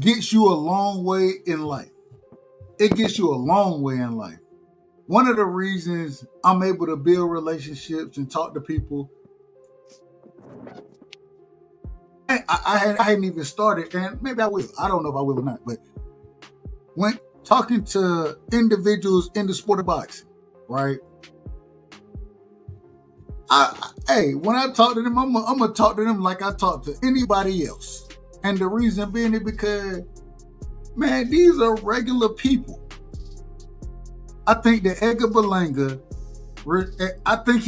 gets you a long way in life. It gets you a long way in life. One of the reasons I'm able to build relationships and talk to people, I hadn't even started, and maybe I will. I don't know if I will or not, but when talking to individuals in the sport of boxing, right? When I talk to them, I'm gonna talk to them like I talk to anybody else. And the reason being is because, man, these are regular people. I think that Edgar Berlanga, I think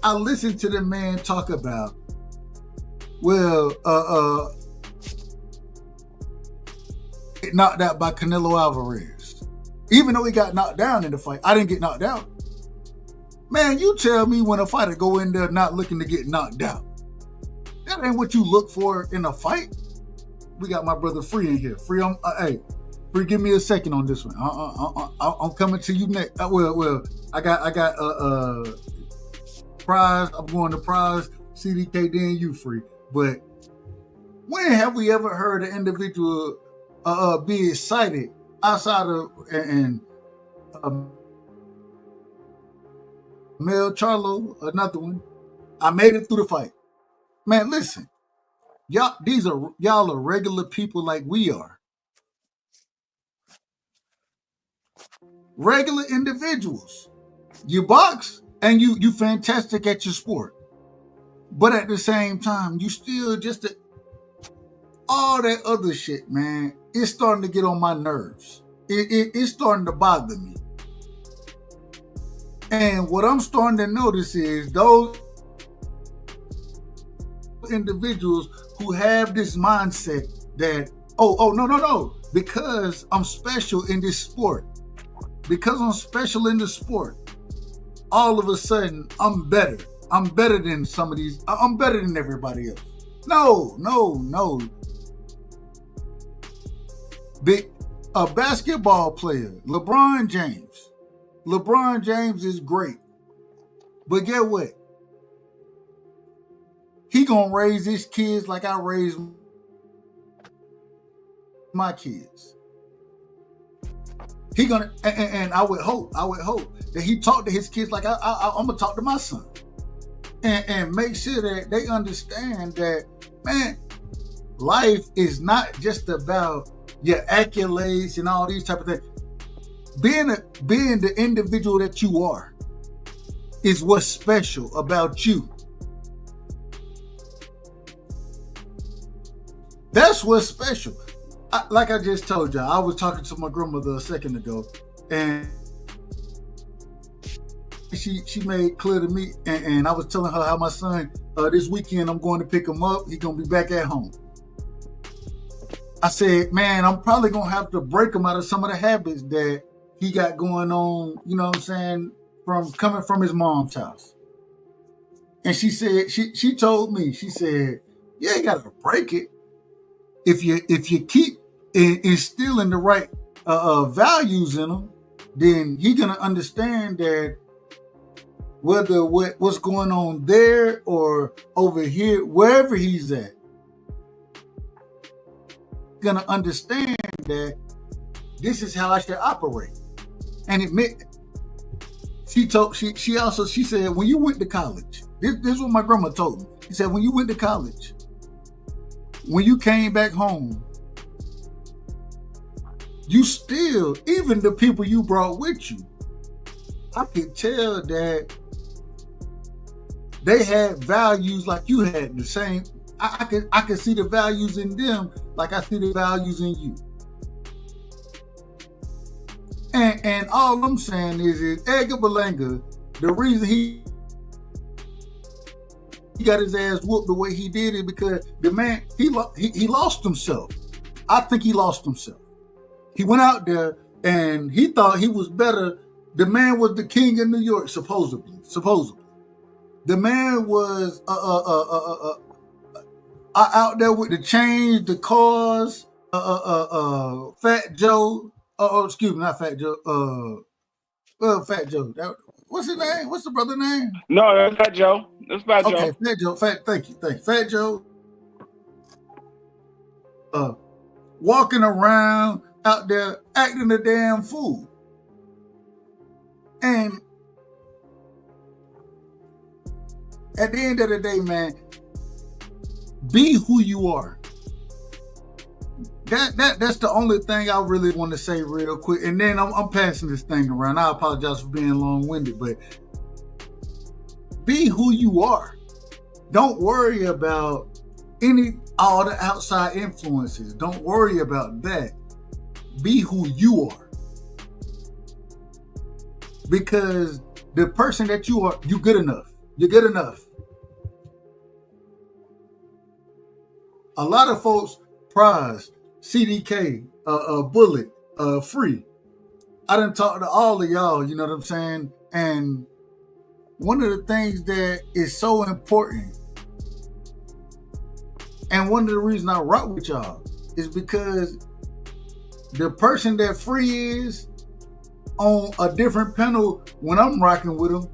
I listened to the man talk about, get knocked out by Canelo Alvarez. Even though he got knocked down in the fight, I didn't get knocked out. Man, you tell me when a fighter go in there not looking to get knocked out. That ain't what you look for in a fight. We got my brother Free in here. Free, Free, give me a second on this one. I'm coming to you next. I got prize. I'm going to prize. CDK, then you, Free. But when have we ever heard an individual be excited outside of Mel Charlo, another one? I made it through the fight. Man, listen, y'all are regular people like we are. Regular individuals. You box and you fantastic at your sport. But at the same time, you still just all that other shit, man. It's starting to get on my nerves. It's starting to bother me. And what I'm starting to notice is those individuals who have this mindset that, no, because I'm special in this sport, all of a sudden I'm better. I'm better than some of these. I'm better than everybody else. No. A basketball player, LeBron James. LeBron James is great. But get what? He gonna raise his kids like I raised my kids. He gonna, and I would hope that he talk to his kids like I'm gonna talk to my son, and make sure that they understand that, man, life is not just about your accolades and all these type of things. Being the individual that you are is what's special about you. That's what's special. Like I just told y'all, I was talking to my grandmother a second ago, and she made clear to me, and I was telling her how my son, this weekend I'm going to pick him up. He's going to be back at home. I said, man, I'm probably going to have to break him out of some of the habits that he got going on, you know what I'm saying, from coming from his mom's house. And she said, she told me, she said, yeah, you got to break it. If you keep instilling the right values in him, then he's going to understand that whether what's going on there or over here, wherever he's at, going to understand that this is how I should operate. And she said, when you went to college, this is what my grandma told me. She said, when you went to college, when you came back home, you still, even the people you brought with you, I could tell that they had values like you had, the same. I could see the values in them like I see the values in you. And all I'm saying is Edgar Berlanga, the reason he got his ass whooped the way he did it because the man, he lost himself. I think he lost himself. He went out there and he thought he was better. The man was the king of New York, supposedly. The man was out there with the chains, the cars, Fat Joe. Excuse me, not Fat Joe. Fat Joe. What's his name? What's the brother name? No, that's Fat Joe. That's Fat Joe. Okay, Fat Joe. Thank you. Fat Joe. walking around out there acting a damn fool. And at the end of the day, man, be who you are. That's the only thing I really want to say real quick. And then I'm passing this thing around. I apologize for being long-winded, but be who you are. Don't worry about all the outside influences. Don't worry about that. Be who you are. Because the person that you are, you're good enough. You're good enough. A lot of folks prize CDK, Bullet, Free. I done talked to all of y'all, you know what I'm saying? And one of the things that is so important, and one of the reasons I rock with y'all, is because the person that Free is on a different panel when I'm rocking with him,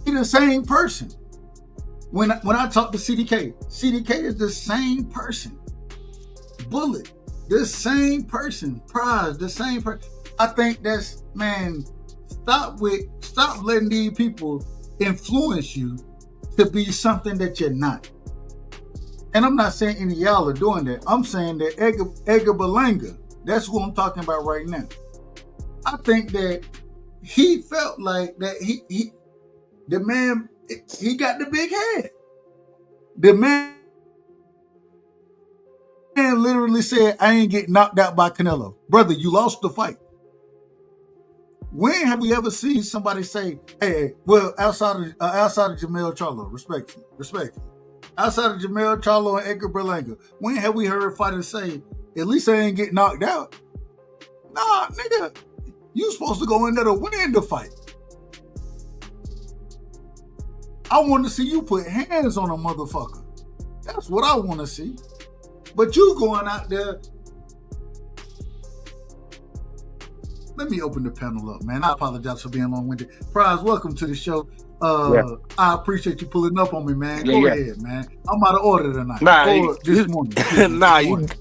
he the same person. When I talk to CDK is the same person. Bullet, the same person. Prize, the same person. I think that's, man, stop letting these people influence you to be something that you're not. And I'm not saying any of y'all are doing that. I'm saying that Edgar Berlanga, that's who I'm talking about right now. I think that he felt like that the man, he got the big head. The man literally said, I ain't get knocked out by Canelo. Brother, you lost the fight. When have we ever seen somebody say, hey, well, outside of Jamel Charlo, respectfully, outside of Jamel Charlo and Edgar Berlanga, when have we heard fighters say, at least I ain't get knocked out? Nah, nigga, you supposed to go in there to win the fight. I want to see you put hands on a motherfucker. That's what I want to see. But you going out there. Let me open the panel up, man. I apologize for being long-winded. Prize, welcome to the show. I appreciate you pulling up on me, man. Go ahead, man. I'm out of order tonight.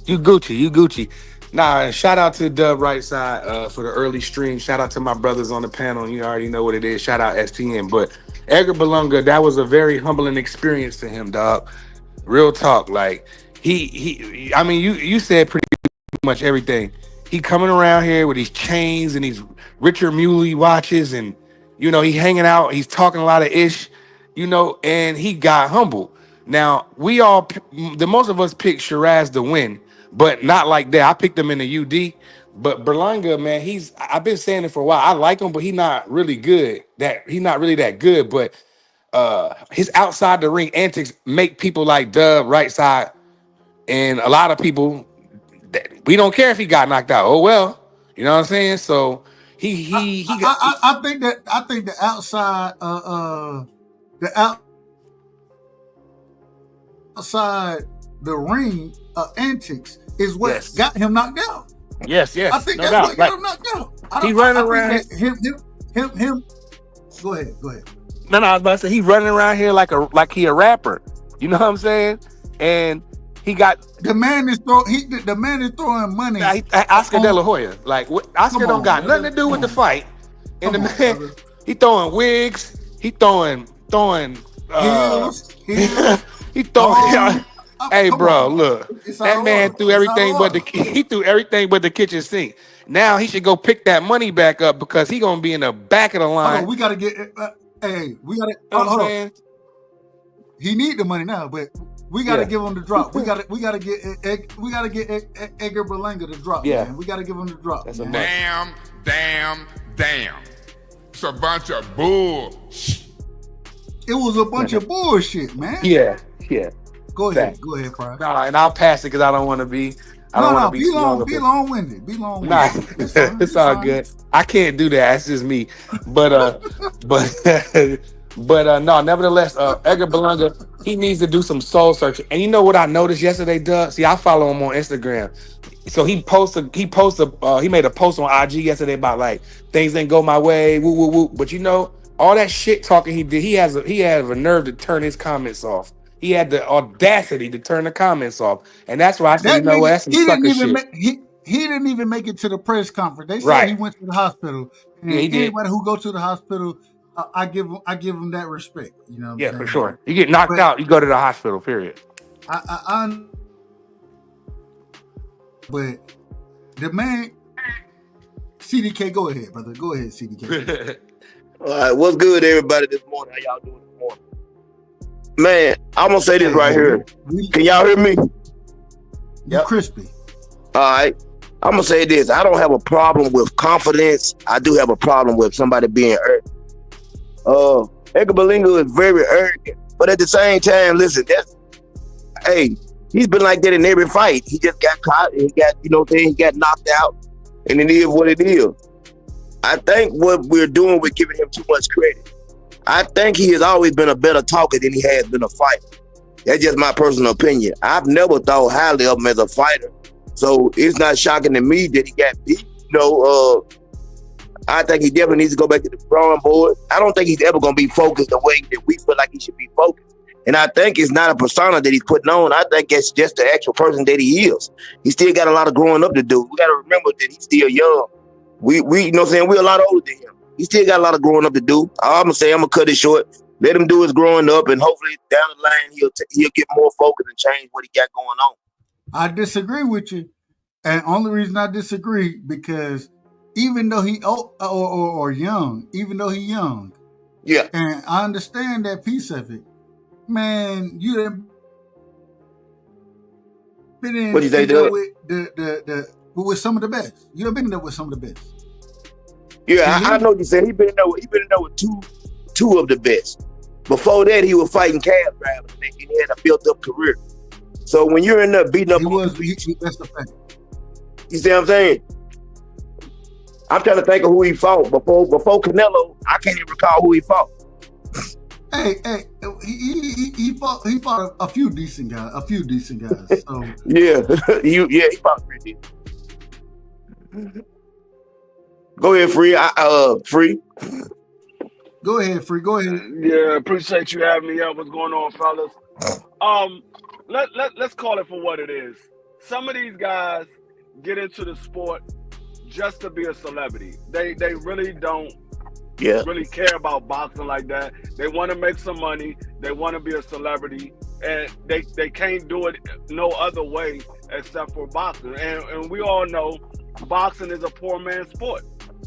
You Gucci. Nah, shout out to Dub Rightside for the early stream. Shout out to my brothers on the panel. You already know what it is. Shout out STN. But Edgar Berlanga, that was a very humbling experience for him, dog. Real talk. Like I mean, you said pretty much everything. He coming around here with these chains and these Richard Mule watches, and you know, he hanging out, he's talking a lot of ish, you know, and he got humble. Now, the most of us picked Shiraz to win, but not like that. I picked him in the UD, but Berlanga, man, I've been saying it for a while. I like him, but he's not really good. He's not really that good, but his outside the ring antics make people like Dub, Rightside, and a lot of people, we don't care if he got knocked out. Oh well, you know what I'm saying? So I think the outside outside the ring antics is what got him knocked out. Yes. I think that's what got him knocked out. He running around. Him. Go ahead. No, I was about to say he running around here like he a rapper. You know what I'm saying? And he got the man is throwing money. Oscar De La Hoya. Like Oscar don't got nothing to do with the fight. And the man, he throwing wigs. He throwing heels. He throwing. Hey, bro, look, that man threw everything but the kitchen sink. Now he should go pick that money back up because he gonna be in the back of the line. We gotta get. We gotta. Hold on. He need the money now, but we gotta give him the drop. We gotta get Edgar Berlanga the drop. Yeah, man. We gotta give him the drop. That's damn. It's a bunch of bull. It was a bunch of bullshit, man. Yeah. Go ahead, Prime. Nah, and I'll pass it because I don't want to be. Be long-winded. Nah, it's all good. I can't do that. That's just me. But no. Nevertheless, Edgar Berlanga, he needs to do some soul searching. And you know what I noticed yesterday, Doug? See, I follow him on Instagram. So he made a post on IG yesterday about like things didn't go my way, woo woo woo. But you know, all that shit talking he did, he has a nerve to turn his comments off. He had the audacity to turn the comments off, and that's why I said, you That know what, nigga, that's some sucker shit. he didn't even make it to the press conference. They said he Right? went to the hospital, and Yeah, he did. anybody who go to the hospital, I give him that respect. You know what I'm Yeah, saying? for sure. You get knocked But out, you go to the hospital. Period. I but the man CDK, go ahead, brother. Go ahead, CDK. All right, what's good, everybody, this morning? How y'all doing this morning? Man, I'm gonna say this right here. Can y'all hear me? You crispy. All right. I'm gonna say this. I don't have a problem with confidence. I do have a problem with somebody being arrogant. Edgar Berlanga is very arrogant, but at the same time, listen, he's been like that in every fight. He just got caught, and he got knocked out, and it is what it is. I think what we're doing, we're giving him too much credit. I think he has always been a better talker than he has been a fighter. That's just my personal opinion. I've never thought highly of him as a fighter, so it's not shocking to me that he got beat. I think he definitely needs to go back to the drawing board. I don't think he's ever going to be focused the way that we feel like he should be focused. And I think it's not a persona that he's putting on. I think it's just the actual person that he is. He still got a lot of growing up to do. We got to remember that he's still young. We you know what I'm saying? We're a lot older than him. He still got a lot of growing up to do. I'm going to say I'm going to cut it short. Let him do his growing up, and hopefully down the line he'll get more focused and change what he got going on. I disagree with you, and only reason I disagree because even though he or young, even though he young, yeah, and I understand that piece of it, man. You done been in what you say, Doug? With some of the best. You done been there with some of the best. Yeah, I know what you said. He been in there with two of the best. Before that, he was fighting cab drivers, and he had a built-up career. So when you're in there beating up, that's the fact. You see what I'm saying? I'm trying to think of who he fought before Canelo. I can't even recall who he fought. Hey, he fought a few decent guys. So. yeah, he fought pretty decent. Go ahead, Free. Free. Go ahead, Free. Go ahead. Yeah, appreciate you having me up. What's going on, fellas? Let's call it for what it is. Some of these guys get into the sport just to be a celebrity. They really don't really care about boxing like that. They want to make some money. They want to be a celebrity, and they can't do it no other way except for boxing. And we all know boxing is a poor man's sport.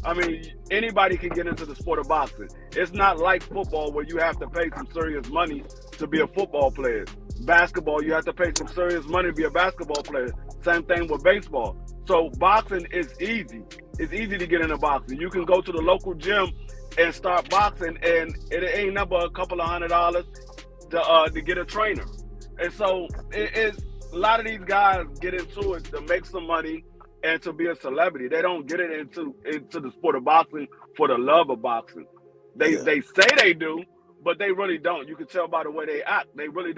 I mean, anybody can get into the sport of boxing. It's not like football where you have to pay some serious money to be a football player. Basketball, you have to pay some serious money to be a basketball player. Same thing with baseball. So boxing is easy. It's easy to get into boxing. You can go to the local gym and start boxing, and it ain't number a couple of $100s to get a trainer. And so it's a lot of these guys get into it to make some money and to be a celebrity. They don't get it into the sport of boxing for the love of boxing. They say they do, but they really don't. You can tell by the way they act. They don't really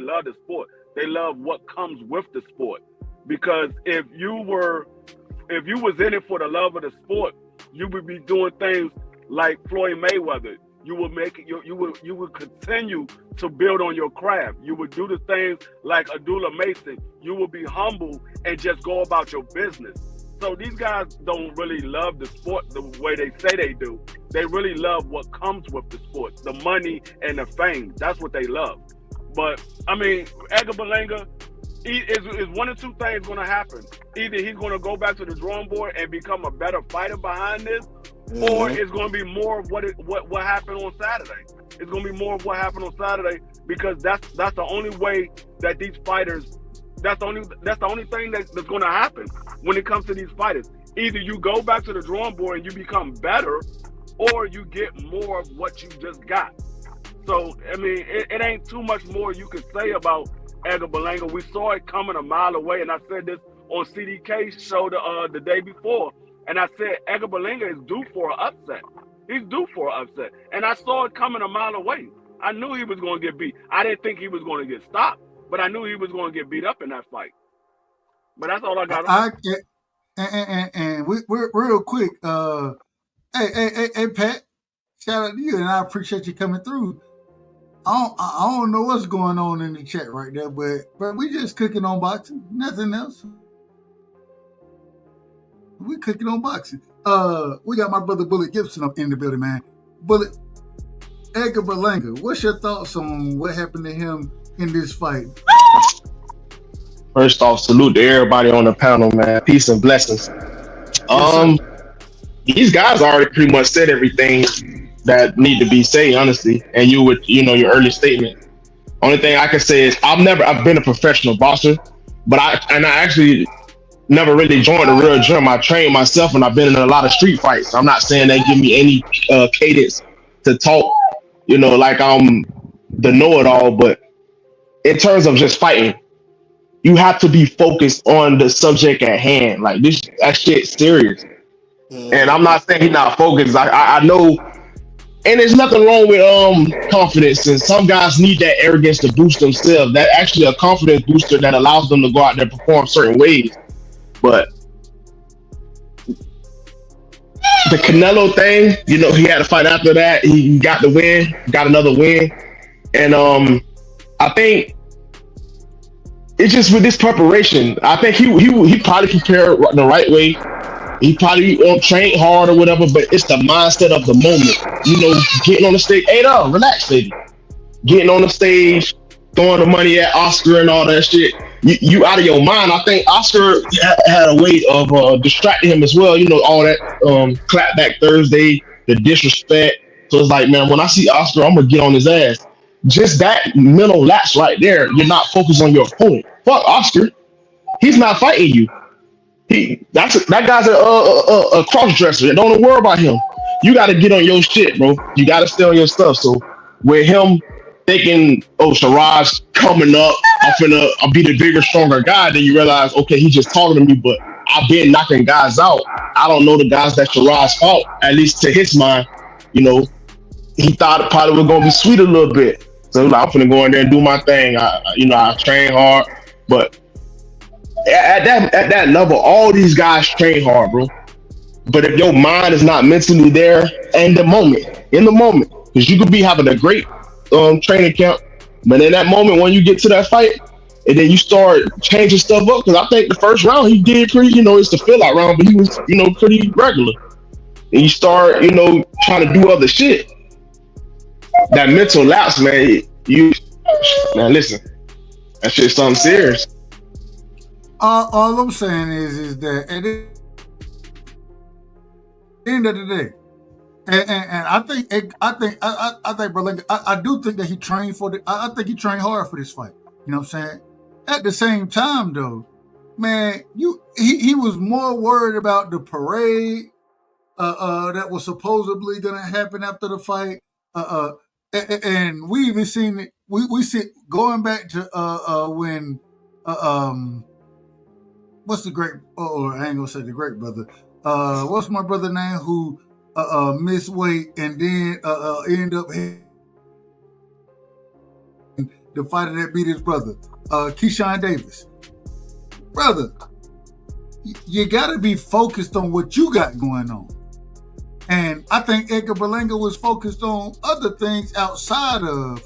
love the sport. They love what comes with the sport. Because if you was in it for the love of the sport, you would be doing things like Floyd Mayweather. You would continue to build on your craft. You would do the things like Abdullah Mason. You would be humble and just go about your business. So these guys don't really love the sport the way they say they do. They really love what comes with the sport, the money and the fame. That's what they love. But I mean, Edgar Berlanga, is one of two things going to happen. Either he's going to go back to the drawing board and become a better fighter behind this, or it's going to be more of what happened on Saturday. It's going to be more of what happened on Saturday, because that's the only way that these fighters. That's the only thing that's going to happen when it comes to these fighters. Either you go back to the drawing board and you become better, or you get more of what you just got. So I mean, it ain't too much more you can say about Edgar Berlanga. We saw it coming a mile away, and I said this on CDK's show the day before, and I said Edgar Berlanga is due for an upset. He's due for an upset, and I saw it coming a mile away. I knew he was going to get beat. I didn't think he was going to get stopped, but I knew he was going to get beat up in that fight. But that's all I got. And we're real quick. Hey, Pat, shout out to you, and I appreciate you coming through. I don't know what's going on in the chat right there, but we just cooking on boxing, nothing else. We cooking on boxing. We got my brother Bullet Gibson up in the building, man. Bullet, Edgar Berlanga, what's your thoughts on what happened to him in this fight? First off, salute to everybody on the panel, man. Peace and blessings. Yes, These guys already pretty much said everything that need to be said, honestly. And you would, your early statement. Only thing I can say is I've been a professional boxer, but I actually never really joined a real gym. I trained myself, and I've been in a lot of street fights. I'm not saying they give me any cadence to talk, like I'm the know-it-all, but in terms of just fighting, you have to be focused on the subject at hand. Like that shit's serious. And I'm not saying he's not focused. I know, and there's nothing wrong with confidence. And some guys need that arrogance to boost themselves. That actually a confidence booster that allows them to go out there and perform certain ways. But the Canelo thing, he had to fight after that. He got the win, got another win, and I think it's just with this preparation. I think he probably prepared the right way. He probably trained hard or whatever, but it's the mindset of the moment. Getting on the stage. Hey, no, relax, baby. Getting on the stage, throwing the money at Oscar and all that shit. You out of your mind. I think Oscar had a way of distracting him as well. All that clapback Thursday, the disrespect. So it's like, man, when I see Oscar, I'm gonna get on his ass. Just that mental lapse right there. You're not focused on your opponent. Fuck Oscar. He's not fighting you. That guy's a cross dresser. Don't worry about him. You got to get on your shit, bro. You got to stay on your stuff. So with him thinking, oh, Siraj coming up, I'll be the bigger, stronger guy, then you realize, okay, he just talking to me, but I've been knocking guys out. I don't know the guys that Siraj fought, at least to his mind. He thought it probably was gonna be sweet a little bit. So I'm finna go in there and do my thing. I train hard, but at that level, all these guys train hard, bro. But if your mind is not mentally there in the moment, because you could be having a great training camp, but in that moment when you get to that fight, and then you start changing stuff up, because I think the first round he did pretty, it's the fill out round, but he was, pretty regular. And you start, trying to do other shit. That mental lapse, man. Man, listen, that shit's something serious. All I'm saying is that at the end of the day, and I think Berlanga, I do think that he trained I think he trained hard for this fight. You know what I'm saying? At the same time, though, man, he was more worried about the parade that was supposedly gonna happen after the fight. And we even seen it. We see going back to when what's the great? I ain't gonna say the great brother. What's my brother name who missed weight and then end up the fighter that beat his brother, Keyshawn Davis. Brother, you gotta be focused on what you got going on. And I think Edgar Berlanga was focused on other things outside of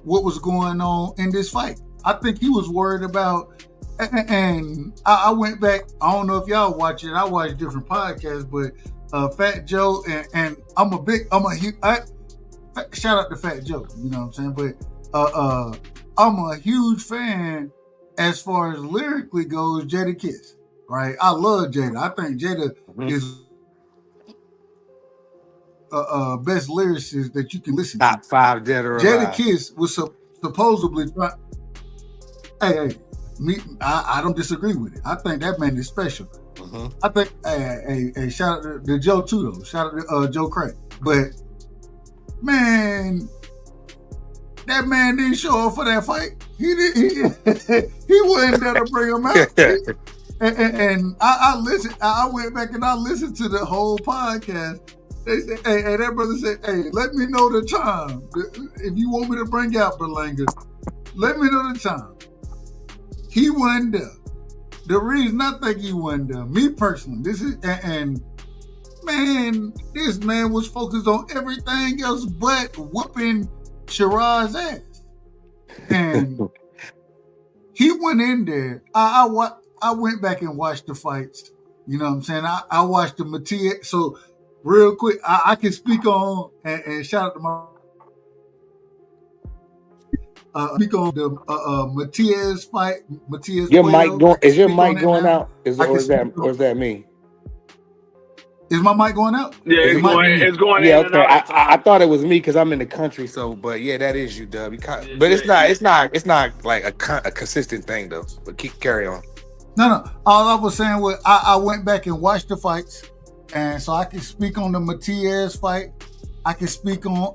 what was going on in this fight. I think he was worried about, and I went back, I don't know if y'all watch it, I watch different podcasts, but Fat Joe, and shout out to Fat Joe, you know what I'm saying? But I'm a huge fan as far as lyrically goes, Jada Kiss, right? I love Jada. I think Jada is best lyricist that you can listen to. Top 5 dead or alive. Jada Kiss was supposedly I don't disagree with it. I think that man is special. I think shout out to Joe too though. Shout out to Joe Craig. But man, that man didn't show up for that fight. He wasn't there to bring him out. And I listened. I went back and I listened to the whole podcast. They said, hey, that brother said, hey, let me know the time. If you want me to bring out Berlanga, let me know the time. He wasn't there. The reason I think he wasn't there, me personally, this man was focused on everything else but whooping Shiraz's ass. And he went in there. I went back and watched the fights. You know what I'm saying? I watched the Matias. So real quick, I can speak on and shout out to my speak on the Matias fight. Matias Your mic Puello. going? Is your mic on going now. out? Is that me? Is my mic going out? Yeah, Is it's going Yeah, in and okay. out at I times. thought it was me because I'm in the country. So, but yeah, that is you, Dub. But it's not. It's not like a consistent thing though. But carry on. No. All I was saying was I went back and watched the fights, and so I can speak on the Matias fight. I can speak on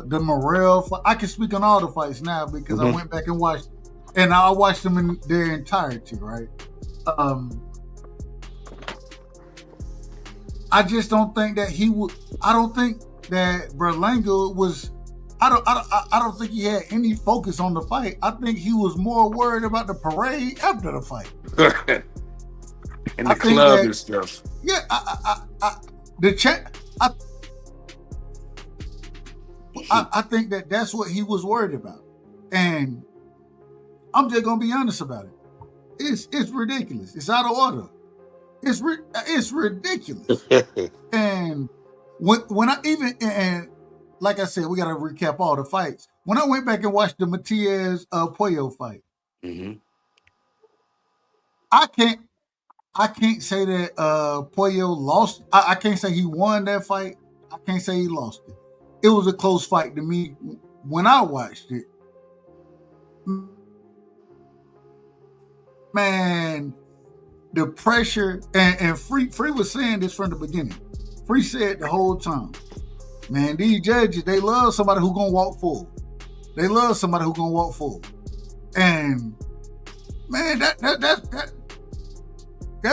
the Morrell fight. I can speak on all the fights now because I went back and watched, and I watched them in their entirety. Right. I just don't think that he would. I don't think that Berlanga was. I don't think he had any focus on the fight. I think he was more worried about the parade after the fight. And the club and stuff. Yeah, I think that's what he was worried about, and I'm just gonna be honest about it. It's ridiculous. It's out of order. It's ridiculous. And when I even and like I said, we got to recap all the fights. When I went back and watched the Matias Puello fight, I can't say that Puello lost. I can't say he won that fight. I can't say he lost it. It was a close fight to me when I watched it. Man, the pressure and Free was saying this from the beginning. Free said the whole time, man, these judges, they love somebody who's gonna walk forward. They love somebody who's gonna walk forward. And man, that's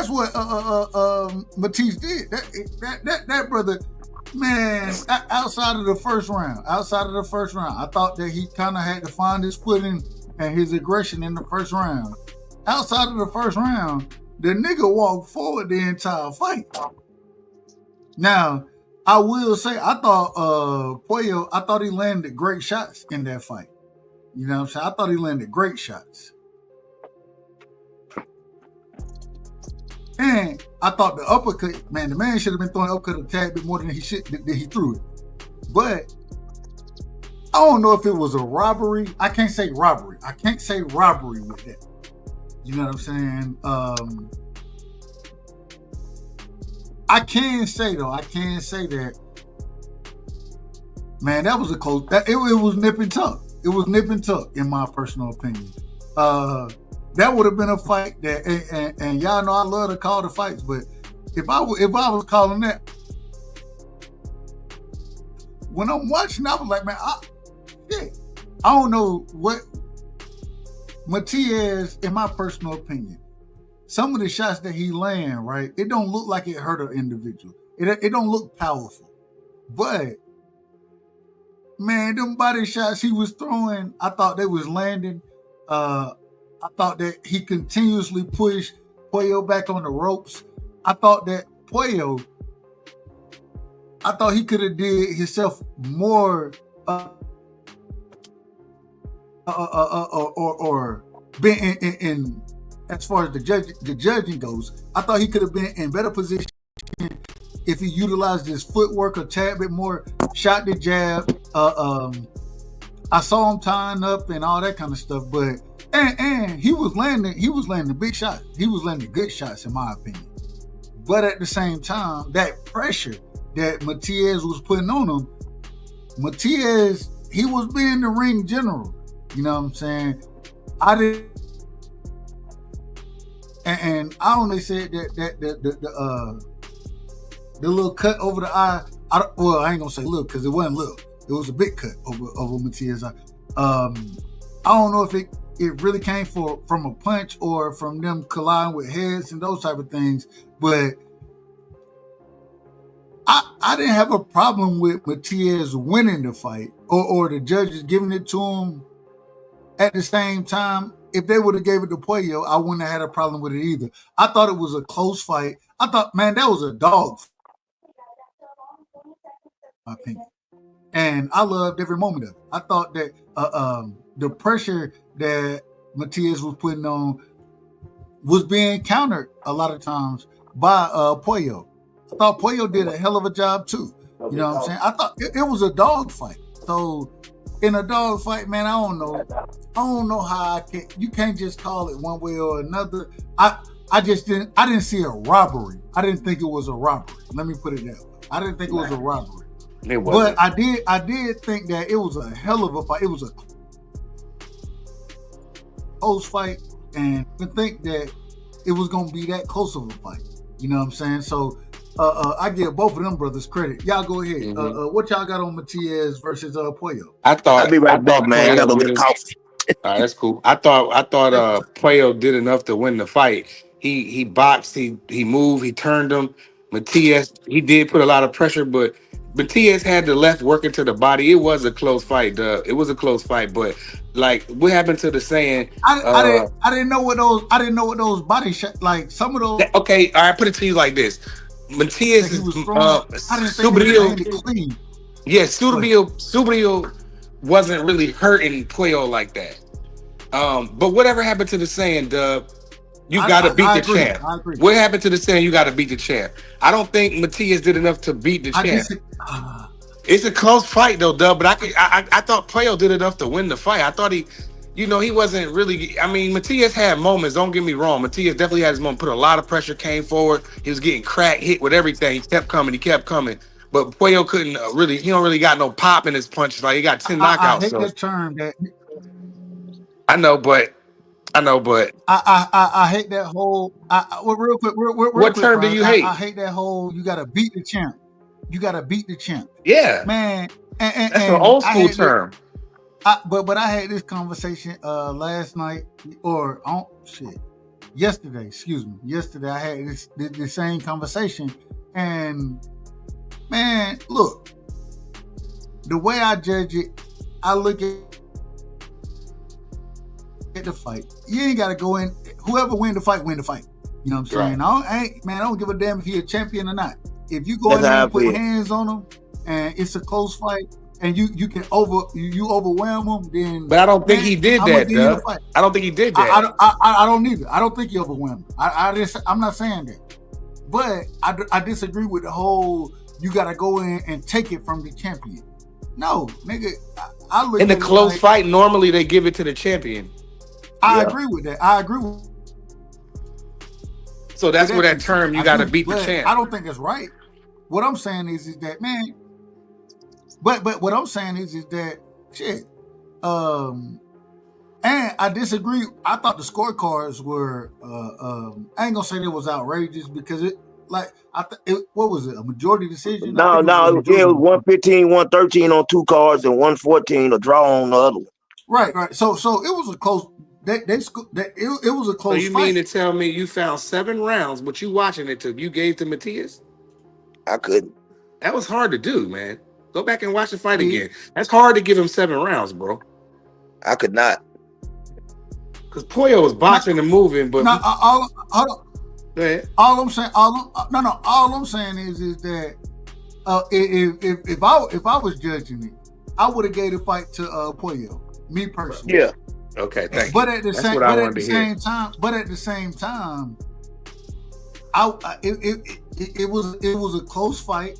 what Matisse did. That brother, man, outside of the first round, I thought that he kind of had to find his footing and his aggression in the first round. Outside of the first round, the nigga walked forward the entire fight. Now, I will say, I thought Puello, I thought he landed great shots in that fight. You know what I'm saying? I thought he landed great shots. And I thought the uppercut, man, the man should have been throwing uppercut a tad bit more than he threw it. But I don't know if it was a robbery. I can't say robbery. I can't say robbery with that. You know what I'm saying? I can say that, man, that was a close. It was nip and tuck. It was nip and tuck, in my personal opinion. That would have been a fight that, and y'all know I love to call the fights, but if I was calling that, when I'm watching, I was like, man, I don't know what Matias, in my personal opinion, some of the shots that he land, right, it don't look like it hurt an individual. It don't look powerful. But, man, them body shots he was throwing, I thought they was landing. I thought that he continuously pushed Puello back on the ropes. I thought that Puello, he could have did himself more or been in as far as the judging goes. I thought he could have been in better position if he utilized his footwork a tad bit more, shot the jab. I saw him tying up and all that kind of stuff, but and he was landing big shots. He was landing good shots, in my opinion. But at the same time, that pressure that Matias was putting on him, Matias, he was being the ring general. You know what I'm saying? I didn't, and I only said that the little cut over the eye. I ain't gonna say little because it wasn't little. It was a big cut over Matias' eye. I don't know if it really came from a punch or from them colliding with heads and those type of things, but I didn't have a problem with Matias winning the fight or the judges giving it to him. At the same time, if they would have gave it to Puello, I wouldn't have had a problem with it either. I thought it was a close fight. I thought, man, that was a dog fight, in my opinion. and I loved every moment of it. I thought that the pressure that Matias was putting on was being countered a lot of times by Pollo. I thought Pollo did a hell of a job too. You know what I'm saying? I thought it was a dog fight. So in a dog fight, man, I don't know how you can't just call it one way or another. I didn't see a robbery. I didn't think it was a robbery. Let me put it that way. I didn't think it was a robbery. It wasn't. But I did think that it was a hell of a fight. It was a close fight, and I didn't think that it was gonna be that close of a fight. You know what I'm saying? So I give both of them brothers credit. Y'all go ahead. Mm-hmm. What y'all got on Matias versus Pollo? I'll be right back, man. I gotta go get a coffee. All right, that's cool. I thought Pollo did enough to win the fight. He boxed, he moved, he turned him. Matias, he did put a lot of pressure, but Matias had the left working to the body. It was a close fight, It was a close fight, but like what happened to the saying? I didn't know what those body shots, like some of those. Okay, all right, put it to you like this. Matias is Subriel. Yeah, Subriel wasn't really hurting Pollo like that. But whatever happened to the saying, you got to beat the champ? What happened to the saying, you got to beat the champ? I don't think Matias did enough to beat the champ. It's a close fight though, Dub. But I thought Pollo did enough to win the fight. I thought he wasn't really. I mean, Matias had moments. Don't get me wrong. Matias definitely had his moment. Put a lot of pressure, came forward. He was getting cracked, hit with everything. He kept coming. But Pollo couldn't really. He don't really got no pop in his punches. Like he got 10 knockouts. I hate that term. I know, but I hate that whole. Real quick. What term do you hate? I hate that whole. You got to beat the champ. You got to beat the champ. Yeah, man. That's an old school term. But I had this conversation last night or yesterday. Excuse me. Yesterday I had the same conversation, and man, look, the way I judge it, I look at the fight. You ain't got to go in. Whoever win the fight, win the fight. You know what I'm saying? Right. I don't give a damn if you're a champion or not. If you go in there and put hands on them, and it's a close fight, and you can overwhelm them, then. But I don't think he did that, though. I don't think he did that. I don't either. I don't think he overwhelmed him. I'm not saying that, but I disagree with the whole. You got to go in and take it from the champion. No, nigga. I look in the close fight. Normally, they give it to the champion. I agree with that. So that's where that term, you got to beat the champ. I don't think that's right. What I'm saying is that, man. But what I'm saying is that shit. And I disagree. I thought the scorecards were. I ain't gonna say it was outrageous because it. Like what was it? A majority decision? No, it was 115, 113 on two cards and 114 a draw on the other one. Right. So it was a close. It was a close. So you mean to tell me you found 7 rounds, but you watching it you gave to Matias? I couldn't. That was hard to do, man. Go back and watch the fight again. That's hard to give him 7 rounds, bro. I could not. Because Pollo was boxing and moving, but all go ahead. All I'm saying, all I'm saying is that if I was judging it, I would have gave the fight to Pollo. Me personally. Yeah. Okay, thank you. But at the same time, it was a close fight,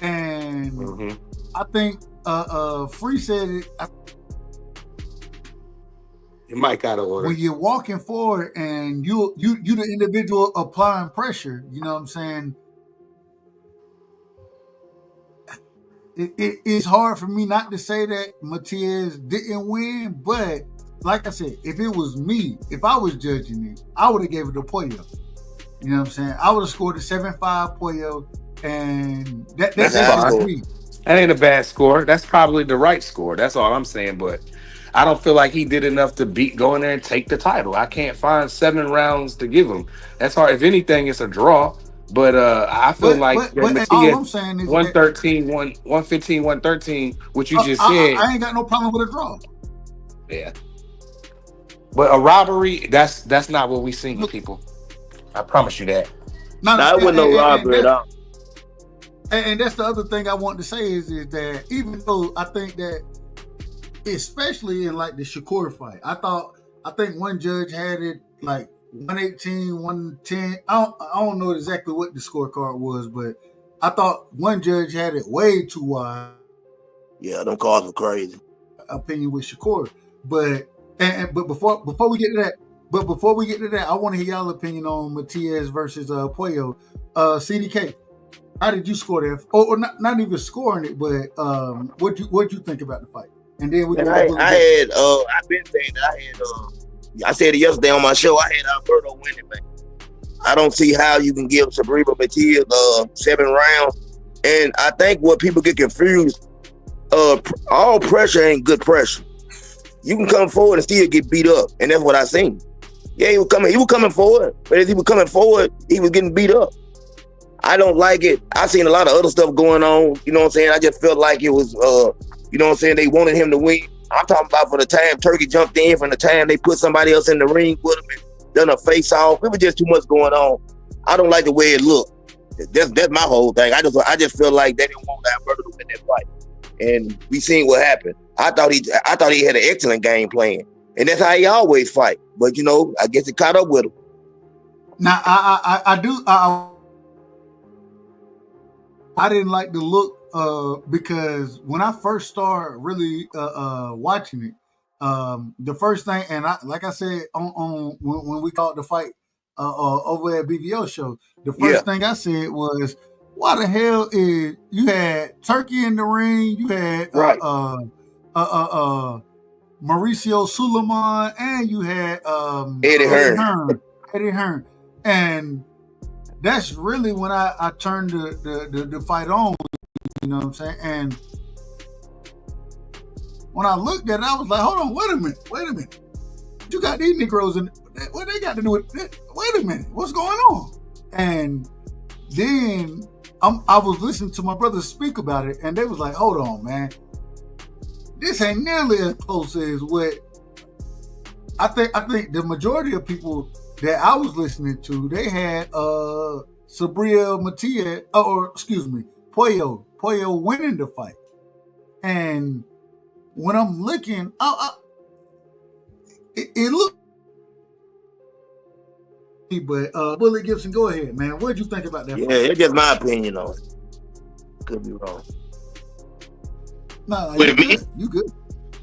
and I think Free said it. You might got to order. When you're walking forward and you the individual applying pressure, you know what I'm saying? It's hard for me not to say that Matias didn't win, but like I said, if it was me, if I was judging it, I would have gave it to Pollo. You know what I'm saying? I would have scored a 7-5 Pollo, and that's me. That ain't a bad score. That's probably the right score. That's all I'm saying, but I don't feel like he did enough to go in there and take the title. I can't find 7 rounds to give him. That's hard. If anything, it's a draw. But I feel like all I'm saying is 113, 115, 113, what you just said. I ain't got no problem with a draw. Yeah. But a robbery, that's not what we seen, people. I promise you that. It wasn't no robbery at all. And that's the other thing I want to say is that even though I think that, especially in like the Shakur fight, I think one judge had it like 118, 110. I don't know exactly what the scorecard was, but I thought one judge had it way too wide. Yeah, them calls were crazy. Opinion with Shakur, but but before we get to that, I want to hear y'all opinion on Matias versus Puello. CDK, how did you score that? Or not even scoring it, but what you think about the fight? And then we And go I bullet. had I've been saying that I said it yesterday on my show. I had Alberto winning, man. I don't see how you can give Sabrina Matias 7 rounds. And I think what people get confused, all pressure ain't good pressure. You can come forward and still get beat up, and that's what I seen. Yeah, he was coming forward, but as he was coming forward, he was getting beat up. I don't like it. I seen a lot of other stuff going on. You know what I'm saying? I just felt like it was, you know what I'm saying? They wanted him to win. I'm talking about from the time Turkey jumped in, from the time they put somebody else in the ring with him and done a face off. It was just too much going on. I don't like the way it looked. That's my whole thing. I just feel like they didn't want Alberto to win that fight, and we seen what happened. I thought he had an excellent game plan, and that's how he always fight. But you know, I guess it caught up with him. Now I didn't like the look because when I first started really watching it, the first thing, and like I said on when we called the fight over at BVO show, the first thing I said was, why the hell is you had Turkey in the ring, you had Mauricio Suleiman, and you had Eddie Hearn, and that's really when I turned the fight on. You know what I'm saying? And when I looked at it, I was like, hold on, wait a minute. You got these Negroes in, what they got to do with it? Wait a minute, what's going on? And then I was listening to my brothers speak about it, and they was like, hold on, man. This ain't nearly as close as what I think the majority of people that I was listening to, they had Sabrina Matias, or excuse me, Puello winning the fight. And when I'm looking, it looked. But Bullet Gibson, go ahead, man. What did you think about that fight? It's just my opinion on it. Could be wrong. No, you good.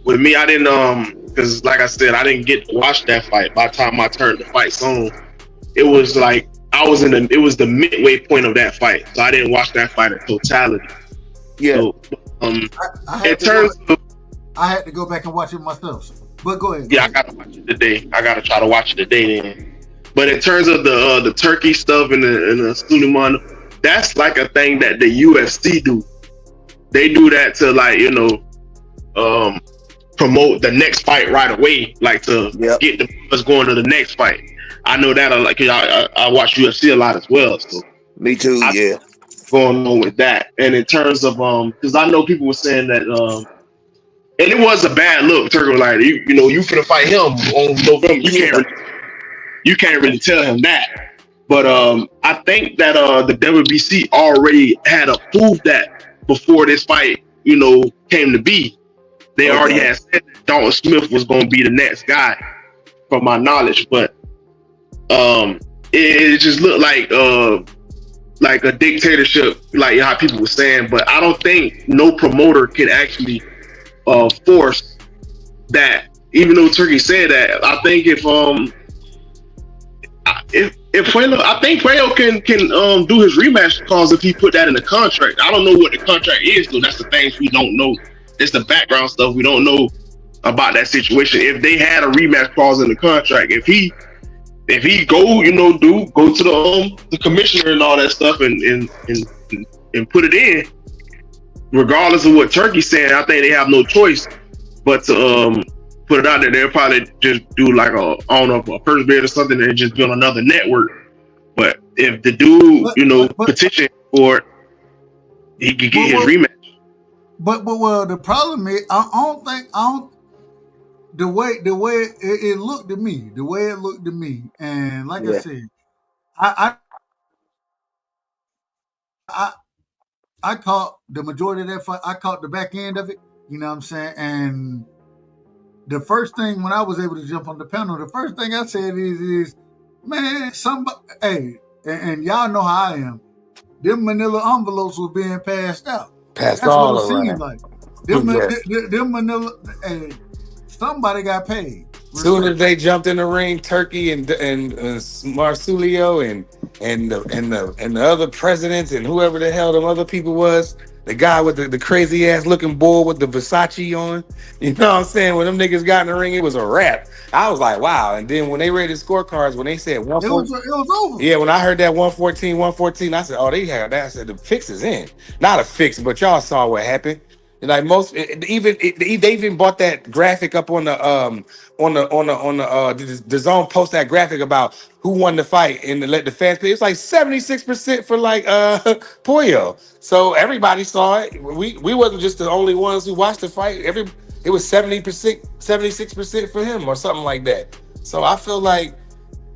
With me, I didn't because like I said, I didn't get to watch that fight. By the time I turned the fight on, it was like it was the midway point of that fight, so I didn't watch that fight in totality. Yeah. So, I had to go back and watch it myself. But go ahead. I gotta watch it today. I gotta try to watch it today then. But in terms of the Turkey stuff and the Suleiman, that's like a thing that the UFC do. They do that to, like, you know, promote the next fight right away, like to get the us going to the next fight. I know that like I watch UFC a lot as well. So me too. Going on with that. And in terms of because I know people were saying that and it was a bad look. Turkey was like, you know, you finna fight him on November. You can't really tell him that. But I think that the WBC already had approved that before this fight, you know, came to be. They already had said that Dalton Smith was going to be the next guy, from my knowledge. But it just looked like a dictatorship, like how people were saying. But I don't think no promoter can actually force that. Even though Turkey said that, I think if Puello, I think Puello can do his rematch clause if he put that in the contract. I don't know what the contract is, though. That's the things we don't know. It's the background stuff we don't know about that situation. If they had a rematch clause in the contract, if he go, you know, go to the commissioner and all that stuff and put it in, regardless of what Turkey's saying, I think they have no choice but to put it out there. They'll probably just do like a first bid or something and just build another network. But if the dude, petition for it, he could get his rematch. But the problem is, the way it looked to me, and like I said, I caught the majority of that fight. I caught the back end of it. You know what I'm saying? And the first thing when I was able to jump on the panel, the first thing I said is man, somebody, hey, and y'all know how I am. Them manila envelopes were being passed out. Passed That's what all it seemed around. like. Them, Yes. them manila, hey, somebody got paid. Soon as they jumped in the ring, Turkey and Marsulio and the other presidents and whoever the hell them other people was, the guy with the crazy ass looking bull with the Versace on, you know what I'm saying? When them niggas got in the ring, it was a wrap. I was like, wow. And then when they rated scorecards, when they said it was over. yeah, when I heard that 114, I said, oh, they had that. I said the fix is in, not a fix, but y'all saw what happened. And like they even bought that graphic up on the zone post that graphic about who won the fight and to let the fans play. It's like 76% for like Pollo. So everybody saw it. We wasn't just the only ones who watched the fight. It was 70%, 76% for him or something like that. So I feel like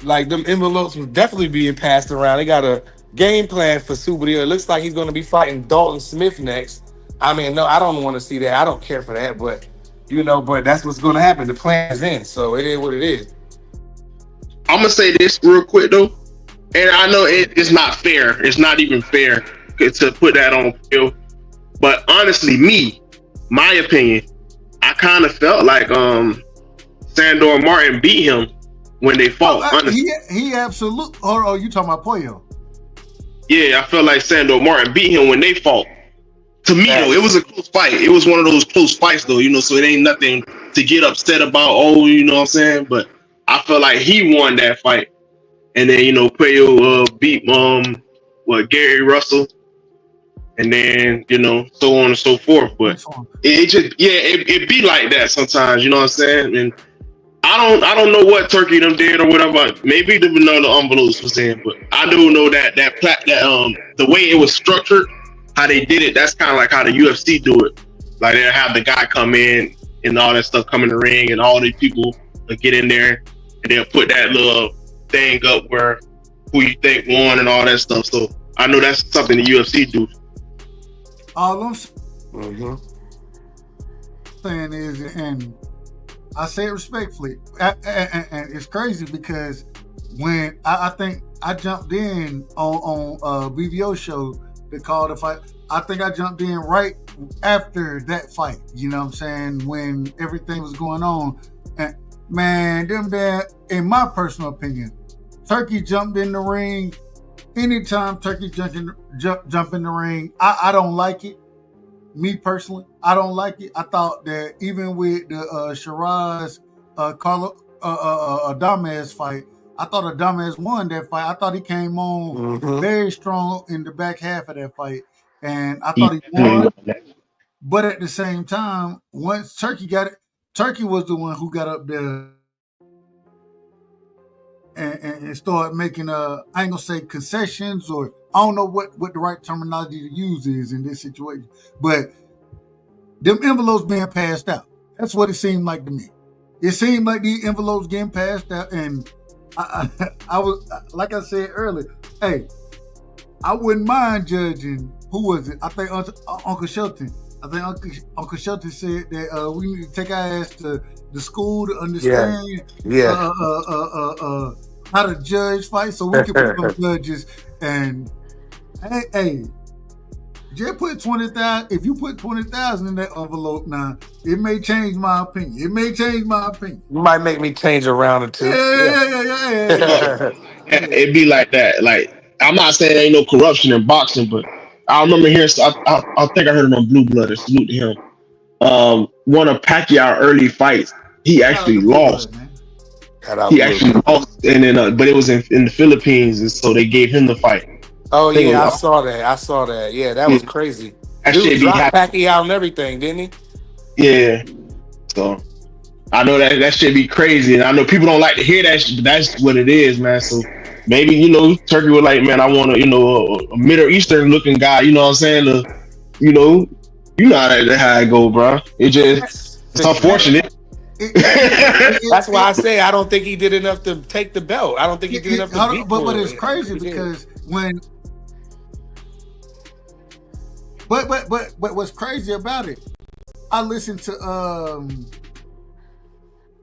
them envelopes was definitely being passed around. They got a game plan for Subaru. It looks like he's going to be fighting Dalton Smith next. I mean, no, I don't want to see that. I don't care for that, but but that's what's going to happen. The plan is in, so it is what it is. I'm gonna say this real quick though, and I know it's not fair. It's not even fair to put that on Phil. But honestly, my opinion, I kind of felt like Sandor Martin beat him when they fought. Honestly, he absolutely. Oh, you talking about Pollo? Yeah, I felt like Sandor Martin beat him when they fought. To me, though, it was a close fight. It was one of those close fights, though, so it ain't nothing to get upset about. Oh, you know what I'm saying? But I felt like he won that fight, and then Pollo beat Gary Russell, and then so on and so forth. But it just it be like that sometimes. You know what I'm saying? And I don't know what Turkey them did or whatever. Maybe the vanilla envelopes was in, but I do know that the way it was structured. How they did it, that's kind of like how the UFC do it. Like they'll have the guy come in and all that stuff come in the ring and all these people will get in there and they'll put that little thing up where who you think won and all that stuff. So I know that's something the UFC do. All I'm saying is, and I say it respectfully, and it's crazy because when I think I jumped in on BVO show to call the fight. I think I jumped in right after that fight. You know what I'm saying? When everything was going on. And man, in my personal opinion, Turkey jumped in the ring. Anytime Turkey jump in the ring, I don't like it. Me personally, I don't like it. I thought that even with the Shiraz Carlo Adames fight, I thought Adames won that fight. I thought he came on very strong in the back half of that fight. And I thought he won. But at the same time, once Turkey got it, Turkey was the one who got up there and started making, I ain't gonna say concessions, or I don't know what the right terminology to use is in this situation. But them envelopes being passed out. That's what it seemed like to me. It seemed like these envelopes getting passed out, and I was, like I said earlier, hey, I wouldn't mind judging. Who was it? I think Uncle Shelton. I think Uncle Shelton said that we need to take our ass to the school to understand how to judge fights, so we can become judges. And hey, just put 20,000. If you put 20,000 in that envelope now, it may change my opinion. You might make me change around or two. Yeah. It'd be like that. Like, I'm not saying there ain't no corruption in boxing, but I remember hearing. I think I heard it on Blue Blood. And salute to him. One of Pacquiao early fights, he actually lost. He actually lost, and then but it was in the Philippines, and so they gave him the fight. Oh yeah, I saw that. Yeah, that was crazy. Dude dropped Pacquiao and everything, didn't he? Yeah. So I know that should be crazy, and I know people don't like to hear that, but that's what it is, man. So maybe Turkey was like, man, I want a Middle Eastern looking guy. You know what I'm saying? You know how it go, bro. It's unfortunate. That's why I say I don't think he did enough to take the belt. I don't think he did enough to beat. But it's crazy because when But what's crazy about it? I listened to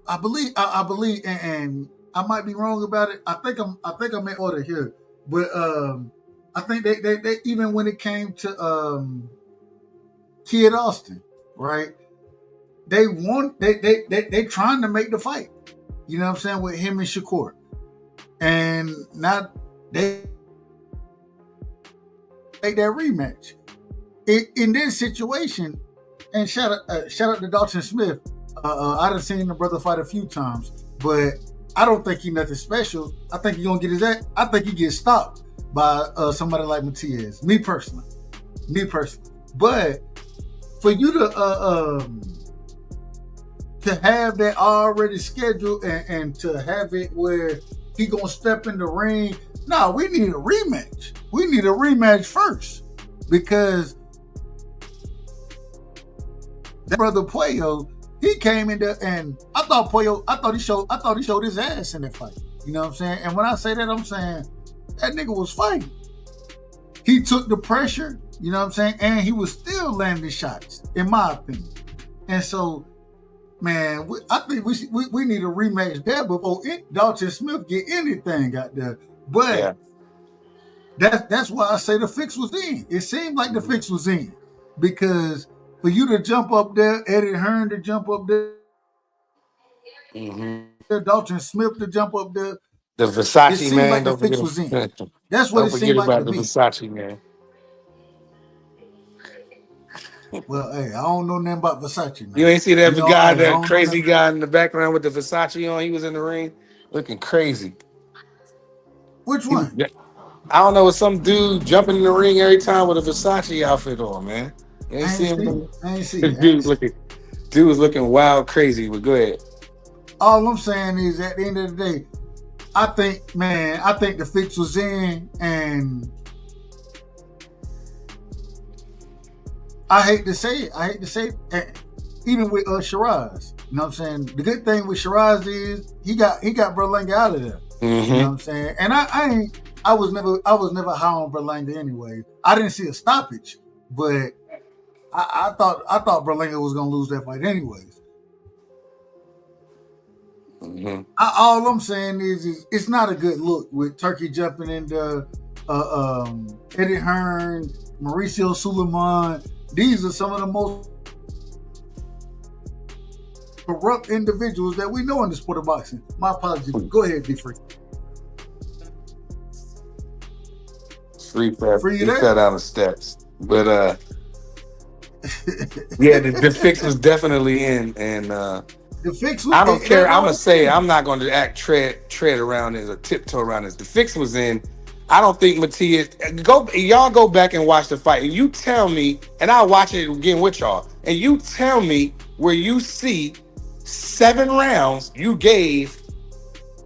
I believe, and I might be wrong about it. I think I'm in order here, but I think they even when it came to Kid Austin, right? They want they trying to make the fight. You know what I'm saying, with him and Shakur, and now they make that rematch. In this situation, and shout out to Dalton Smith. I done seen the brother fight a few times, but I don't think he nothing special. I think he gonna get his ass. I think he gets stopped by somebody like Matias. Me personally. But for you to have that already scheduled and to have it where he gonna step in the ring, no, we need a rematch. We need a rematch first, because that brother Puello, he came in there, and I thought he showed his ass in that fight. You know what I'm saying? And when I say that, I'm saying that nigga was fighting. He took the pressure, you know what I'm saying, and he was still landing shots, in my opinion. And so, man, I think we need a rematch there before Dalton Smith get anything out there. But that's why I say the fix was in. It seemed like the fix was in, because for you to jump up there, Eddie Hearn to jump up there, Dalton Smith to jump up there, The it Versace seemed man, like the don't fix forget was in. him. That's what Don't it forget seemed like about to the me. Versace man. Well, hey, I don't know nothing about Versace now. You ain't see that You know, guy, I that don't know crazy nothing. guy in the background with the Versace on? He was in the ring looking crazy. Which He was, one? I don't know, it's some dude jumping in the ring every time with a Versace outfit on, man. You ain't I see ain't see him? it. I ain't see it. Dude was looking wild crazy, but go ahead. All I'm saying is, at the end of the day, I think the fix was in, and I hate to say it, even with Shiraz. You know what I'm saying? The good thing with Shiraz is he got Berlanga out of there. You know what I'm saying? And I was never high on Berlanga anyway. I didn't see a stoppage, but I thought Berlanga was gonna lose that fight anyways. All I'm saying is it's not a good look with Turkey jumping into Eddie Hearn, Mauricio Suleiman. These are some of the most corrupt individuals that we know in the sport of boxing. My apologies. Go ahead, be free. Free You he there? fell down the steps. But yeah, the fix was definitely in, and the fix I don't care. I'm gonna say was I'm not going to tread around this or tiptoe around this. The fix was in. I don't think Matias y'all go back and watch the fight, and you tell me, and I'll watch it again with y'all, and you tell me where you see 7 rounds you gave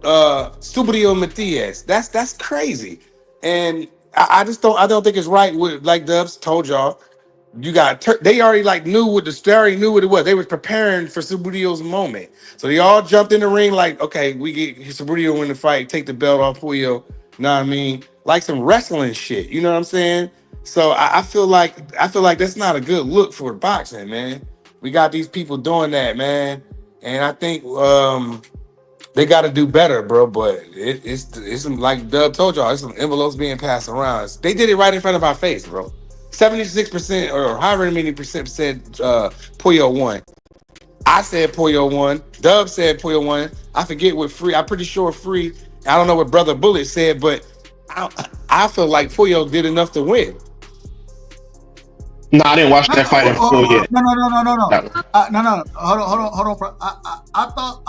Subriel Matias. That's crazy, and I just don't think it's right. With, like Dubs told y'all, you got they already knew what they already knew what it was. They was preparing for Subriel's moment, so they all jumped in the ring like, okay, we get Subriel win the fight, take the belt off Puyo. Know what I mean? Like some wrestling shit. You know what I'm saying? So I feel like that's not a good look for boxing, man. We got these people doing that, man, and I think they got to do better, bro. But it's like Dub told y'all, it's some envelopes being passed around. They did it right in front of our face, bro. 76% or however many percent said Puyo won. I said Puyo won. Dub said Puyo won. I forget what Free. I'm pretty sure Free. I don't know what Brother Bullet said, but I feel like Puyo did enough to win. No, I didn't watch that fight in full yet. No. No. No. Hold on. I thought,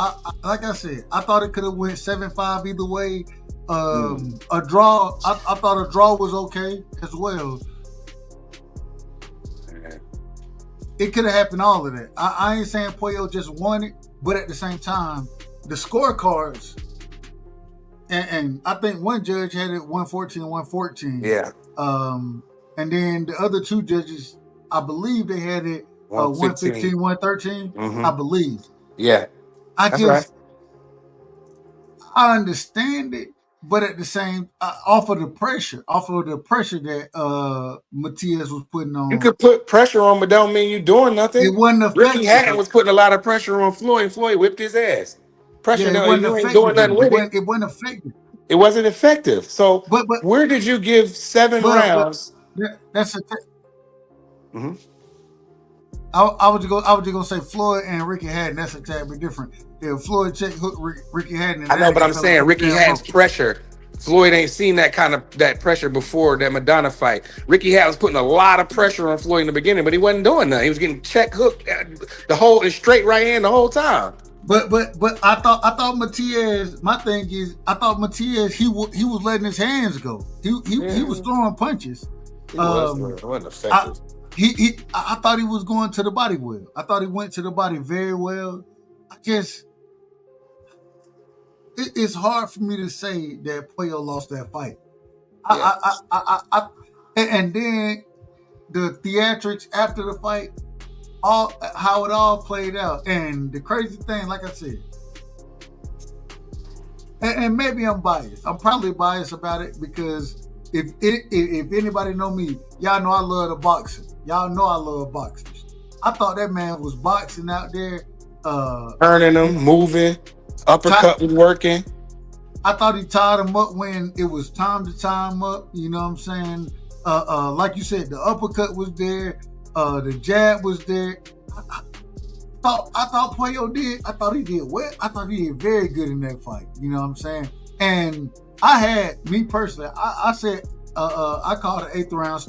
like I said, I thought it could have went 7-5 either way. A draw. I thought a draw was okay as well. It could have happened, all of that. I ain't saying Puyo just won it, but at the same time, the scorecards, and I think one judge had it 114. Yeah. And then the other 2 judges, I believe they had it 115, 113. I believe. Yeah. I understand it, but at the same, off of the pressure that Matias was putting You on, could put pressure on, but don't mean you doing it nothing. wasn't Ricky effective. Hatton was putting a lot of pressure on Floyd, and Floyd whipped his ass. Yeah, Pressure, it no, wasn't you ain't doing effective nothing enough. with it. It wasn't effective. It wasn't effective. So But but where did you give 7 but rounds? that's a. Mhm. I was just gonna say Floyd and Ricky Hatton. That's a tad bit different. If Floyd check hook Ricky Hatton, and I know, that but nigga I'm fell saying face Ricky down Hatton's broke. pressure. Floyd ain't seen that pressure before that Madonna fight. Ricky Hatton was putting a lot of pressure on Floyd in the beginning, but he wasn't doing nothing. He was getting check hook the whole and straight right hand the whole time. But I thought Matias. My thing is, I thought Matias he was letting his hands go. He was throwing punches. It wasn't I, effective. I thought he was going to the body well. I thought he went to the body very well. It's hard for me to say that Puello lost that fight. Yeah. And then the theatrics after the fight, all how it all played out, and the crazy thing, like I said, and maybe I'm biased. I'm probably biased about it because if anybody know me, y'all know I love the boxing. Y'all know I love boxers. I thought that man was boxing out there, Turning them, moving, uppercut was working. I thought he tied him up when it was time to tie him up. You know what I'm saying? Like you said, the uppercut was there, the jab was there. I thought Puello did. I thought he did well. I thought he did very good in that fight. You know what I'm saying? And me personally, I said I called an 8th round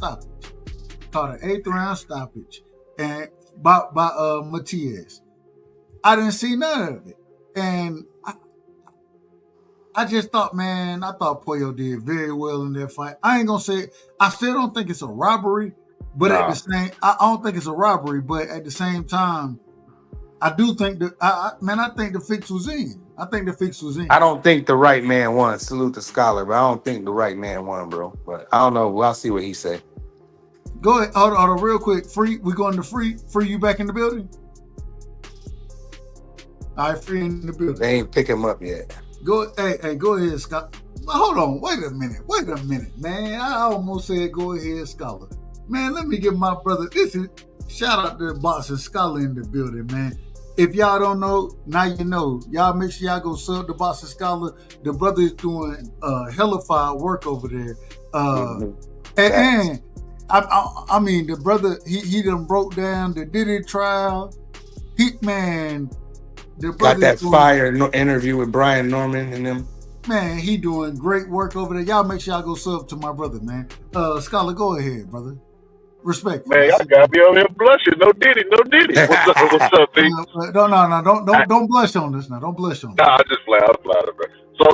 stoppage. And by Matias. I didn't see none of it, and I just thought, man, I thought Puello did very well in that fight. I ain't gonna say I still don't think it's a robbery, but at the same, I don't think it's a robbery, but at the same time, I do think that I think the fix was in. I don't think the right man won. Salute the scholar, but I don't think the right man won, bro. But I don't know. I'll see what he say. Go ahead, hold on, real quick. Free, we going to free. You back in the building? All right, free in the building. They ain't pick him up yet. Go ahead, Scott. Hold on, wait a minute, man. I almost said go ahead, scholar. Man, let me give my brother shout out to the boxing scholar in the building, man. If y'all don't know, now you know. Y'all make sure y'all go sub the boxing scholar. The brother is doing hellified work over there. And I mean, the brother he done broke down the Diddy trial. The got that fire interview with Brian Norman and them. Man, he doing great work over there. Y'all make sure y'all go sub to my brother, man. Scholar, go ahead, brother. Respect. Man, I gotta be over here blushing. No Diddy. What's up, B? No, don't blush on this now. Don't blush on this. Nah, I just flattered, bro.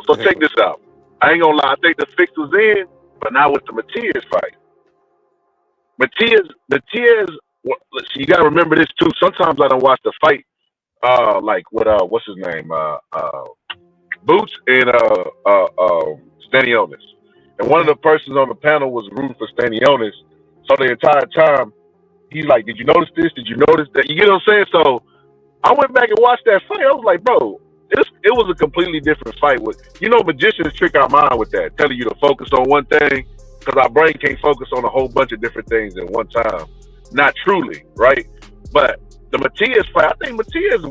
So check this out. I ain't gonna lie. I think the fix was in, but not with the Matias fight. Matias. You gotta remember this too. Sometimes I don't watch the fight. Like with what's his name? Boots and Stanionis. And one of the persons on the panel was rooting for Stanionis. So the entire time, he's like, "Did you notice this? Did you notice that?" You get what I'm saying? So I went back and watched that fight. I was like, bro, it was a completely different fight. Magicians trick our mind with that, telling you to focus on one thing, because our brain can't focus on a whole bunch of different things at one time. Not truly, right? But the Matias fight, I think Matias,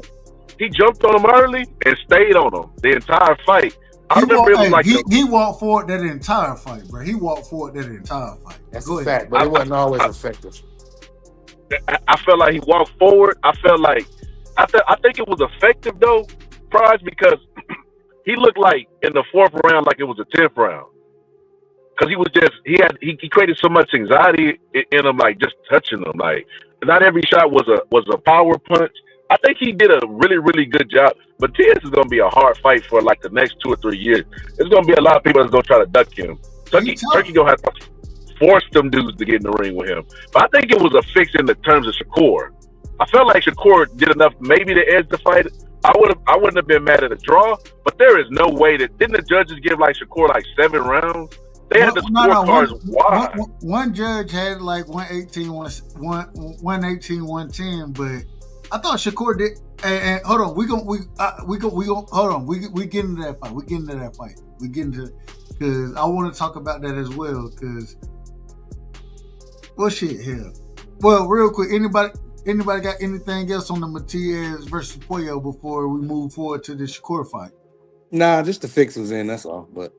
he jumped on him early and stayed on him the entire fight. I remember it was like he walked forward that entire fight, bro. That's a fact, but it wasn't always effective. I felt like he walked forward. I think it was effective though, Prize, because he looked like in the 4th round like it was a 10th round. Because he created so much anxiety in him, like just touching him. Like not every shot was a power punch. I think he did a really, really good job. But Matias is going to be a hard fight for like the next 2 or 3 years. There's going to be a lot of people that's going to try to duck him. Turkey going to have to force them dudes to get in the ring with him. But I think it was a fix in the terms of Shakur. I felt like Shakur did enough maybe to edge the fight. I wouldn't have been mad at a draw, but there is no way that didn't the judges give like Shakur like 7 rounds? They had the scorecards wide. One judge had like 118, 110, but I thought Shakur did. And hold on, we hold on. We get into that fight. We get into that fight. We get into because I want to talk about that as well. Because well, shit, hell. Well, real quick, anybody got anything else on the Matias versus Pollo before we move forward to the Shakur fight? Nah, just the fix was in. That's all. But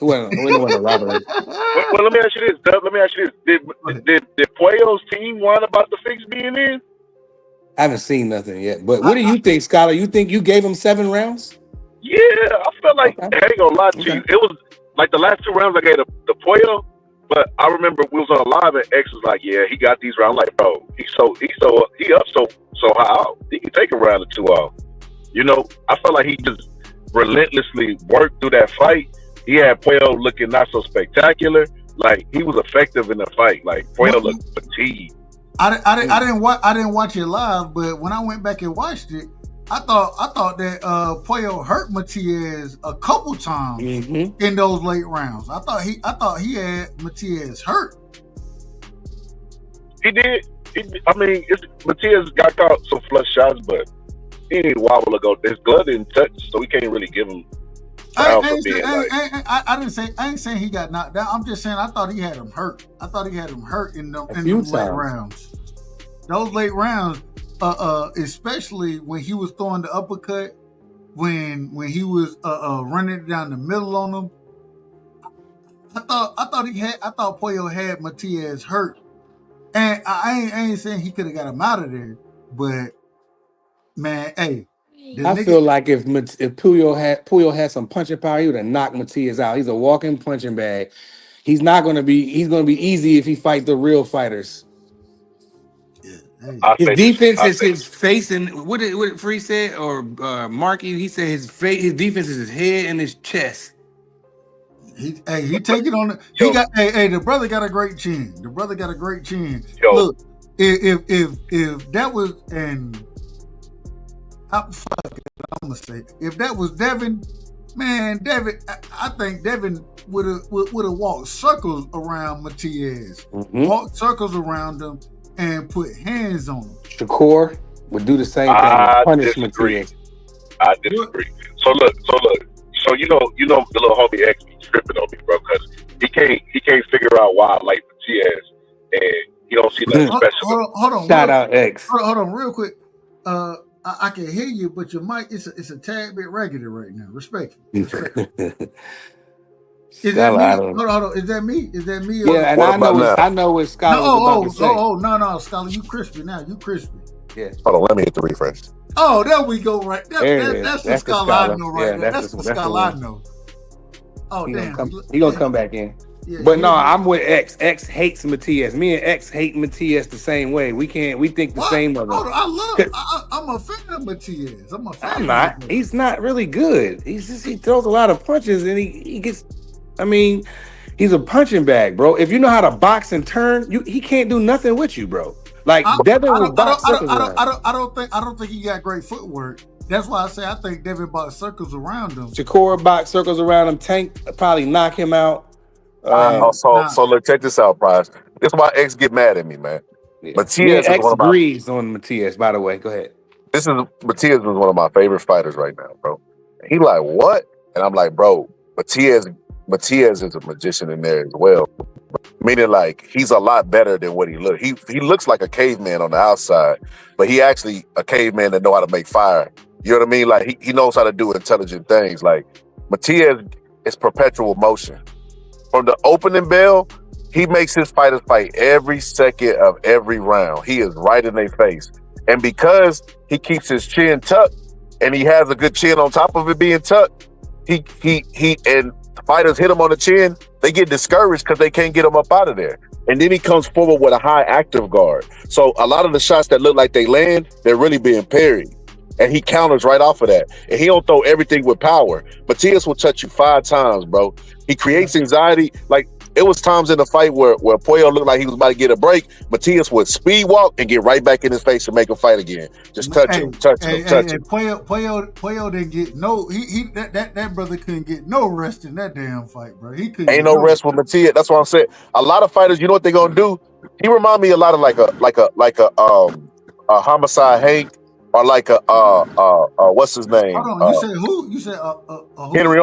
it wasn't a robbery. Well, let me ask you this, Dub. Let me ask you this: Did Puello's team whine about the fix being in? I haven't seen nothing yet. But what do you think, Scholar? You think you gave him 7 rounds? Yeah, I felt like I ain't gonna lie to you. It was like the last 2 rounds I gave the Puello, but I remember we was on a live and X was like, "Yeah, he got these rounds." I'm like, bro, he up so high out. He can take a round or 2 off. You know, I felt like he just relentlessly worked through that fight. He had Puello looking not so spectacular. Like he was effective in the fight. Like Puello looked fatigued. I didn't watch it live, but when I went back and watched it, I thought that Pollo hurt Matias a couple times in those late rounds. I thought he had Matias hurt. He did. I mean, Matias got caught some flush shots, but he didn't wobble ago. His glove didn't touch, so we can't really give him. I ain't saying he got knocked down. I'm just saying I thought he had him hurt. I thought he had him hurt in those late rounds. Those late rounds, especially when he was throwing the uppercut, when he was running down the middle on him. I thought Pollo had Matias hurt, and I ain't saying he could have got him out of there, but man, hey. I feel like if Puyo had some punching power, he would have knocked Matias out. He's a walking punching bag. He's gonna be easy if he fight the real fighters. Yeah, his defense is his face, and what Free said or Marky, he said his defense is his head and his chest. He take it on the brother got a great chin. The brother got a great chin. Yo. Look, if that was I'm gonna say if that was Devin, man, I think Devin would have walked circles around Matias, walked circles around him, and put hands on him. Shakur would do the same thing. I disagree. So look. So you know the little homie X be tripping on me, bro, because he can't figure out why I like Matias, and he don't see nothing special. Hold on. Shout out X. Hold on, real quick. I can hear you, but your mic it's a tad bit regular right now. Respectfully. Is that me? Hold on. Is that me? Yeah, and I know what Scholar was about to say. No, Scholar, you crispy now. You crispy. Yeah. Hold on, let me hit the refresh. Oh, there we go. Right. That's the Scholar I know right there. That's the Scholar I know. Oh, damn. He gonna come back in. Yeah, but no, I'm with X. X hates Matias. Me and X hate Matias the same way. We think the same of him. I'm a fan of Matias. I'm not. He's not really good. He throws a lot of punches and he gets. I mean, he's a punching bag, bro. If you know how to box and turn, he can't do nothing with you, bro. Like Devin will box circles around. I don't think he got great footwork. That's why I say I think Devin boxed circles around him. Shakur boxed circles around him. Tank probably knock him out. So look, check this out, Prize. This is why X get mad at me, man. Yeah. Matias X agrees on Matias, by the way. Go ahead. Matias was one of my favorite fighters right now, bro. He like, what? And I'm like, bro, Matias is a magician in there as well. Meaning like he's a lot better than what he looks. He looks like a caveman on the outside, but he actually a caveman that know how to make fire. You know what I mean? Like he knows how to do intelligent things. Like Matias is perpetual motion. From the opening bell, he makes his fighters fight every second of every round. He is right in their face. And because he keeps his chin tucked and he has a good chin on top of it being tucked, he and fighters hit him on the chin, they get discouraged because they can't get him up out of there. And then he comes forward with a high active guard. So a lot of the shots that look like they land, they're really being parried. And he counters right off of that. And he don't throw everything with power. Matias will touch you 5 times, bro. He creates anxiety. Like, it was times in the fight where Pollo looked like he was about to get a break. Matias would speed walk and get right back in his face and make him fight again. Just touch him. Pollo didn't get no. That brother couldn't get no rest in that damn fight, bro. He couldn't. Ain't no rest with Matias. That's what I'm saying. A lot of fighters, you know what they're gonna do? He remind me a lot of like a Homicide Hank or like a what's his name? Hold on, you said who? You said who? Henry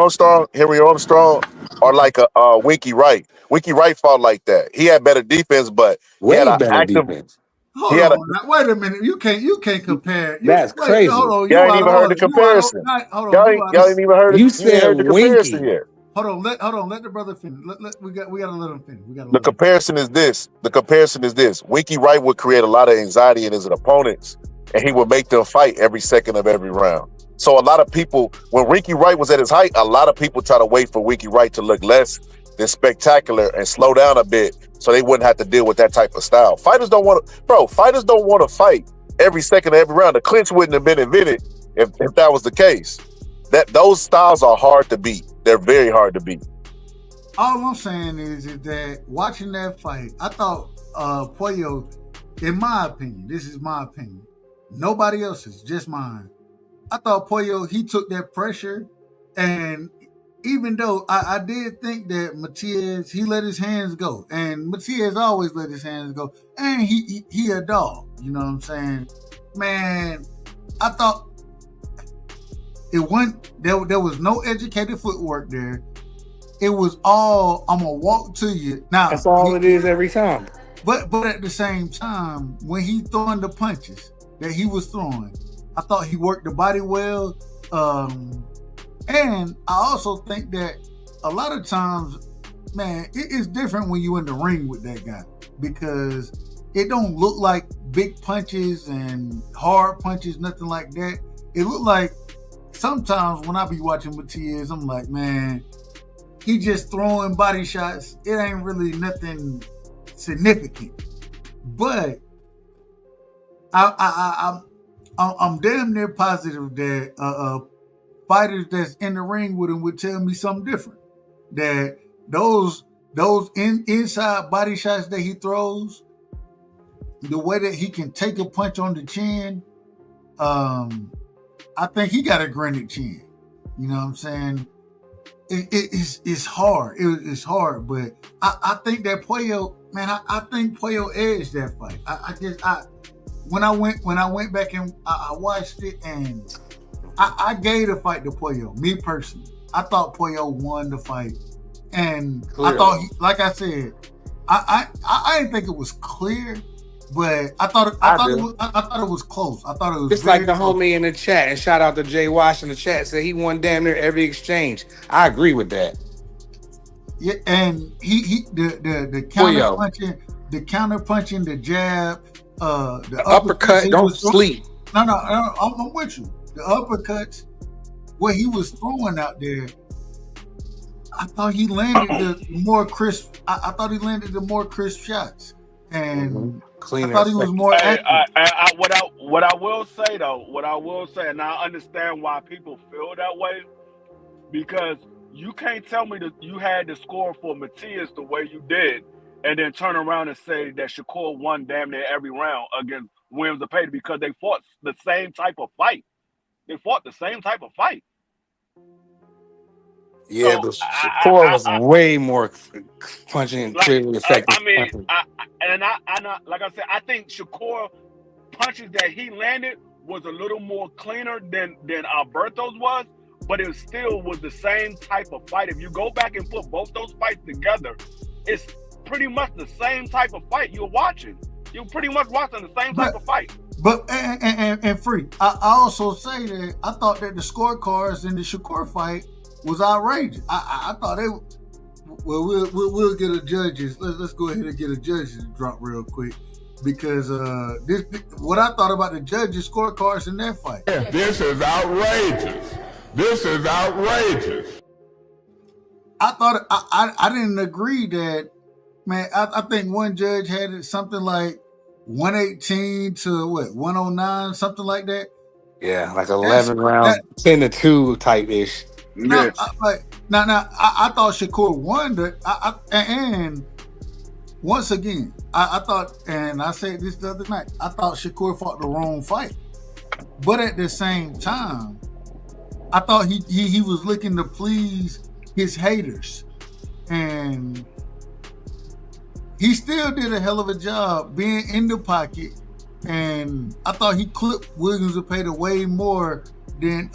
Armstrong, or like a Winky Wright. Winky Wright fought like that. He had better defense, but he had Way an better active. defense. He Hold had a. on, now, wait a minute. You can't compare. You That's wait, hold crazy. on. Y'all ain't even heard the comparison. Hold on, Y'all you ain't out y'all of. ain't even heard it. You You ain't heard said the comparison Winky. yet. Hold on. Let the brother finish. We gotta let him finish. We gotta The let him. comparison is this. The comparison is this. Winky Wright would create a lot of anxiety in his opponents, and he would make them fight every second of every round. So a lot of people, when Winky Wright was at his height, a lot of people try to wait for Winky Wright to look less than spectacular and slow down a bit so they wouldn't have to deal with that type of style. Fighters don't want to fight every second of every round. The clinch wouldn't have been invented if that was the case. Those styles are hard to beat. They're very hard to beat. All I'm saying is that watching that fight, I thought Pollo, in my opinion, this is my opinion, nobody else's, just mine. I thought Pollo, he took that pressure, and even though I did think that Matias, he let his hands go, and Matias always let his hands go, and he a dog, you know what I'm saying? Man, I thought it went, there was no educated footwork there. It was all, I'm gonna walk to you. Now That's all it is every time. But at the same time, when he throwing the punches that he was throwing, I thought he worked the body well. And I also think that a lot of times, man, it is different when you in the ring with that guy, because it don't look like big punches and hard punches, nothing like that. It looked like sometimes when I be watching Matias, I'm like, man, he just throwing body shots. It ain't really nothing significant. But I'm damn near positive that fighters that's in the ring with him would tell me something different. That those inside body shots that he throws, the way that he can take a punch on the chin, I think he got a granite chin. You know what I'm saying? It's hard. It's hard, but I think that Pollo, man, I think Pollo edged that fight. When I went back and I watched it, and I gave the fight to Pollo. Me personally, I thought Pollo won the fight, and clearly. I thought, like I said, I didn't think it was clear, but I thought it was close. I thought it was just very like the close. homie in the chat, and shout out to Jay Wash in the chat, said he won damn near every exchange. I agree with that. Yeah, and the counter punching, the jab, the uppercut. Don't sleep. No, I'm with you. The uppercuts, what he was throwing out there, I thought he landed the more crisp. I thought he landed the more crisp shots, and I thought he was more active. What I will say, and I understand why people feel that way, because you can't tell me that you had to score for Matias the way you did, and then turn around and say that Shakur won damn near every round against Williams Zepeda, because they fought the same type of fight. Yeah, so, the Shakur was way more punching, clearly effective. Like I said, I think Shakur punches that he landed was a little more cleaner than Alberto's was, but it still was the same type of fight. If you go back and put both those fights together, it's pretty much the same type of fight you're watching. You're pretty much watching the same type of fight. But and free, I also say that I thought that the scorecards in the Shakur fight was outrageous. I thought they. Well, we'll get a judges. Let's go ahead and get a judges drop real quick, because what I thought about the judges scorecards in that fight. This is outrageous. I thought I didn't agree that, man. I think one judge had it something like 118 to 109, something like that. Yeah, like 11 rounds, 10-2 type ish. Now, I thought Shakur won and once again, I thought, and I said this the other night, I thought Shakur fought the wrong fight. But at the same time, I thought he was looking to please his haters, and he still did a hell of a job being in the pocket. and I thought he clipped Williams Zepeda way more than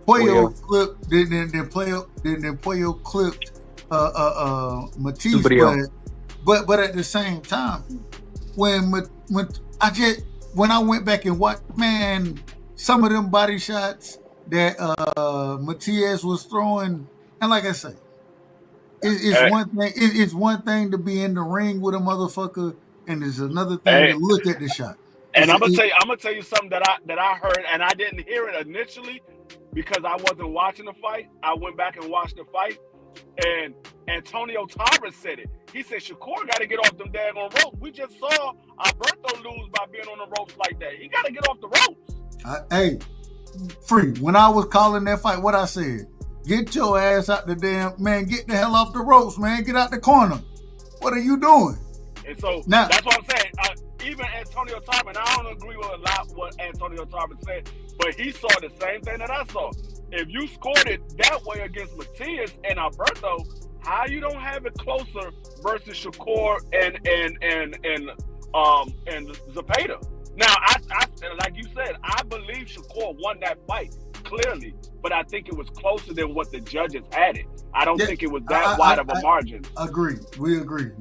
Pollo clipped than Pollo clipped Matisse. But at the same time, when I went back and watched, man, some of them body shots that Matias was throwing, and like I say, it's one thing. It's one thing to be in the ring with a motherfucker, and it's another thing to look at the shot. And I'm gonna tell you something that I heard, and I didn't hear it initially because I wasn't watching the fight. I went back and watched the fight, and Antonio Tarver said it. He said Shakur got to get off them daggone ropes. We just saw Alberto lose by being on the ropes like that. He got to get off the ropes. Hey, Free. When I was calling that fight, what I said: get your ass out the damn man. Get the hell off the ropes, man. Get out the corner. What are you doing? And so now, that's what I'm saying. Even Antonio Tarver, and I don't agree with a lot what Antonio Tarver said, but he saw the same thing that I saw. If you scored it that way against Matias and Alberto, how you don't have it closer versus Shakur and Zepeda? Now, I like you said, I believe Shakur won that fight clearly, but I think it was closer than what the judges had it. I don't think it was that wide of a margin. Agree. We agree.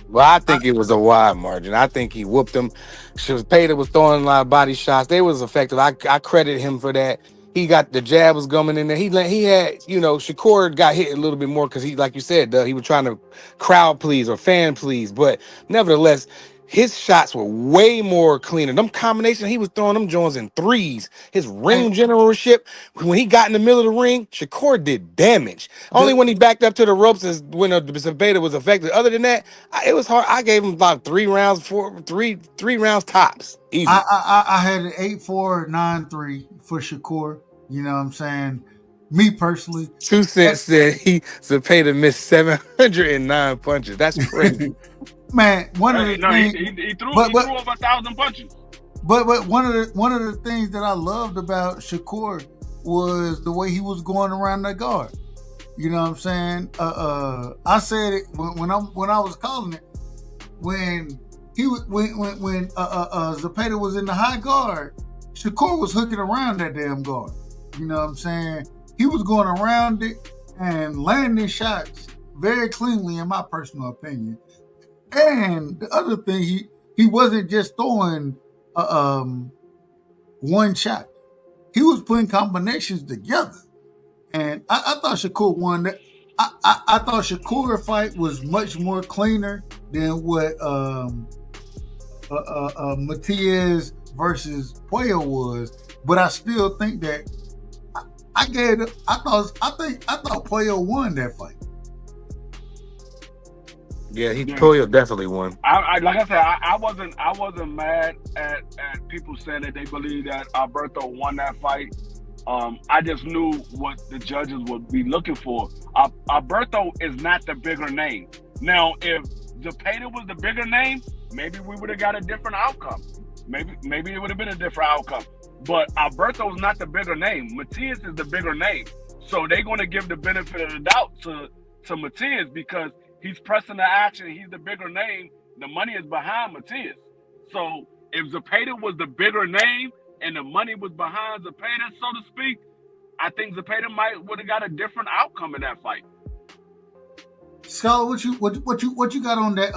Well, I think it was a wide margin. I think he whooped him. Zepeda was throwing a lot of body shots. They was effective. I credit him for that. He got the jab was coming in there. He had, Shakur got hit a little bit more because he, like you said, he was trying to crowd please or fan please. But nevertheless, his shots were way more cleaner. Them combinations, he was throwing them joints in threes. His ring generalship, when he got in the middle of the ring, Shakur did damage. Only when he backed up to the ropes is when the Zepeda was effective. Other than that, it was hard. I gave him about 3 rounds, three rounds tops. Easy. I had an 8-4, 9-3 for Shakur. You know what I'm saying? Me personally. 2 Cents said Zepeda missed 709 punches. That's crazy. Man, one of the things he threw over 1,000 punches. But one of the things that I loved about Shakur was the way he was going around that guard. You know what I'm saying? I said it when I was calling it when Zepeda was in the high guard, Shakur was hooking around that damn guard. You know what I'm saying? He was going around it and landing shots very cleanly, in my personal opinion. And the other thing, he wasn't just throwing one shot. He was putting combinations together. And I thought Shakur won that. I thought Shakur's fight was much more cleaner than what Matias versus Pollo was. But I still think that I thought Pollo won that fight. Yeah, Pollo definitely won. Like I said, I wasn't mad at people saying that they believe that Alberto won that fight. I just knew what the judges would be looking for. Alberto is not the bigger name. Now, if Zepeda was the bigger name, maybe we would have got a different outcome. Maybe it would have been a different outcome. But Alberto's not the bigger name. Matias is the bigger name. So they're going to give the benefit of the doubt to Matias because he's pressing the action. He's the bigger name. The money is behind Matias. So if Zepeda was the bigger name and the money was behind Zepeda, so to speak, I think Zepeda would have got a different outcome in that fight. Scholar, what you got on that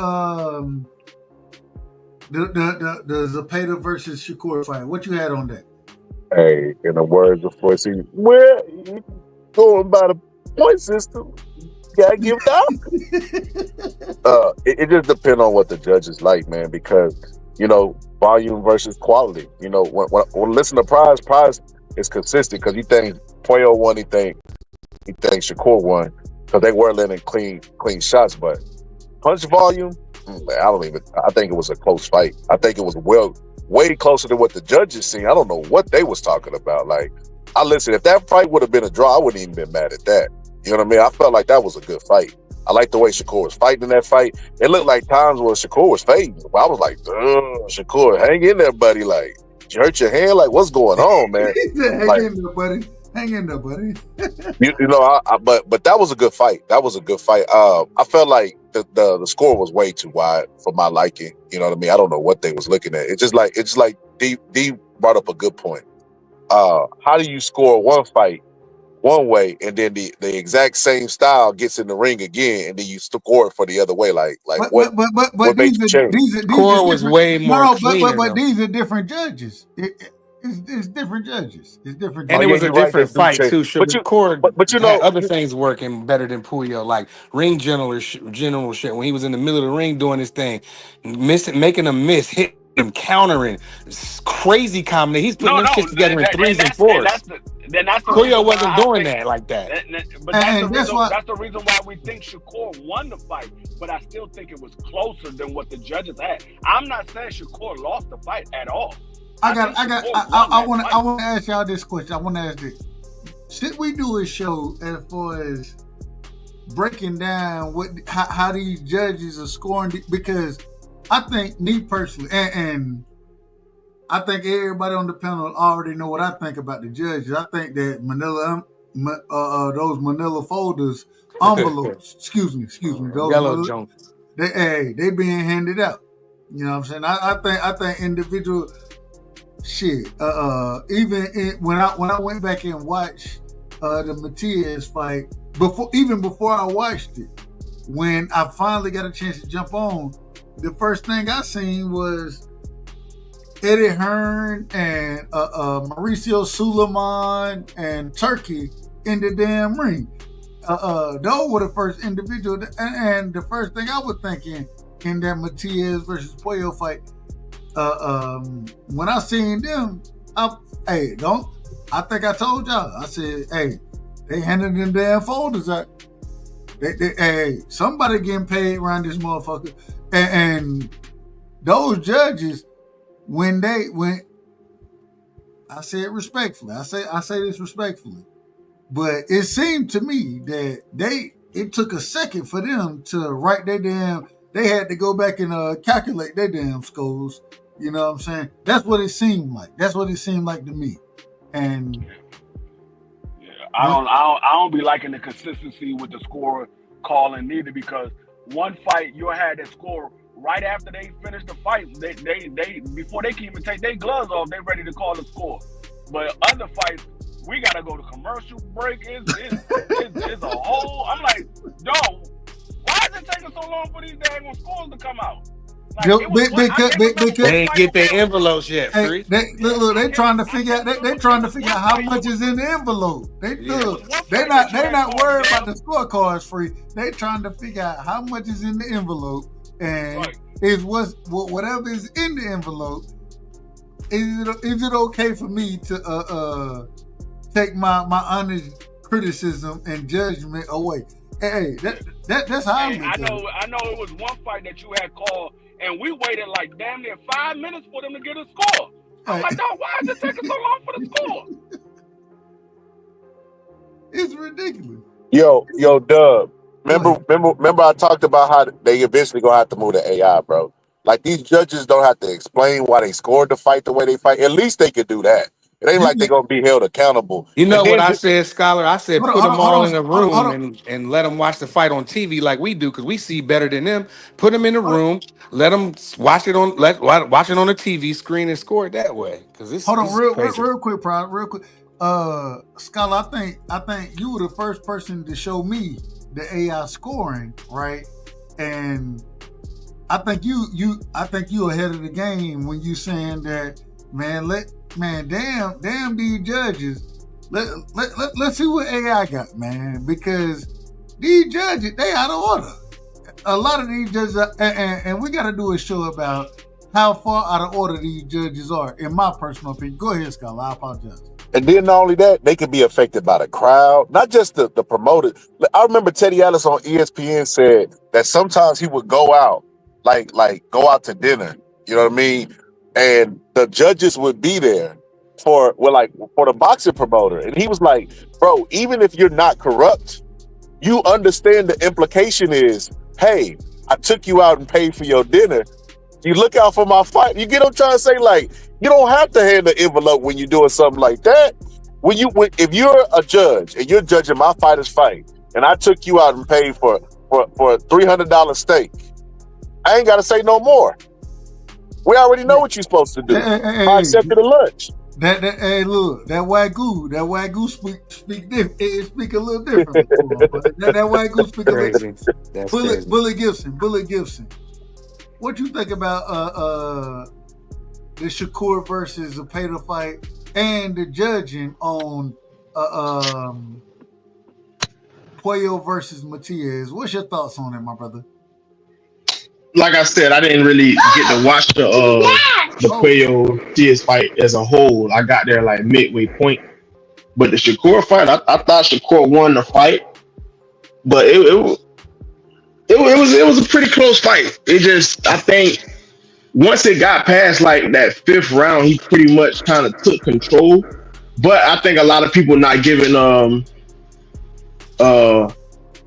the Zepeda versus Shakur fight? What you had on that? Hey, in the words of Foyce, going by the point system, gotta give it out. It just depends on what the judges like, man, because volume versus quality. When listen to Prize is consistent because he thinks Pollo won, he thinks Shakur won because they were letting clean shots, but punch volume, I think it was a close fight. I think it was way closer than what the judges seen. I don't know what they was talking about. Like, if that fight would have been a draw, I wouldn't even been mad at that. You know what I mean? I felt like that was a good fight. I like the way Shakur was fighting in that fight. It looked like times where Shakur was fading. But I was like, Shakur, hang in there, buddy. Like, did you hurt your hand? Like, what's going on, man? Hang in there, buddy. Hang in there, buddy. But that was a good fight. That was a good fight. I felt like the score was way too wide for my liking. You know what I mean? I don't know what they was looking at. It's just like D brought up a good point. How do you score one fight one way and then the exact same style gets in the ring again and then you score it for the other way? Like what made These you are change? Score was different. way more No, cleaner but though. these are different judges. It's different judges. It's different And Oh it yeah, judges. was a you're right. They different do fight change. too. But Sugar you Cord but you had know other things working better than Puyo, like ring general shit. When he was in the middle of the ring doing his thing, making a miss, hitting him, countering, crazy combination. He's putting No, them no, shits together in threes and fours. that's the right. reason Puyo why wasn't I doing think. that like that. But that's the And that's reason. why That's the reason why we think Shakur won the fight. But I still think it was closer than what the judges had. I'm not saying Shakur lost the fight at all. I think Shakur won I that want fight. I want to ask y'all this question. I want to ask this: should we do a show as far as breaking down how these judges are scoring? Because I think, me personally, and I think everybody on the panel already know what I think about the judges. I think that those Manila folders, envelopes, excuse me, those Yellow Jones. they being handed out. You know what I'm saying? I think individual shit. When I went back and watched the Matias fight before I watched it, when I finally got a chance to jump on, the first thing I seen was Eddie Hearn and Mauricio Suleiman and Turkey in the damn ring. Those were the first individual, and the first thing I was thinking in that Matias versus Puyo fight, when I seen them, I think I told y'all, I said, hey, they handed them damn folders out. Hey, somebody getting paid around this motherfucker, and those judges, when I say it respectfully, I say this respectfully, but it seemed to me that it took a second for them to write their damn. They had to go back and calculate their damn scores. You know what I'm saying? That's what it seemed like. That's what it seemed like to me. And I don't be liking the consistency with the score calling neither, because one fight you'll have that score right after they finish the fight. They before they can even take their gloves off, they ready to call the score. But other fights, we gotta go to commercial break. It's a whole. I'm like, dog, why is it taking so long for these daggone scores to come out? Like, it was because They ain't get their envelopes yet, hey, Free. they trying to figure out they trying to figure out how much is in the envelope. They not worried about the scorecards, Free. They trying to figure out how much is in the envelope, and is whatever is in the envelope. Is it okay for me to take my honest criticism and judgment away? Hey, that's how I'm. I know it was one fight that you had called, and we waited like damn near 5 minutes for them to get a score. I'm like, dog, why is it taking so long for the score? It's ridiculous. Yo, Dub. Remember I talked about how they eventually gonna have to move to AI, bro. Like, these judges don't have to explain why they scored the fight the way they fight. At least they could do that. It ain't like they're gonna be held accountable. You know And what then I said, Scholar? I said put them Hold all on, in a hold room on. and let them watch the fight on TV like we do, because we see better than them. Put them in a room, let them watch it on watch it on the TV screen and score it that way. Because this Hold on, is crazy. real quick, Pride, real quick. Scholar, I think you were the first person to show me the AI scoring, right? And I think you ahead of the game when you saying that, damn these judges. Let's see what AI got, man, because these judges, they out of order. A lot of these judges and we got to do a show about how far out of order these judges are, in my personal opinion. Go ahead, Scholar. I apologize. And then not only that, they could be affected by the crowd, not just the promoters. I remember Teddy Ellis on ESPN said that sometimes he would go out, like go out to dinner, you know what I mean? And the judges would be there for the boxing promoter. And he was like, bro, even if you're not corrupt, you understand the implication is, hey, I took you out and paid for your dinner. You look out for my fight. You get what I'm trying to say? Like, you don't have to hand the envelope when you're doing something like that. if you're a judge and you're judging my fighter's fight, and I took you out and paid for a $300 steak, I ain't got to say no more. We already know what you're supposed to do. I accepted a lunch. Hey, look, that wagyu speak different. It speak a little different. But that wagyu speak a little different. That's crazy. Bullet Gibson. What you think about the Shakur versus Zepeda fight and the judging on Puello versus Matias? What's your thoughts on it, my brother? Like I said, I didn't really get to watch the Puello Diaz fight as a whole. I got there like midway point, but the Shakur fight, I thought Shakur won the fight, but it was a pretty close fight. It just, I think once it got past like that fifth round, he pretty much kind of took control. But I think a lot of people not giving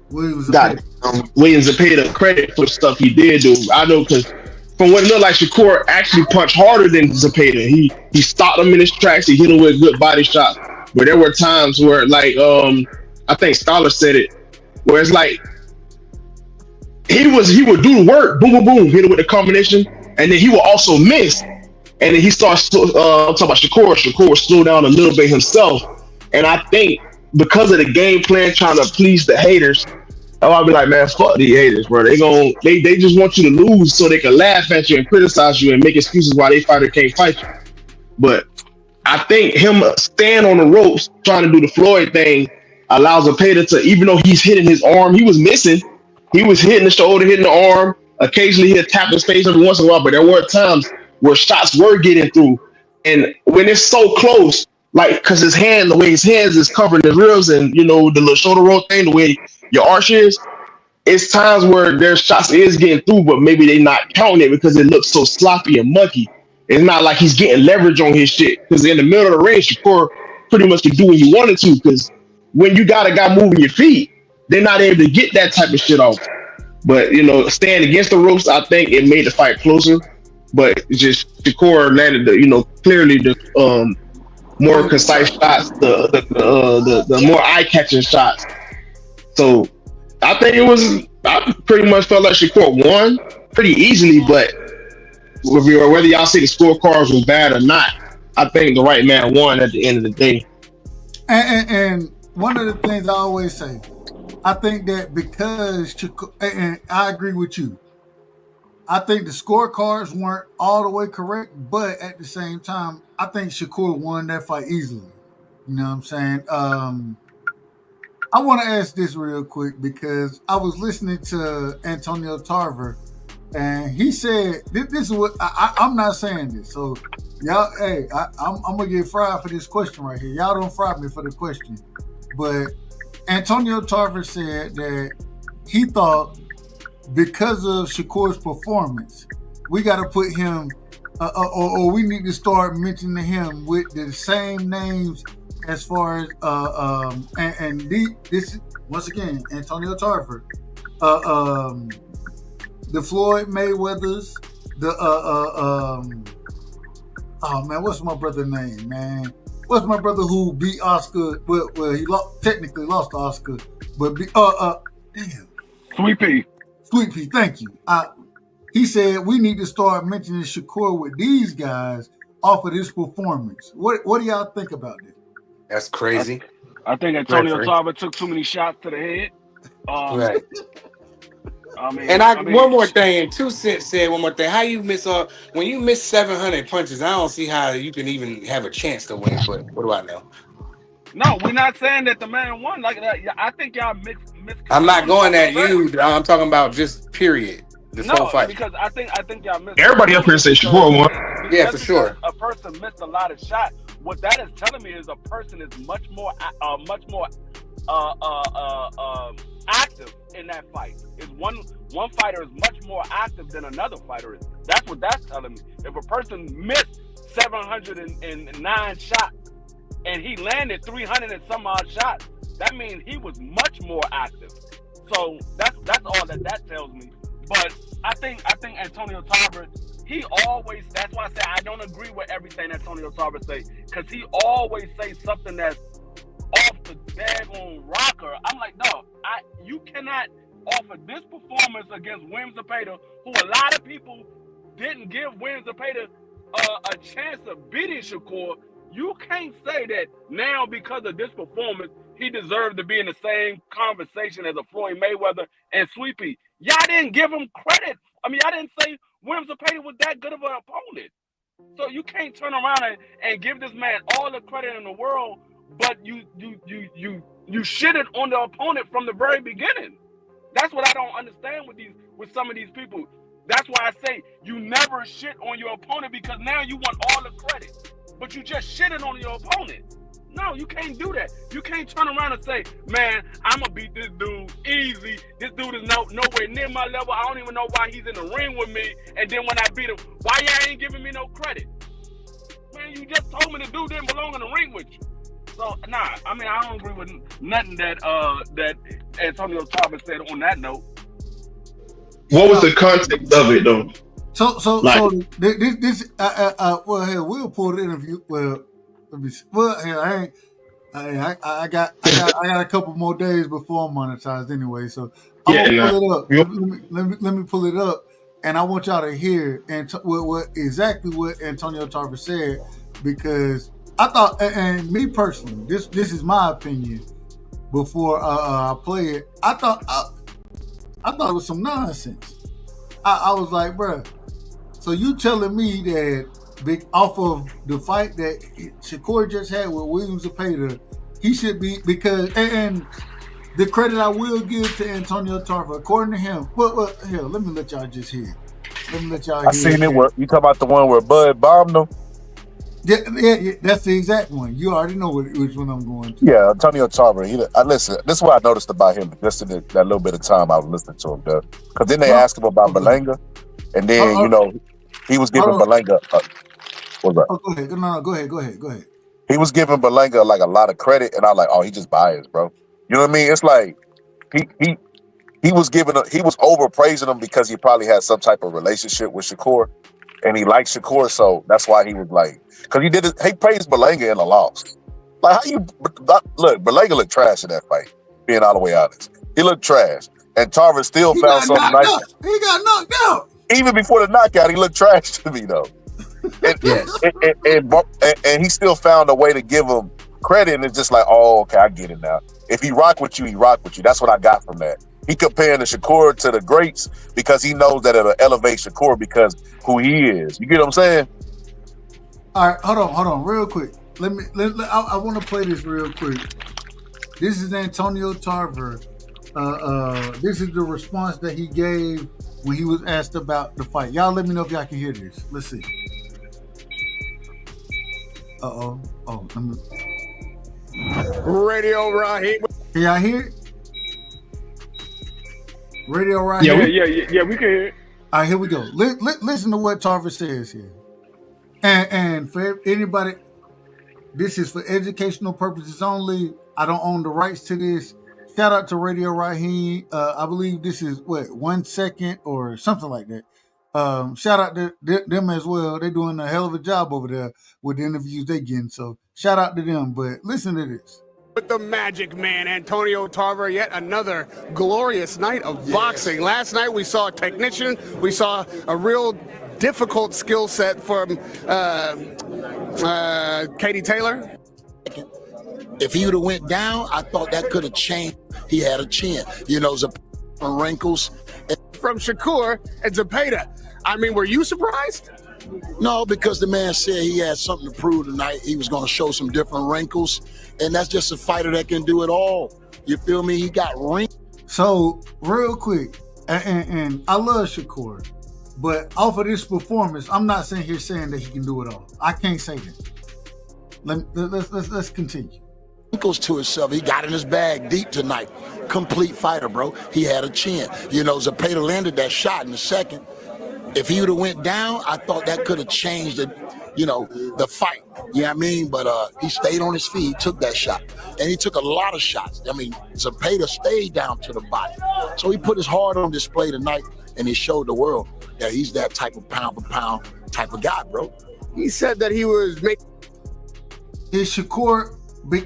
Williams Zepeda credit for stuff he did do. I know, because from what it looked like, Shakur actually punched harder than Zepeda. He stopped him in his tracks. He hit him with good body shots. But there were times where, like, I think Scholar said it, where it's like he would do the work, boom, boom, boom, hit him with the combination, and then he would also miss. And then he starts I'm talking about Shakur. Shakur would slow down a little bit himself. And I think because of the game plan trying to please the haters, I'll be like, man, fuck these haters, bro. They just want you to lose so they can laugh at you and criticize you and make excuses why they fighter can't fight you. But I think him staying on the ropes, trying to do the Floyd thing, allows Zepeda to, even though he's hitting his arm, he was missing. He was hitting the shoulder, hitting the arm. Occasionally he'd tap his face every once in a while, but there were times where shots were getting through. And when it's so close, like, because his hand, the way his hands is covering his ribs and, you know, the little shoulder roll thing, the way your arch is, it's times where their shots is getting through, but maybe they not counting it because it looks so sloppy and mucky. It's not like he's getting leverage on his shit, because in the middle of the ring, Shakur pretty much could do what he wanted to, because when you got a guy moving your feet, they're not able to get that type of shit off. But, you know, staying against the ropes, I think it made the fight closer. But it's just Shakur landed the, you know, clearly the more concise shots, the more eye-catching shots. So I think I pretty much felt like Shakur won pretty easily, but whether y'all say the scorecards was bad or not, I think the right man won at the end of the day. And one of the things I always say, I think that because Shakur, and I agree with you, I think the scorecards weren't all the way correct, but at the same time, I think Shakur won that fight easily. You know what I'm saying? I want to ask this real quick because I was listening to Antonio Tarver, and he said, this is what, I'm not saying this, so y'all, hey, I'm going to get fried for this question right here. Y'all don't fry me for the question. But Antonio Tarver said that he thought because of Shakur's performance, we got to put him, or we need to start mentioning him with the same names as far as, this once again, Antonio Tarver, the Floyd Mayweathers, oh man, what's my brother's name, man? What's my brother who beat Oscar? Well, he technically lost to Oscar, but damn. Sweet Pea, thank you. He said we need to start mentioning Shakur with these guys off of this performance. What do y'all think about this? That's crazy. I think Antonio Tarver took too many shots to the head. Right. I mean, one more thing, and 2 Cent said one more thing. How you miss when you miss 700 punches? I don't see how you can even have a chance to win. But what do I know? No, we're not saying that the man won like that. I think y'all mix. I'm not going at you. I'm talking about just period. This whole fight. Because I think y'all missed. Everybody up here says Shakur won. Yeah, for sure. A person missed a lot of shots. What that is telling me is a person is much more active in that fight. Is one fighter is much more active than another fighter is. That's what that's telling me. If a person missed 709 shots and he landed 300 and some odd shots, that means he was much more active. So that's all that tells me. But I think Antonio Tarver, he always, that's why I say I don't agree with everything Antonio Tarver say, because he always say something that's off the daggone rocker. I'm like, no, you cannot offer this performance against Williams Zepeda, who a lot of people didn't give Williams Zepeda a chance of beating Shakur. You can't say that now because of this performance, he deserved to be in the same conversation as a Floyd Mayweather and Sweepy. Y'all didn't give him credit. I mean, y'all didn't say Williams Zepeda was that good of an opponent. So you can't turn around and give this man all the credit in the world, but you shitted on the opponent from the very beginning. That's what I don't understand with some of these people. That's why I say you never shit on your opponent, because now you want all the credit, but you just shitted on your opponent. No, you can't do that. You can't turn around and say, man, I'm going to beat this dude easy. This dude is nowhere near my level. I don't even know why he's in the ring with me. And then when I beat him, why y'all ain't giving me no credit? Man, you just told me the dude didn't belong in the ring with you. So, nah, I mean, I don't agree with nothing that Antonio Tarver said on that note. What was the context of it, though? So this well, hell, we'll pull the interview. Well, let me see. Well, hell, I got a couple more days before I'm monetized anyway. So I'm gonna pull it up. Let me pull it up, and I want y'all to hear exactly what Antonio Tarver said, because I thought, and me personally, this is my opinion. Before I play it, I thought it was some nonsense. I was like, bruh, so you telling me that off of the fight that Shakur just had with Williams Zepeda, he should be, because, and the credit I will give to Antonio Tarver, according to him, well, hell, let me let y'all just hear. I seen it. Where you talking about the one where Bud bombed him? Yeah, that's the exact one. You already know which one I'm going to. Yeah, Antonio Tarver. I listen. This is what I noticed about him. Just in that little bit of time I was listening to him, because then they asked him about Berlanga, and then he was giving Berlanga. What was that? Go ahead. No, go ahead. He was giving Berlanga like a lot of credit, and I was like, oh, he just biased, bro. You know what I mean? It's like he was overpraising him because he probably had some type of relationship with Shakur, and he liked Shakur, so that's why he was like, because he praised Berlanga in a loss. Like, how you look? Berlanga looked trash in that fight. Being all the way honest, he looked trash, and Tarver still found something nice. He got knocked out. Even before the knockout, he looked trash to me though. And he still found a way to give him credit, and it's just like, oh, okay, I get it now. If he rock with you, he rock with you. That's what I got from that. He comparing the Shakur to the greats because he knows that it'll elevate Shakur because who he is. You get what I'm saying? All right, hold on, real quick. I want to play this real quick. This is Antonio Tarver. This is the response that he gave when he was asked about the fight. Y'all let me know if y'all can hear this. Let's see. Radio Raheem. Can y'all hear it? Radio Raheem. Yeah, we can hear it. All right, here we go. Listen to what Tarver says here. And for anybody, this is for educational purposes only. I don't own the rights to this. Shout out to Radio Raheem. I believe this is 1 second or something like that. Shout out to them as well. They're doing a hell of a job over there with the interviews they getting. So shout out to them. But listen to this. With the Magic Man, Antonio Tarver, yet another glorious night of boxing. Last night we saw a technician. We saw a real difficult skill set from Katie Taylor. If he would have went down, I thought that could have changed. He had a chin, wrinkles. From Shakur and Zepeda. I mean, were you surprised? No, because the man said he had something to prove tonight. He was going to show some different wrinkles, and that's just a fighter that can do it all. You feel me? He got wrinkles. So, real quick, and I love Shakur, but off of this performance, I'm not sitting here saying that he can do it all. I can't say that. Let's continue. Wrinkles to himself. He got in his bag deep tonight. Complete fighter, bro. He had a chin. Zepeda landed that shot in the second. If he would have went down, I thought that could have changed the fight. You know what I mean? But he stayed on his feet. He took that shot. And he took a lot of shots. I mean, Zepeda stayed down to the body. So he put his heart on display tonight, and he showed the world that he's that type of pound for pound type of guy, bro. He said that he was making. Is Shakur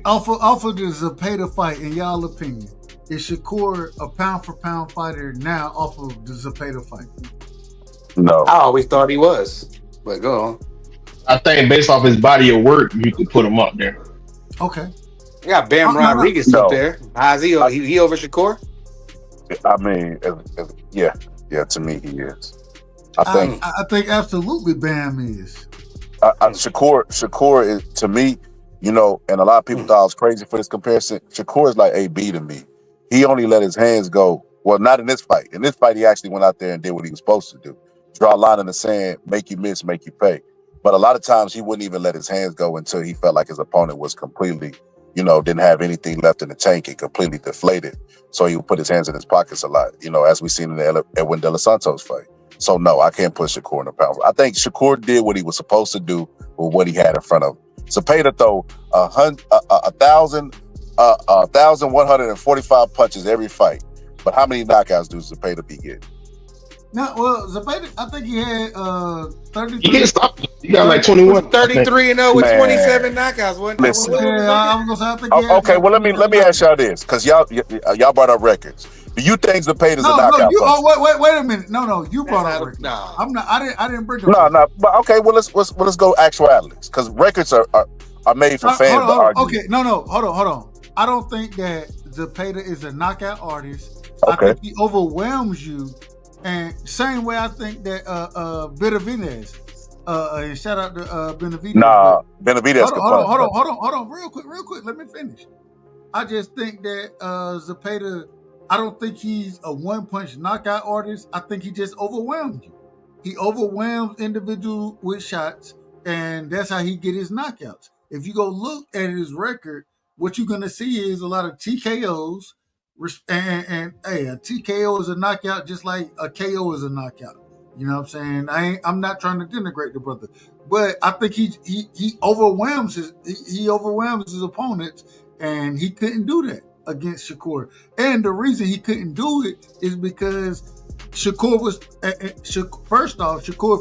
off of the Zepeda fight, in y'all opinion? Is Shakur a pound for pound fighter now off of the Zepeda fight? No. I always thought he was, but go on. I think based off his body of work, you could put him up there. Okay. You got Bam No. Rodriguez No. up there. How's he? He over Shakur? I mean, yeah. To me, he is. I think absolutely Bam is. Shakur is, to me, you know, and a lot of people thought I was crazy for this comparison. Shakur is like AB to me. He only let his hands go. Well, not in this fight. In this fight, he actually went out there and did what he was supposed to do. Draw a line in the sand, make you miss, make you pay. But a lot of times he wouldn't even let his hands go until he felt like his opponent was completely, you know, didn't have anything left in the tank and completely deflated. So he would put his hands in his pockets a lot, you know, as we seen in the Edwin De Los Santos fight. So no, I can't put Shakur in the pound. I think Shakur did what he was supposed to do with what he had in front of him. Zepeda throw 1,145 punches every fight. But how many knockouts do Zepeda be getting? No, well, Zepeda, I think he had 33. He didn't stop. He got like 21. 33-0 with 27 knockouts. Listen. I was gonna say, I think he had Okay, well let me ask y'all this, because y'all brought up records. Do you think Zepeda's a knockout puncher? Wait a minute. No, you brought up records. No. I'm not. I didn't bring them. No. But okay, well let's go actualities, because records are made for fans to argue. Okay, no, hold on. I don't think that Zepeda is a knockout artist. Okay. I think he overwhelms you, and same way I think that Benavidez. And shout out to Benavidez. Nah, Benavidez. Hold on, real quick. Let me finish. I just think that Zepeda, I don't think he's a one-punch knockout artist. I think he just overwhelmed you. He overwhelms individuals with shots, and that's how he get his knockouts. If you go look at his record, what you're gonna see is a lot of TKOs, and hey, a TKO is a knockout just like a KO is a knockout. You know what I'm saying? I'm not trying to denigrate the brother, but I think he overwhelms his opponents, and he couldn't do that against Shakur. And the reason he couldn't do it is because Shakur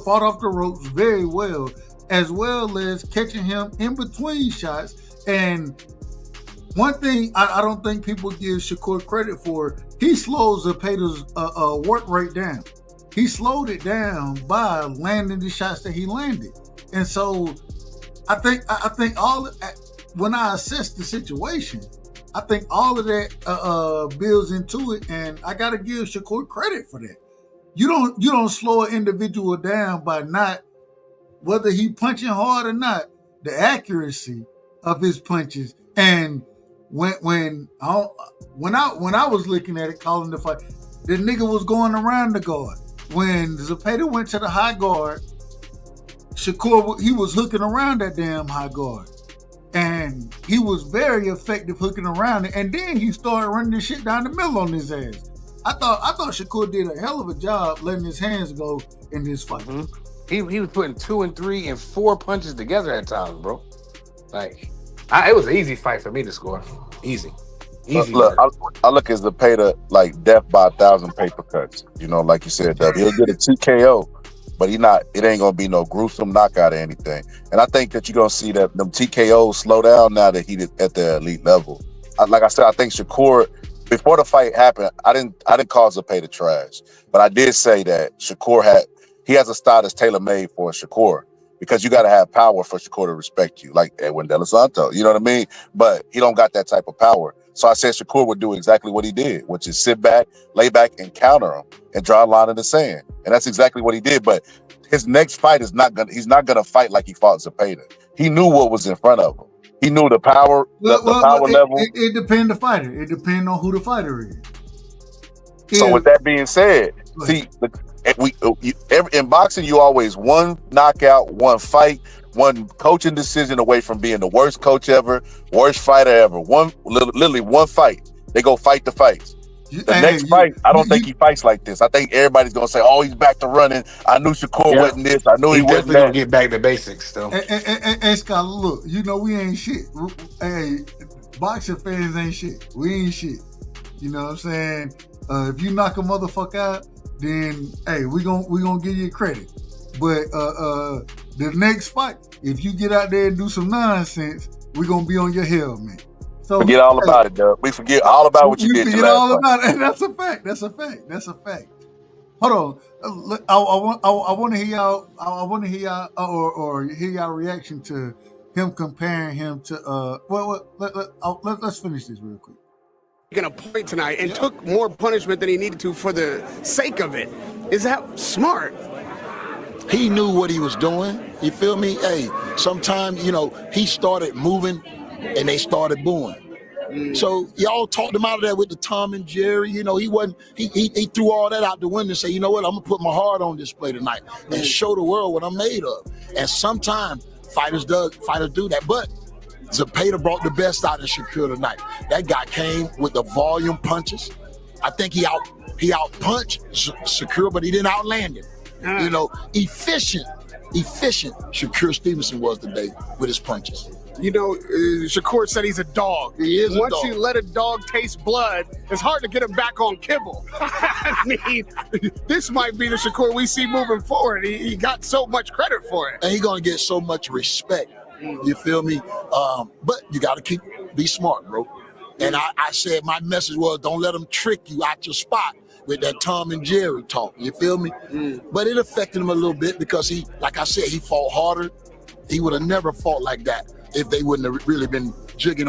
fought off the ropes very well as catching him in between shots. And one thing I don't think people give Shakur credit for, he slows Zepeda's work rate down. He slowed it down by landing the shots that he landed. And so I think when I assess the situation, I think all of that builds into it, and I gotta give Shakur credit for that. You don't slow an individual down by not, whether he punching hard or not, the accuracy of his punches. And when I was looking at it, calling the fight, the nigga was going around the guard. When Zepeda went to the high guard, Shakur, he was hooking around that damn high guard. And he was very effective hooking around it. And then he started running this shit down the middle on his ass. I thought Shakur did a hell of a job letting his hands go in this fight. Mm-hmm. He was putting 2 and 3 and 4 punches together at times, bro. Like, it was an easy fight for me to score. Easy. Look, I look at Zepeda like death by 1,000 paper cuts. You know, like you said, Dub. He'll get a TKO, but it ain't gonna be no gruesome knockout or anything. And I think that you're gonna see that them TKOs slow down now that he's at the elite level. Like I said, I think Shakur, before the fight happened, I didn't call Zepeda trash, but I did say that Shakur has a style that's tailor-made for Shakur, because you got to have power for Shakur to respect you, like Edwin De Los Santos. You know what I mean? But he don't got that type of power. So I said Shakur would do exactly what he did, which is sit back, lay back, and counter him and draw a line in the sand. And that's exactly what he did. But his next fight he's not gonna fight like he fought Zepeda. He knew what was in front of him. He knew the power, power level. It depends on the fighter. It depends on who the fighter is. So with that being said, see, in boxing, you always one knockout, one fight, one coaching decision away from being the worst coach ever, worst fighter ever. Literally one fight. They go fight the fights. Next fight, I don't think he fights like this. I think everybody's gonna say, "Oh, he's back to running." I knew Shakur wasn't this. I knew he wasn't that. Gonna get back to basics, though. And Scott, look, we ain't shit. Hey, boxing fans ain't shit. We ain't shit. You know what I'm saying? If you knock a motherfucker out, then hey, we gonna give you credit. But the next fight, if you get out there and do some nonsense, we're gonna be on your helmet. So Forget all about it, Doug. We forget all about what you did forget your last all fight. about it. That's a fact. That's a fact. That's a fact. Hold on. I want to hear y'all. I want to hear y'all or hear y'all reaction to him comparing him to let's finish this real quick. Taking a point tonight and took more punishment than he needed to for the sake of it. Is that smart? He knew what he was doing. You feel me? Hey, sometimes, he started moving and they started booing. So y'all talked him out of that with the Tom and Jerry. He wasn't. He threw all that out the window and said, you know what? I'm gonna put my heart on display tonight and show the world what I'm made of. And sometimes fighters do that. But Zepeda brought the best out of Shakur tonight. That guy came with the volume punches. I think he out punched Shakur, but he didn't outland him. Efficient Shakur Stevenson was today with his punches. Shakur said he's a dog. He is Once a dog. you let a dog taste blood, it's hard to get him back on kibble. I mean, this might be the Shakur we see moving forward. He got so much credit for it. And he's going to get so much respect. You feel me? But you got to be smart, bro. And I said my message was, don't let them trick you out your spot with that Tom and Jerry talk. You feel me? But it affected him a little bit because like I said, he fought harder. He would have never fought like that if they wouldn't have really been jigging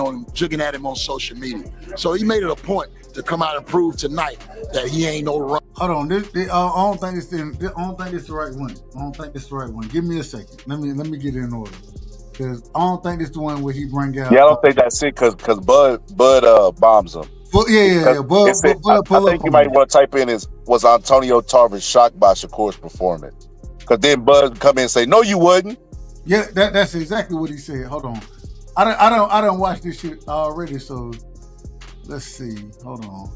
at him on social media. So he made it a point to come out and prove tonight that he ain't no run. Hold on, I don't think it's the right one. I don't think it's the right one. Give me a second. Let me get it in order. Because I don't think it's the one where he bring out. Yeah, I don't think that's it because Bud bombs him. But yeah. Bud I think you might want to type in was Antonio Tarver shocked by Shakur's performance? Because then Bud come in and say, no, you wouldn't. Yeah, that's exactly what he said. Hold on. I don't watch this shit already, so let's see. Hold on.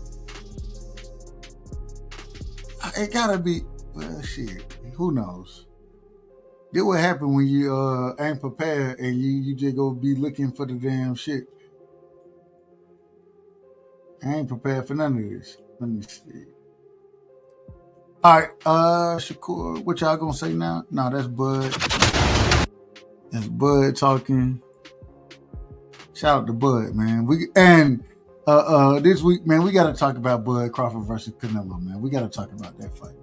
It gotta be shit. Who knows? This what happen when you ain't prepared and you just go be looking for the damn shit. I ain't prepared for none of this. Let me see. All right, Shakur, what y'all gonna say now? No, that's Bud. That's Bud talking. Shout out to Bud, man. This week, man, we gotta talk about Bud Crawford versus Canelo, man. We gotta talk about that fight.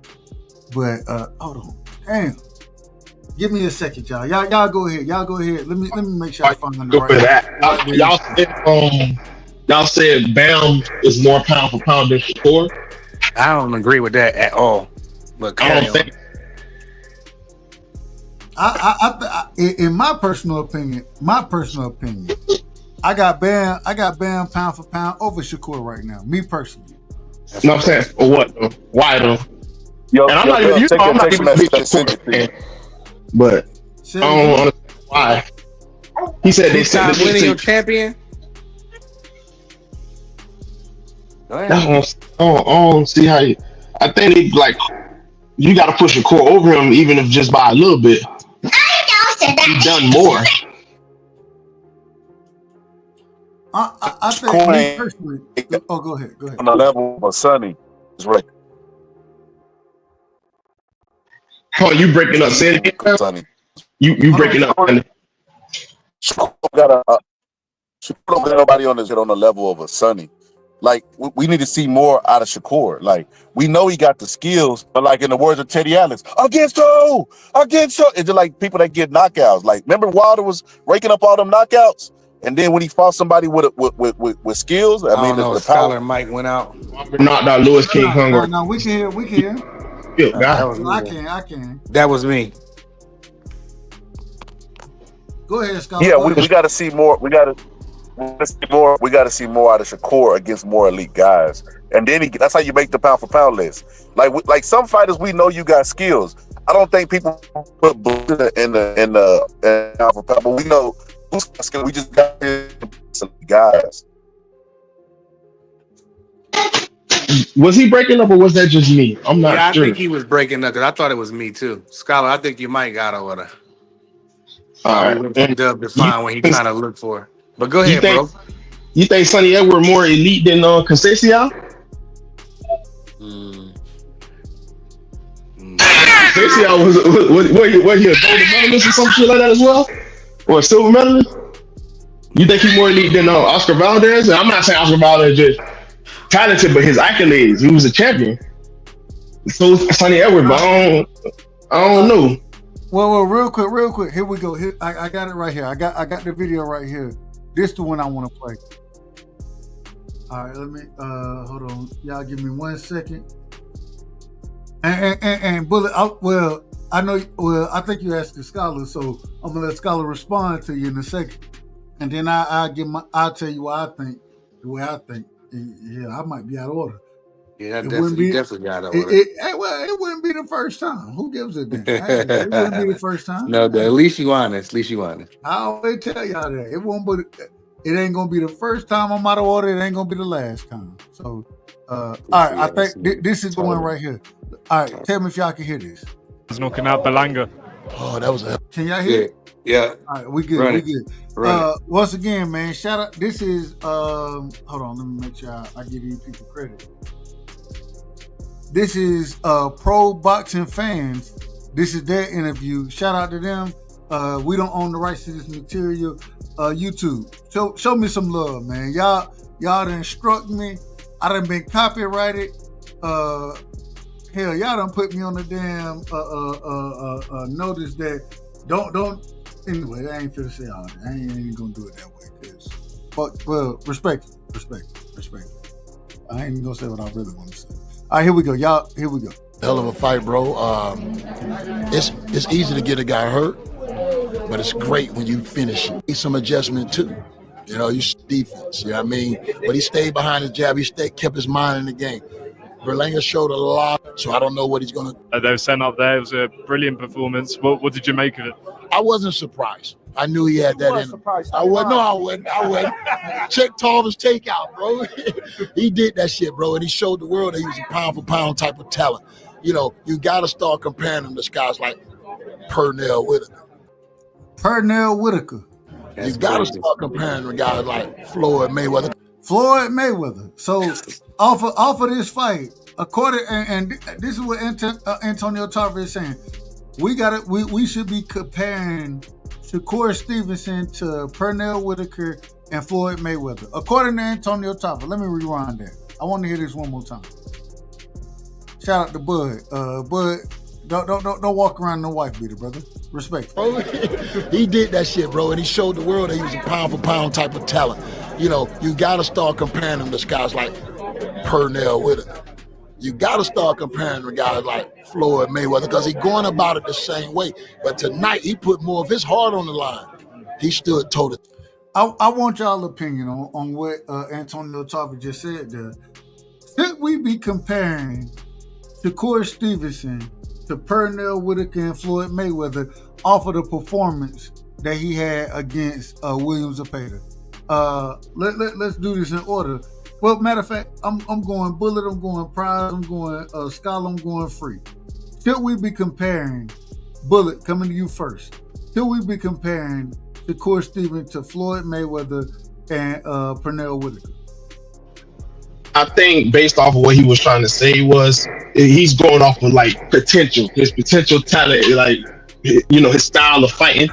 But hold on. Damn. Give me a second, y'all. Y'all go ahead. Let me make sure I find the right. For that. Y'all said Bam is more pound for pound than Shakur. I don't agree with that at all. But I don't think. In my personal opinion, I got Bam pound for pound over Shakur right now. Me personally. No, I'm saying for what though? Why though? Yo, and I'm not even. I'm not even a big Shakur fan, but I don't understand why. He said they said winning your champion. I don't see how you. I think you got to push Shakur over him, even if just by a little bit. He's done more. I think me personally. Oh, go ahead. On the level of Sonny is right. Oh, you breaking up? Say it again, Sonny. You breaking up? Shakur don't got nobody on the level of a Sonny. Like, we need to see more out of Shakur. Like, we know he got the skills, but like in the words of Teddy Atlas, against you. It's just like people that get knockouts. Like, remember Wilder was raking up all them knockouts? And then when he fought somebody with skills, I mean, the Scholar Mike went out. Knocked out Lewis King Hunger. No, we can hear. I can. That was me. Go ahead, Scholar. Yeah, we got to see more. We got to see more out of Shakur against more elite guys, and then that's how you make the pound for pound list. Like some fighters, we know you got skills. I don't think people put in the pound for pound, but we know who's got skills. We just got some guys. Was he breaking up, or was that just me? I'm not sure. I think he was breaking up because I thought it was me too. Scholar, I think you might got over there. All right, and Dub to find what he's trying to look for. But go ahead, bro. You think Sonny Edward more elite than Conceição? Basically, I was he a gold medalist or some shit like that as well, or a silver medalist? You think he more elite than Oscar Valdez? And I'm not saying Oscar Valdez just talented, but his accolades. He was a champion. So Sonny Edwards, but I don't know. Well, real quick. Here we go. Here, I got it right here. I got the video right here. This the one I want to play. All right, let me hold on. Y'all give me 1 second. And Bullet. I know. Well, I think you asked the scholar, so I'm gonna let scholar respond to you in a second, and then I'll tell you what I think. The way I think. Yeah, I might be out of order. Yeah, definitely got out of order. It wouldn't be the first time. Who gives a damn? It wouldn't be the first time. No, at least you honest. I always tell y'all that it won't. But it ain't gonna be the first time I'm out of order. It ain't gonna be the last time. So, all right. I think this is the one right here. All right, tell me if y'all can hear this. He's knocking out Belanga. Oh, that was a. Can y'all hear it? Yeah. All right, we good. We good. Once again, man, shout out. This is hold on. Let me make sure I give these people credit. This is Pro Boxing Fans. This is their interview. Shout out to them. We don't own the rights to this material. YouTube, show me some love, man. Y'all done struck me. I done been copyrighted. Hell, y'all done put me on the damn notice that don't. Anyway, I ain't finna say all that. I ain't even gonna do it that way. But respect. I ain't even gonna say what I really want to say. All right, here we go, y'all. Here we go. Hell of a fight, bro. It's easy to get a guy hurt, but it's great when you finish. Need some adjustment too. You know, you defense. You know what I mean? But he stayed behind his jab. He kept his mind in the game. Berlanga showed a lot, so I don't know what he's gonna. They were sent up there. It was a brilliant performance. What did you make of it? I wasn't surprised. I knew he had that in him. I wasn't. Check Tarver's takeout, bro. He did that shit, bro, and he showed the world that he was a pound for pound type of talent. You know, you got to start comparing him to guys like Pernell Whitaker. You got to start comparing to guys like Floyd Mayweather. So off of this fight, according and this is what Antonio Tarver is saying. We should be comparing Shakur Stevenson to Pernell Whitaker and Floyd Mayweather. According to Antonio Tarver, let me rewind that. I want to hear this one more time. Shout out to Bud. Bud, don't walk around no wife beater, brother. Respect. He did that shit, bro, and he showed the world that he was a pound for pound type of talent. You know, you got to start comparing him to guys like Pernell Whitaker. You got to start comparing to guys like Floyd Mayweather because he's going about it the same way. But tonight, he put more of his heart on the line. He stood toe to toe. I want y'all's opinion on what Antonio Tarver just said there. Should we be comparing Shakur Stevenson to Pernell Whitaker and Floyd Mayweather off of the performance that he had against William Zepeda? Let's do this in order. Well, matter of fact, I'm going Bullet, I'm going Prize, I'm going Scholar, I'm going Free. Should we be comparing, Bullet, coming to you first, should we be comparing Shakur Stevenson to Floyd Mayweather and Pernell Whitaker? I think based off of what he was trying to say was he's going off of like potential, his potential talent, like, you know, his style of fighting.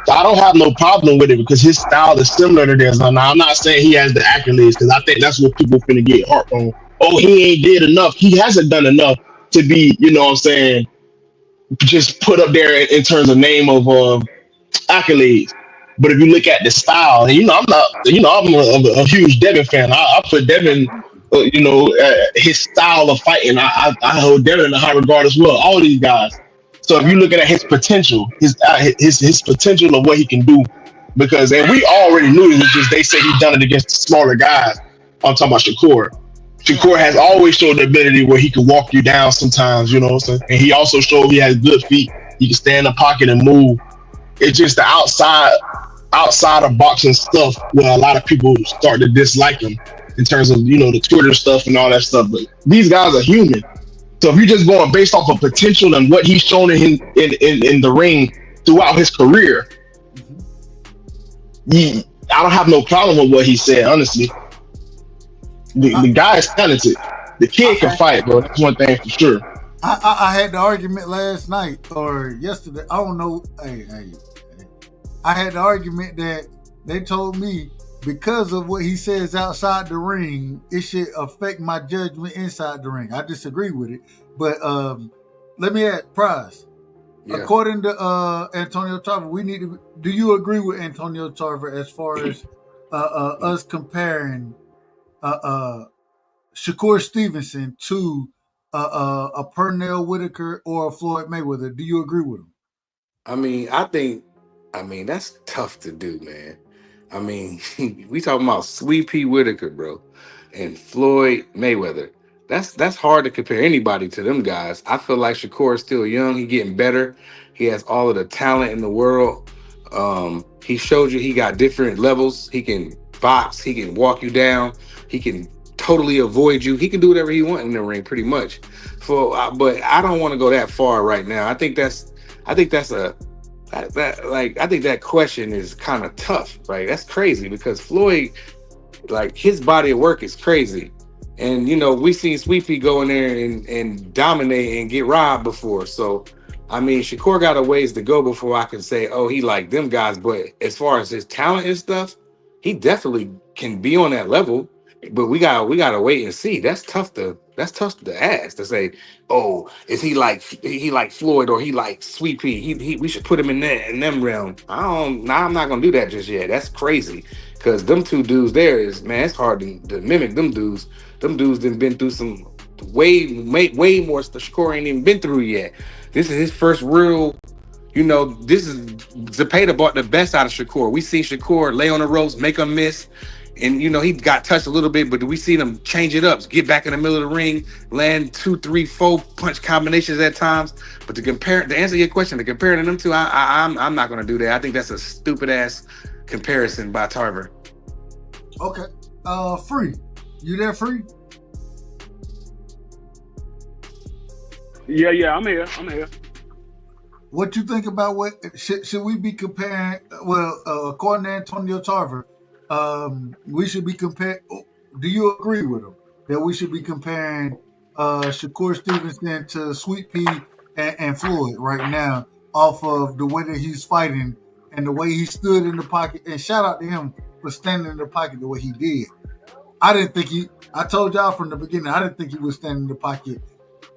So I don't have no problem with it because his style is similar to theirs. Now, I'm not saying he has the accolades because I think that's what people finna get harped on. Oh, he ain't did enough. He hasn't done enough to be, you know what I'm saying, just put up there in terms of name of accolades. But if you look at the style, and I'm a huge Devin fan. I put Devin, his style of fighting, I hold Devin in a high regard as well. All these guys. So if you look at his potential, his potential of what he can do, and we already knew it, it's just they say he's done it against the smaller guys. I'm talking about Shakur. Shakur has always showed the ability where he can walk you down sometimes, you know what I'm saying? And he also showed he has good feet. He can stay in the pocket and move. It's just the outside of boxing stuff where a lot of people start to dislike him in terms of, the Twitter stuff and all that stuff. But these guys are human. So if you're just going based off of potential and what he's shown in the ring throughout his career, I don't have no problem with what he said, honestly. The guy is talented. The kid can fight, bro. That's one thing for sure. I had the argument last night or yesterday. I don't know. Hey. I had the argument that they told me because of what he says outside the ring, it should affect my judgment inside the ring. I disagree with it, but let me ask Prize. Yeah. According to Antonio Tarver, we need to. Do you agree with Antonio Tarver as far as us comparing Shakur Stevenson to a Pernell Whitaker or a Floyd Mayweather? Do you agree with him? I mean, that's tough to do, man. I mean, we talking about Sweet Pea Whitaker, bro, and Floyd Mayweather. That's hard to compare anybody to them guys. I feel like Shakur is still young. He getting better. He has all of the talent in the world. He showed you he got different levels. He can box. He can walk you down. He can totally avoid you. He can do whatever he wants in the ring, pretty much. But I don't want to go that far right now. I think that's a I think that question is kind of tough, right? That's crazy because Floyd, like his body of work is crazy. And we seen Sweet Pea go in there and dominate and get robbed before. So I mean, Shakur got a ways to go before I can say, oh, he like them guys. But as far as his talent and stuff, he definitely can be on that level. But we gotta wait and see. That's tough to ask to say, oh, is he like Floyd or he like Sweet Pea? We should put him in them realm. I'm not gonna do that just yet. That's crazy. Cause them two dudes there is, man, it's hard to mimic them dudes. Them dudes done been through some way more stuff Shakur ain't even been through yet. This is his first real, this is Zepeda bought the best out of Shakur. We see Shakur lay on the ropes, make a miss. And he got touched a little bit, but we seen him change it up, get back in the middle of the ring, land 2, 3, 4 punch combinations at times. But to answer your question, to compare them two, I'm not gonna do that. I think that's a stupid ass comparison by Tarver. Okay. Free. You there, Free? Yeah, I'm here. What you think about what should we be comparing? Well, according to Antonio Tarver, we should be comparing. Do you agree with him that we should be comparing Shakur Stevenson to Sweet Pea and Floyd right now off of the way that he's fighting and the way he stood in the pocket? And shout out to him for standing in the pocket the way he did. I told y'all from the beginning, I didn't think he would stand in the pocket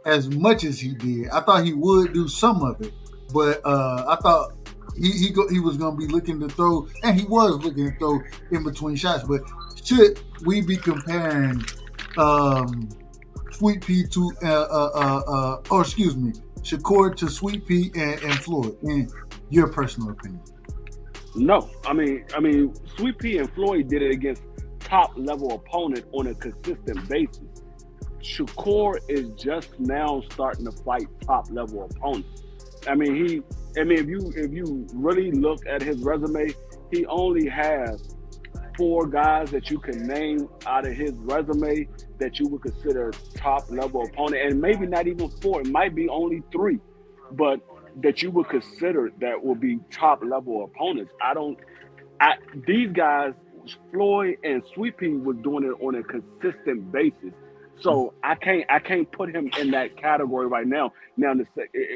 as much as he did. I thought he would do some of it, but I thought he was going to be looking to throw, and he was looking to throw in between shots. But should we be comparing Sweet Pea to, Shakur to Sweet Pea and Floyd, in your personal opinion? No, I mean, Sweet Pea and Floyd did it against top level opponent on a consistent basis. Shakur is just now starting to fight top level opponents. If you really look at his resume, he only has 4 guys that you can name out of his resume that you would consider top level opponent, and maybe not even 4. It might be only 3, but that you would consider that will be top level opponents. These guys, Floyd and Sweet Pea, was doing it on a consistent basis. So I can't put him in that category right now. Now,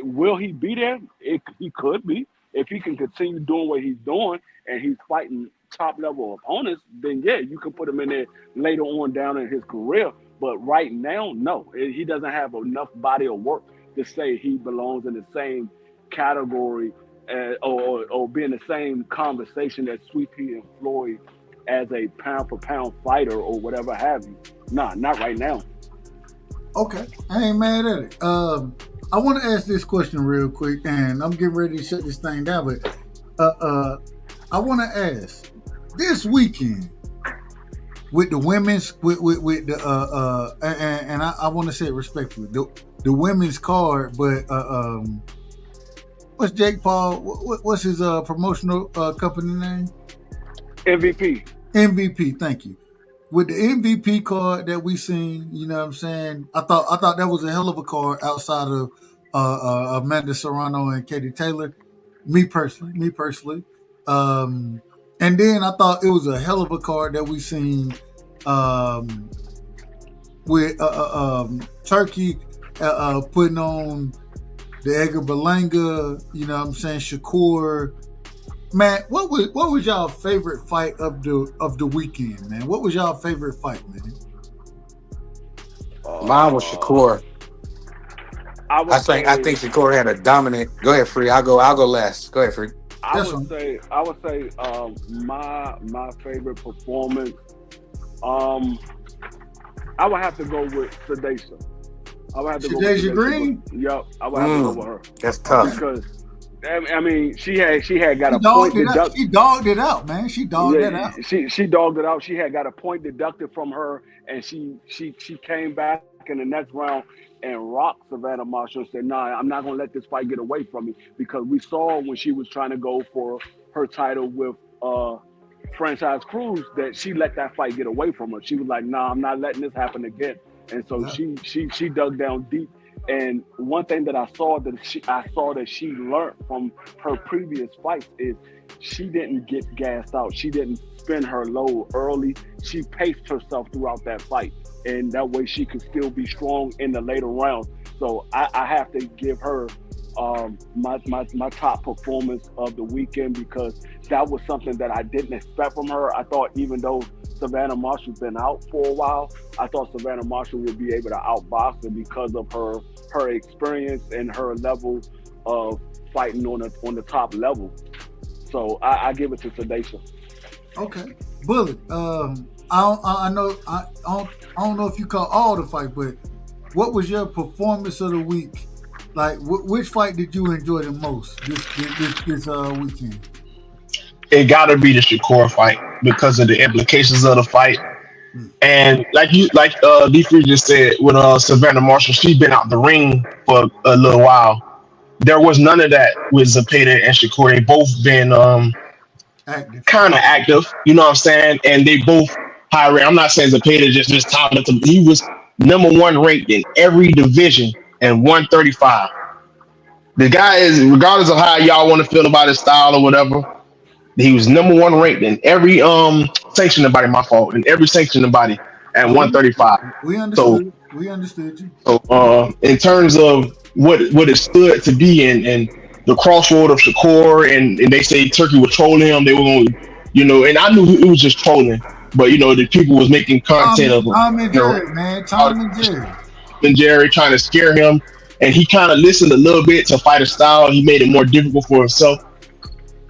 will he be there? He could be. If he can continue doing what he's doing and he's fighting top level opponents, then yeah, you can put him in there later on down in his career. But right now, no, he doesn't have enough body of work to say he belongs in the same category or be in the same conversation as Sweet Pea and Floyd as a pound for pound fighter or whatever have you. Nah, not right now. Okay, I ain't mad at it. I want to ask this question real quick, and I'm getting ready to shut this thing down. But I want to ask, this weekend with the women's, with the and I want to say it respectfully, the women's card. But what's Jake Paul? What's his promotional company name? MVP. Thank you. With the MVP card that we seen, you know what I'm saying? I thought that was a hell of a card outside of Amanda Serrano and Katie Taylor. Me personally. And then I thought it was a hell of a card that we seen with Turkey putting on the Edgar Berlanga, you know what I'm saying, Shakur. Man, what was y'all favorite fight of the weekend, man? What was y'all favorite fight, man? Mine was Shakur. I think Shakur had a dominant. Go ahead, Free. I'll go last. Go ahead, Free. I would say my favorite performance. I would have to go with Sedation. I would have to go with Sedation Green. Yep, I would have to go with her. That's tough. Because I mean, she had got a point deducted. She dogged it out, man. She dogged it out. She dogged it out. She had got a point deducted from her, and she came back in the next round and rocked Savannah Marshall and said, "Nah, I'm not gonna let this fight get away from me," because we saw when she was trying to go for her title with Franchise Cruz that she let that fight get away from her. She was like, "Nah, I'm not letting this happen again," and so she dug down deep. And one thing that I saw that she learned from her previous fights is she didn't get gassed out. She didn't spin her load early. She paced herself throughout that fight, and that way she could still be strong in the later rounds. So I have to give her my top performance of the weekend, because that was something that I didn't expect from her. I thought even though Savannah Marshall's been out for a while, I thought Savannah Marshall would be able to outbox her because of her experience and her level of fighting on the top level. So I give it to Sedation. Okay, Bullet. I don't know if you caught all the fight, but what was your performance of the week? Like, which fight did you enjoy the most this weekend? It got to be the Shakur fight because of the implications of the fight. And like D3 just said, with Savannah Marshall, she's been out the ring for a little while. There was none of that with Zepeda and Shakur. They both been kind of active, you know what I'm saying? And they both high ranked. I'm not saying Zepeda just top of the. He was number one ranked in every division and 135. The guy is, regardless of how y'all want to feel about his style or whatever, he was number one ranked in every sanctioned body. My fault, in every sanctioned body at 135. We understood. We understood you. So, in terms of what it stood to be and the crossroad of Shakur, and they say Turkey would troll him. They were going, and I knew it was just trolling, but the people was making content of Tom and Jerry, man. Tom and Jerry trying to scare him, and he kind of listened a little bit to fighter style. He made it more difficult for himself.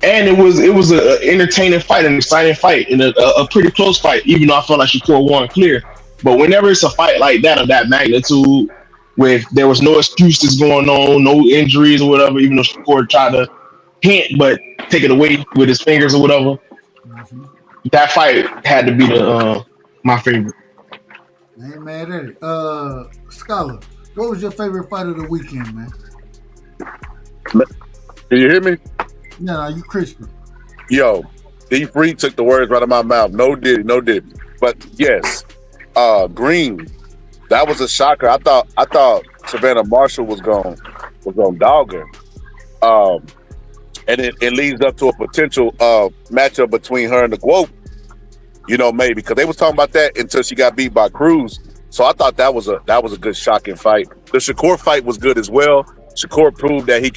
And it was an entertaining fight, an exciting fight, and a pretty close fight, even though I felt like Shakur won clear. But whenever it's a fight like that of that magnitude, with there was no excuses going on, no injuries or whatever, even though Shakur tried to hint but take it away with his fingers or whatever, that fight had to be my favorite. I ain't mad at it. Scholar, what was your favorite fight of the weekend, man? Can you hear me? No, you crispy. Yo, D3 took the words right out of my mouth. No did. But yes, Green, that was a shocker. I thought Savannah Marshall was going dog her. And it leads up to a potential matchup between her and the Guope. Maybe because they was talking about that until she got beat by Cruz. So I thought that was a good shocking fight. The Shakur fight was good as well. Shakur proved that he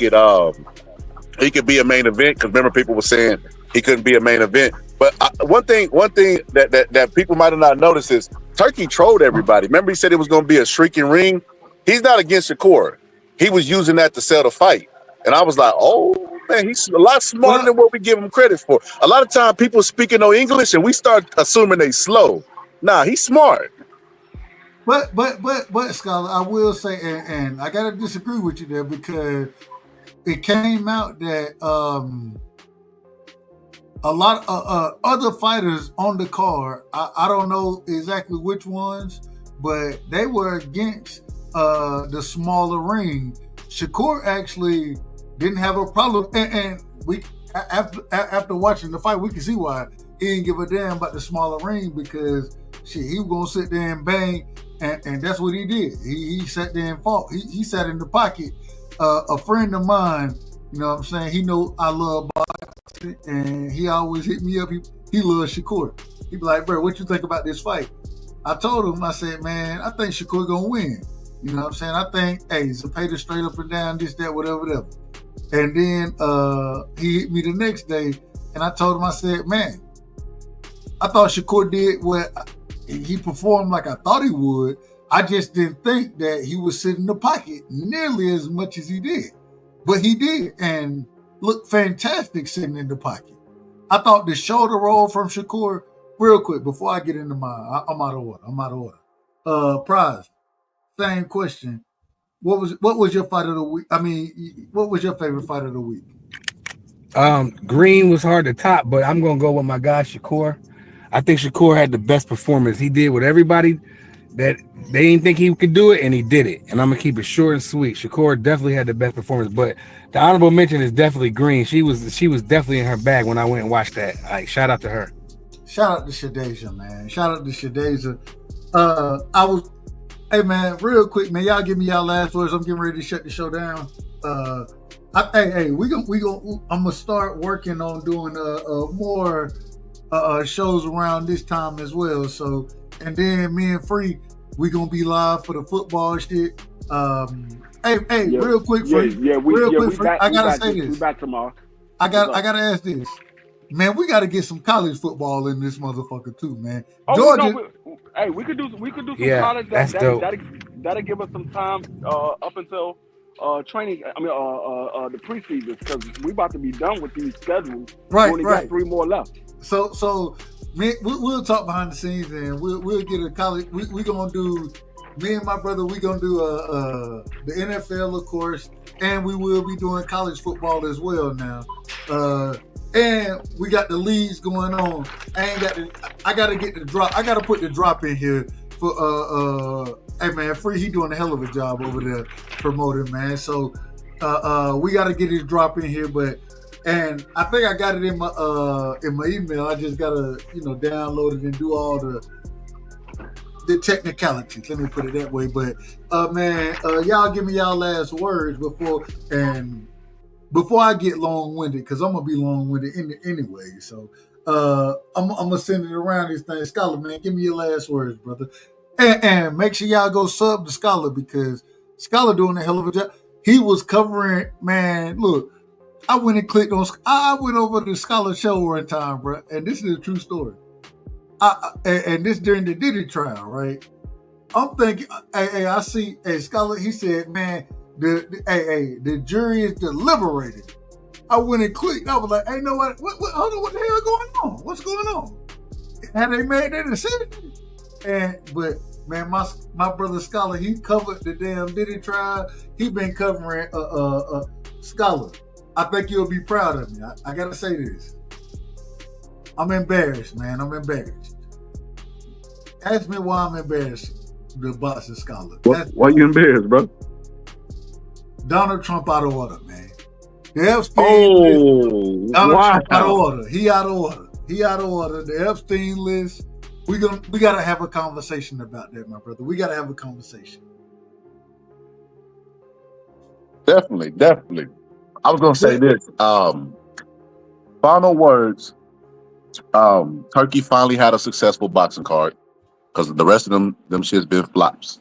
could be a main event, because remember people were saying he couldn't be a main event. But one thing that people might have not noticed is Turkey trolled everybody. Remember he said it was going to be a shrieking ring? He's not against Shakur. He was using that to sell the fight. And I was like, oh, man, he's a lot smarter than what we give him credit for. A lot of time people speaking no English and we start assuming they slow. Nah, he's smart. But Scholar, I will say, and I got to disagree with you there, because it came out that a lot of other fighters on the card, I don't know exactly which ones, but they were against the smaller ring. Shakur actually didn't have a problem, and we after watching the fight, we can see why he didn't give a damn about the smaller ring, because he was gonna sit there and bang, and that's what he did. He sat there and fought. He sat in the pocket. A friend of mine, you know what I'm saying, he know I love boxing, and he always hit me up. He loves Shakur. He be like, bro, what you think about this fight? I told him, I said, man, I think Shakur gonna win. You know what I'm saying? I think, hey, Zepeda straight up and down, this, that, whatever. And then he hit me the next day, and I told him, I said, man, I thought Shakur did what he performed like I thought he would. I just didn't think that he would sit in the pocket nearly as much as he did. But he did, and looked fantastic sitting in the pocket. I thought the shoulder roll from Shakur, real quick, before I get into mine, I'm out of order. Prize, same question. What was your fight of the week? I mean, what was your favorite fight of the week? Green was hard to top, but I'm gonna go with my guy Shakur. I think Shakur had the best performance. He did with everybody that they didn't think he could do it, and he did it. And I'm gonna keep it short and sweet. Shakur definitely had the best performance, but the honorable mention is definitely Green. She was definitely in her bag when I went and watched that. Like, shout out to her. Shout out to Shadeja, man. Shout out to Shadeja. Hey man, real quick, man. Y'all give me y'all last words. I'm getting ready to shut the show down. I'm gonna start working on doing more shows around this time as well. So, and then me and Free, we gonna be live for the football shit. Real quick, Free. I gotta say this. We back tomorrow. I gotta ask this. Man, we gotta get some college football in this motherfucker too, man. Georgia. We could do some college. That's dope. That'll give us some time up until training. I mean, the preseason, because we about to be done with these schedules. Right, we only got 3 more left. So we'll talk behind the scenes, and we'll get a college. We gonna do. Me and my brother, we gonna do the NFL, of course, and we will be doing college football as well now. And we got the leagues going on. I gotta get the drop. I gotta put the drop in here for hey man, Free, he doing a hell of a job over there promoting, man. So we gotta get his drop in here, and I think I got it in my email. I just gotta, download it and do all the technicalities. Let me put it that way. But y'all give me y'all last words before I get long-winded, because I'm gonna be long-winded anyway. So I'm gonna send it around this thing. Scholar, man, give me your last words, brother. And make sure y'all go sub to Scholar, because Scholar doing a hell of a job. He was covering, man, look, I went and clicked on, I went over to the Scholar show one time, bro, and this is a true story. And this during the Diddy trial, right? I'm thinking, I see a Scholar, he said, man, the jury is deliberated. I went and clicked. I was like, hey, know what? I don't know what the hell going on. What's going on? Had they made that decision? But man, my brother Scholar, he covered the damn Diddy trial. He been covering Scholar. I think you'll be proud of me. I gotta say this. I'm embarrassed, man. I'm embarrassed. Ask me why I'm embarrassed. The boxing Scholar. Why you embarrassed, bro? Donald Trump out of order, man. The Epstein list, Donald Trump out of order. He out of order. The Epstein list. We gotta have a conversation about that, my brother. We gotta have a conversation. Definitely. I was gonna say this. Final words. Turkey finally had a successful boxing card, because the rest of them shit's been flops.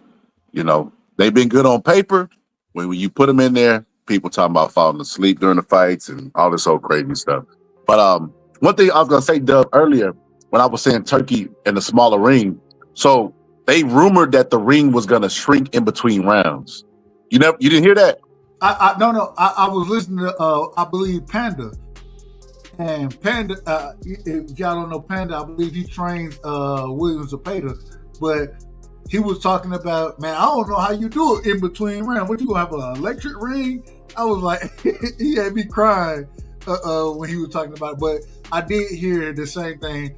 They've been good on paper. When you put them in there, people talking about falling asleep during the fights and all this old crazy stuff. But one thing I was gonna say, Dub, earlier when I was saying Turkey in the smaller ring, so they rumored that the ring was gonna shrink in between rounds. You didn't hear that? No. I was listening to I believe Panda. And Panda, if y'all don't know Panda, I believe he trains William Zepeda, but he was talking about, man, I don't know how you do it in between rounds. What, you gonna have an electric ring? I was like, he had me crying when he was talking about it. But I did hear the same thing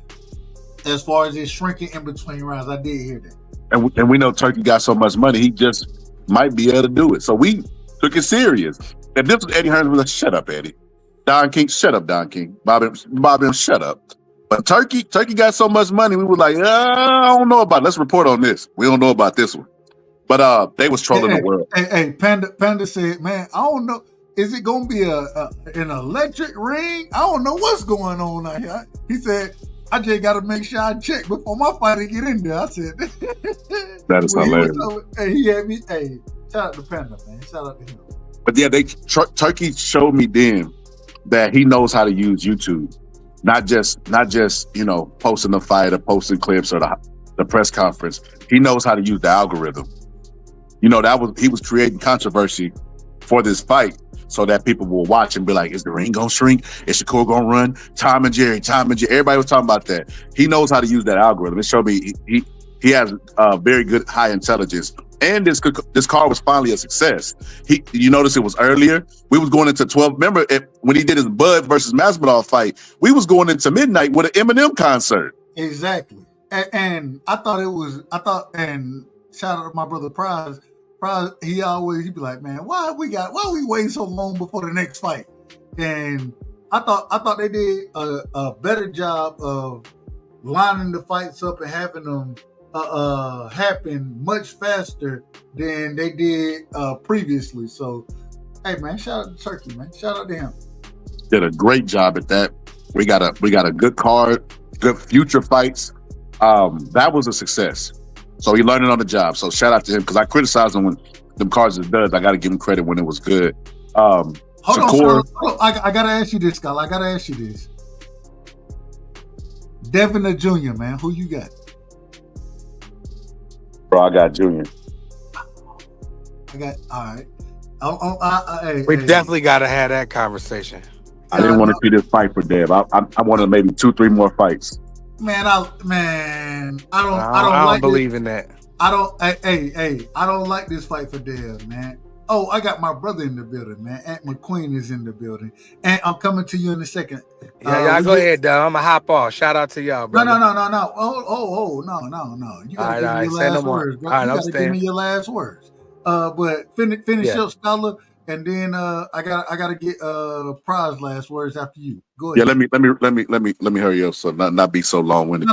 as far as it shrinking in between rounds. I did hear that. And we know Turkey got so much money, he just might be able to do it. So we took it serious. If this was Eddie Hearn, we'd like, shut up, Eddie. Don King, shut up, Don King. Bobby, shut up. But Turkey got so much money, we were like, I don't know about it. Let's report on this. We don't know about this one. But they was trolling the world. Hey, Panda said, man, I don't know. Is it going to be an electric ring? I don't know what's going on out here. He said, I just got to make sure I check before my fighter get in there. I said, That is When he was hilarious. over, hey, he had me. Hey, shout out to Panda, man. Shout out to him. But yeah, Turkey showed me then that he knows how to use YouTube, not just posting the fight or posting clips or the press conference. He knows how to use the algorithm. He was creating controversy for this fight so that people will watch and be like, is the ring gonna shrink? Is Shakur gonna run? Tom and Jerry. Everybody was talking about that. He knows how to use that algorithm. It showed me he has very good high intelligence. And this card was finally a success. You notice it was earlier. We was going into 12. Remember when he did his Bud versus Masvidal fight, we was going into midnight with an Eminem concert. Exactly. And I thought, and shout out to my brother Prize, he'd be like, man, why we waiting so long before the next fight? And I thought they did a better job of lining the fights up and having them happen much faster than they did previously. So, hey man, shout out to Turkey, man. Shout out to him. Did a great job at that. We got a good card, good future fights. That was a success. So he learned it on the job. So shout out to him because I criticized him when them cards is done. I got to give him credit when it was good. Hold on. I gotta ask you this, Scott. I gotta ask you this. Devin or Junior, man, who you got? Bro, I got Junior. All right. We definitely got to have that conversation. I didn't want to see this fight for Dev. I wanted maybe 2-3 more fights. Man, I don't believe in that. I don't like this fight for Dev, man. Oh, I got my brother in the building, man. Aunt McQueen is in the building. And I'm coming to you in a second. Yeah, y'all go ahead, Doug. I'm going to hop off. Shout out to y'all, bro. No. Oh, no. You got to give me your last words, bro. You got to give me your last words. But finish up, Scholar, and then I gotta get Prize last words after you. Go ahead. Yeah, let me hurry up so not be so long winded.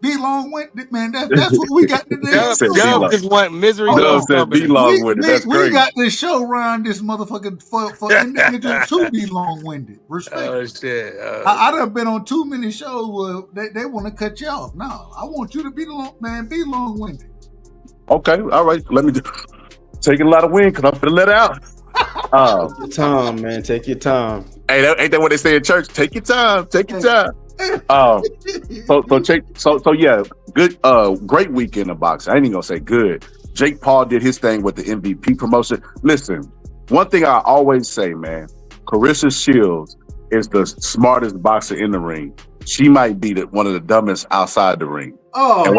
Be long winded, man. That's what we got today. Dub just want misery. Dub said be long winded. That's crazy. We got this show around this motherfucker for individuals to be long winded. Respect. Oh shit. I done been on too many shows where they want to cut you off. No, I want you to be long winded. Okay, all right. Let me taking a lot of wind because I'm finna let out. Take your time, man. Take your time. Hey, ain't that what they say in church? Take your time. Take your time. So yeah, good. Great weekend of boxing. I ain't even gonna say good. Jake Paul did his thing with the MVP promotion. Listen, one thing I always say, man, Clarissa Shields is the smartest boxer in the ring. She might be one of the dumbest outside the ring. And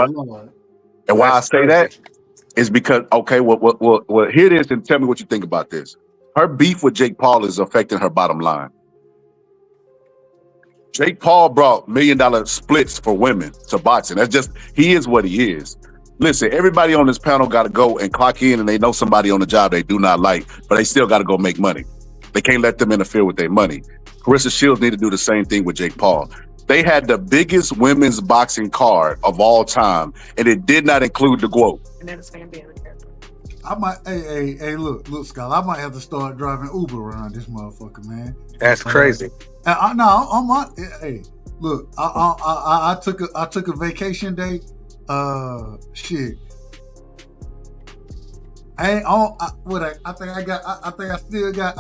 why I say that is because, okay, well, here it is, and tell me what you think about this. Her beef with Jake Paul is affecting her bottom line. Jake Paul brought $1 million splits for women to boxing. He is what he is. Listen, everybody on this panel got to go and clock in, and they know somebody on the job they do not like, but they still got to go make money. They can't let them interfere with their money. Clarissa Shields need to do the same thing with Jake Paul. They had the biggest women's boxing card of all time, and it did not include the GOAT. I might, hey, look, Scott. I might have to start driving Uber around this motherfucker, man. That's crazy. Hey, look, I took a vacation day. Shit. I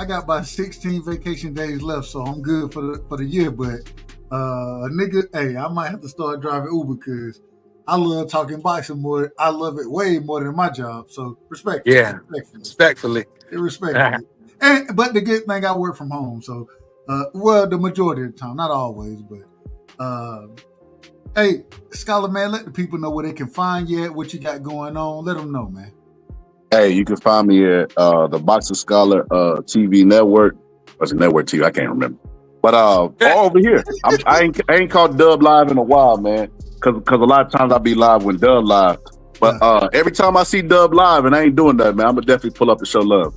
got about 16 vacation days left, so I'm good for the year. But nigga, hey, I might have to start driving Uber because I love talking boxing more. I love it way more than my job. So respectfully. Yeah, respectfully. But the good thing, I work from home, so the majority of the time, not always, but hey, Scholar, man, let the people know where they can find you at, what you got going on. Let them know, man. Hey, you can find me at the Boxing Scholar TV network. What's the network TV? I can't remember. But over here, I ain't called Dub Live in a while, man. Cause a lot of times I be live when Dub live. But every time I see Dub live and I ain't doing that, man, I'm gonna definitely pull up and show love.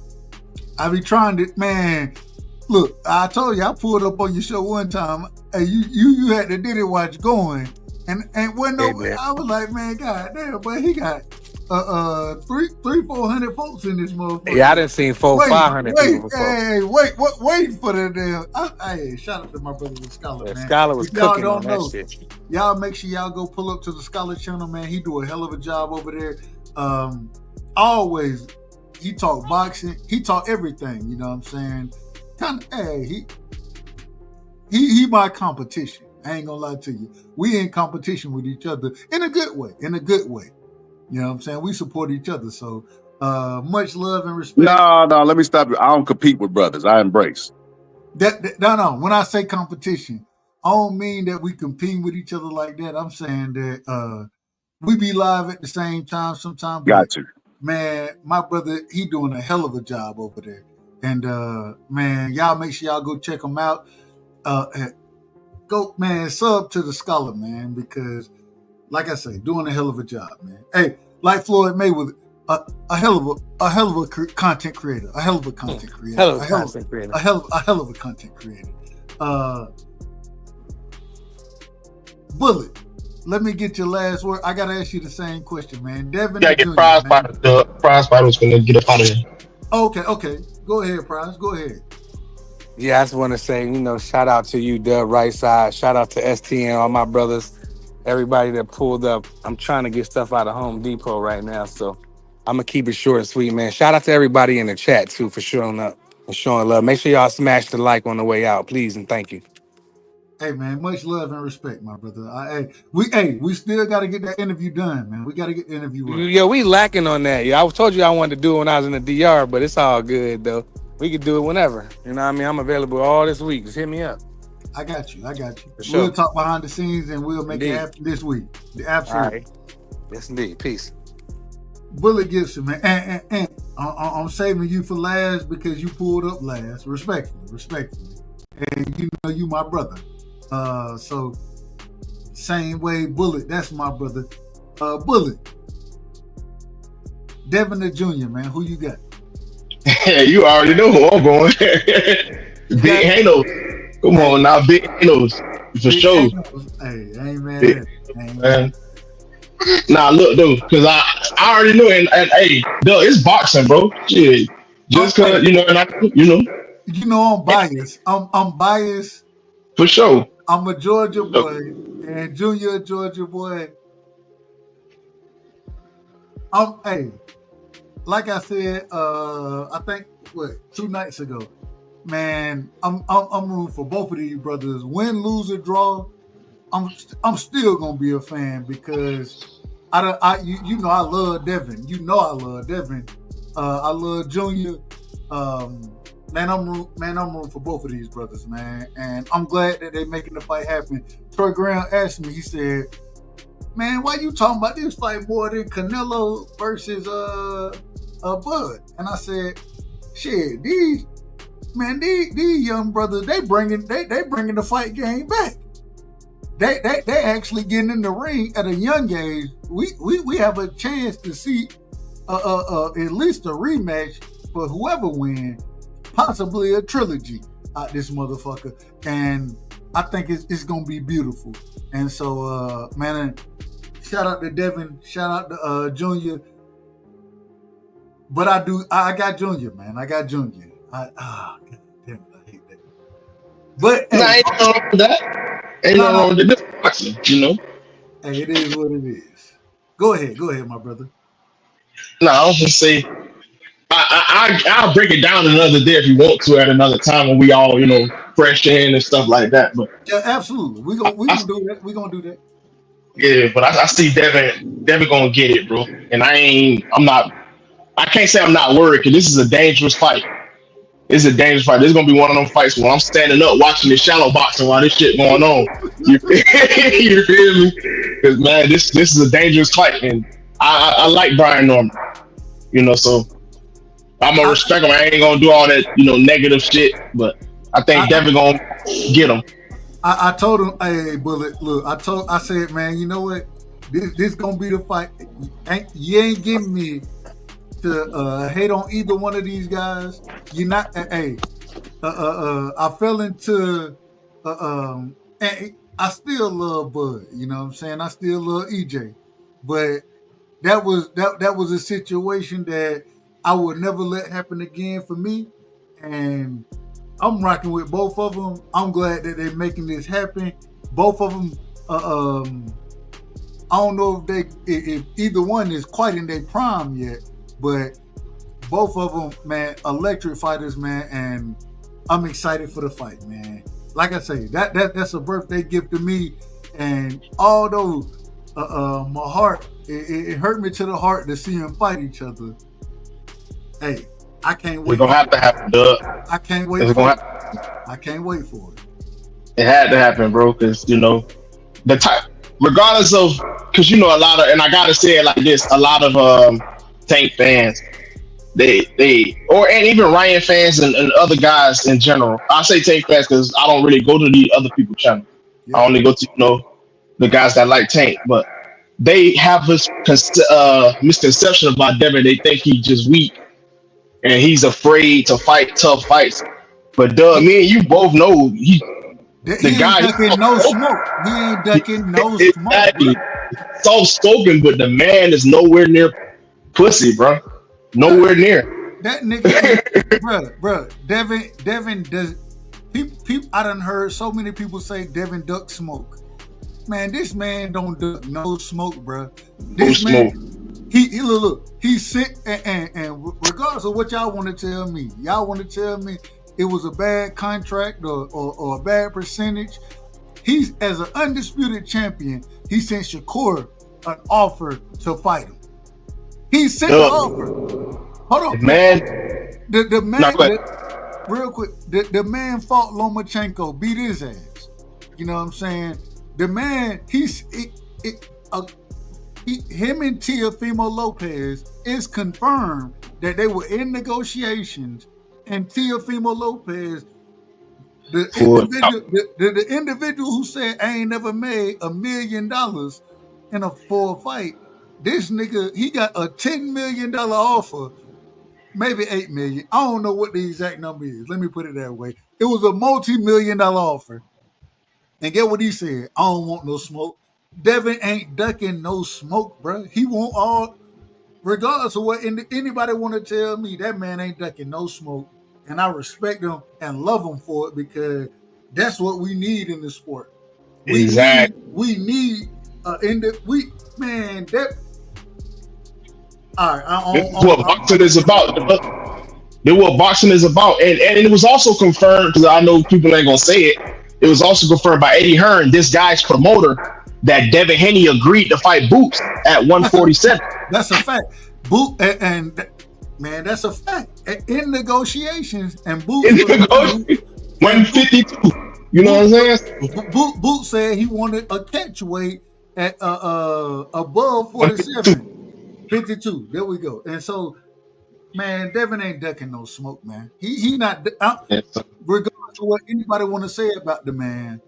I be trying to, man. Look, I told you I pulled up on your show one time. Hey, you had the Diddy watch going, and when I was like, man, god damn, but he got 400 folks in this motherfucker. Yeah, I done seen 500 people before. Wait for the damn. Hey, shout out to my brother the Scholar, man. Scholar was if y'all cooking don't on know, that shit. y'all make sure y'all go pull up to the Scholar channel, man. He do a hell of a job over there. Always, he talk boxing. He talk everything. You know what I'm saying? He my competition. I ain't gonna lie to you. We in competition with each other in a good way. In a good way. You know what I'm saying? We support each other. So much love and respect. No, let me stop you. I don't compete with brothers. I embrace. No. When I say competition, I don't mean that we compete with each other like that. I'm saying that we be live at the same time sometimes. Got you. Man, my brother, he doing a hell of a job over there. And man, y'all make sure y'all go check him out. Go, man, sub to the Scholar, man, because like I say, doing a hell of a job, man. Hey, like Floyd Mayweather, a hell of a content creator, a hell of a content creator, a hell of a content creator. Bullet, let me get your last word. I gotta ask you the same question, man. Devin, yeah, get prize fighter. The prize fighter was gonna get up out of here. Okay, go ahead, Prize. Go ahead. Yeah, I just want to say, shout out to you, Dub Rightside. Shout out to STN, all my brothers, everybody that pulled up. I'm trying to get stuff out of Home Depot right now, so I'm gonna keep it short and sweet, man. Shout out to everybody in the chat too for showing up and showing love. Make sure y'all smash the like on the way out, please, and thank you. Hey man, much love and respect, my brother. We still got to get that interview done, man. We got to get the interview right. Yo, we lacking on that. I told you I wanted to do it when I was in the DR, but it's all good though. We could do it whenever. You know what I mean? I'm available all this week. Just hit me up. I got you. For sure. We'll talk behind the scenes and we'll make it happen this week. Absolutely. All right. Yes, indeed. Peace. Bullet Gibson, man. And I'm saving you for last because you pulled up last. Respectfully. And you my brother. So same way, Bullet, that's my brother. Bullet. Devin the Jr., man. Who you got? You already know who I'm going. Big Hanos. Come on now, Big Hanos. For sure. Hey, amen. Nah, look, though, because I already know, and hey, dude, it's boxing, bro. Shit. Just because, I'm biased. I'm biased. For sure. I'm a Georgia boy, and Junior a Georgia boy. Like I said, I think 2 nights ago, man, I'm rooting for both of these brothers. Win, lose, or draw, I'm still gonna be a fan because I love Devin. I love Devin. I love Junior. Man, I'm rooting for both of these brothers, man, and I'm glad that they're making the fight happen. Troy Graham asked me, he said, "Man, why you talking about this fight more than Canelo versus Bud?" And I said, "Shit, these young brothers, they bringing the fight game back. They actually getting in the ring at a young age. We have a chance to see at least a rematch for whoever wins, possibly a trilogy out this motherfucker. And I think it's gonna be beautiful. And so, man, shout out to Devin, shout out to Junior. But I got Junior, man. I got Junior. God damn it, I hate that. But hey, ain't nothing wrong with that. Ain't nothing wrong with this boxing, Hey, it is what it is. Go ahead, my brother. No, I was just say, I'll break it down another day if you want to at another time when we all, fresh in and stuff like that. But yeah, absolutely. We gonna do that. We gonna do that. Yeah, but I see Devin gonna get it, bro. And I can't say I'm not worried because this is a dangerous fight. This is gonna be one of them fights where I'm standing up watching the shallow boxing while this shit going on. You feel me? Because man, this is a dangerous fight, and I like Brian Norman. So I'm gonna respect him. I ain't gonna do all that, negative shit. But I think Devin gonna get him. I told him, hey, Bullet, look, I said, man, you know what? This gonna be the fight. You ain't giving me to hate on either one of these guys. You're not. I fell into. And I still love Bud. You know what I'm saying? I still love EJ, but that was a situation that I would never let happen again for me. And I'm rocking with both of them. I'm glad that they're making this happen. Both of them, I don't know if either one is quite in their prime yet, but both of them, man, electric fighters, man, and I'm excited for the fight, man. Like I say, that's a birthday gift to me, and although my heart, it hurt me to the heart to see them fight each other. Hey, I can't wait. It's gonna have to happen, Doug. I can't wait. I can't wait for it. It had to happen, bro, because the type, regardless of, because a lot of, and I gotta say it like this, a lot of Tank fans, and even Ryan fans and other guys in general. I say Tank fans because I don't really go to the other people's channel. Yeah. I only go to the guys that like Tank, but they have this misconception about Devin. They think he's just weak and he's afraid to fight tough fights. But me and you both know he ain't ducking no smoke. He ain't ducking no smoke. Soft spoken, but the man is nowhere near pussy, bro. Nowhere near. That nigga, bro. Devin does. People, I done heard so many people say Devin duck smoke. Man, this man don't duck no smoke, bro. This man, he look. He's sick, and regardless of what y'all want to tell me, it was a bad contract or a bad percentage. He's, as an undisputed champion, he sent Shakur an offer to fight him. He sent the offer. Hold on, man. The man, real quick, the man fought Lomachenko, beat his ass. You know what I'm saying? The man, him and Teofimo Lopez is confirmed that they were in negotiations, and Teofimo Lopez, the individual who said I ain't never made $1 million for a fight, this nigga, he got a $10 million offer, maybe $8 million. I don't know what the exact number is. Let me put it that way. It was a multi-million-dollar offer. And get what he said? I don't want no smoke. Devin ain't ducking no smoke, bro. He want all, regardless of what anybody want to tell me, that man ain't ducking no smoke. And I respect him and love him for it, because that's what we need in the sport. Exactly. We need man, that. All right, what boxing is about. That's what boxing is about, and it was also confirmed, because I know people ain't gonna say it. It was also confirmed by Eddie Hearn, this guy's promoter, that Devin Haney agreed to fight Boots at 147. That's a fact. And man, that's a fact. In negotiations, and Boots 152. You know what I'm saying? Boots said he wanted a catch weight at above 47, 52. There we go. And so, man, Devin ain't ducking no smoke, man. He not. Regardless of what anybody want to say about the man,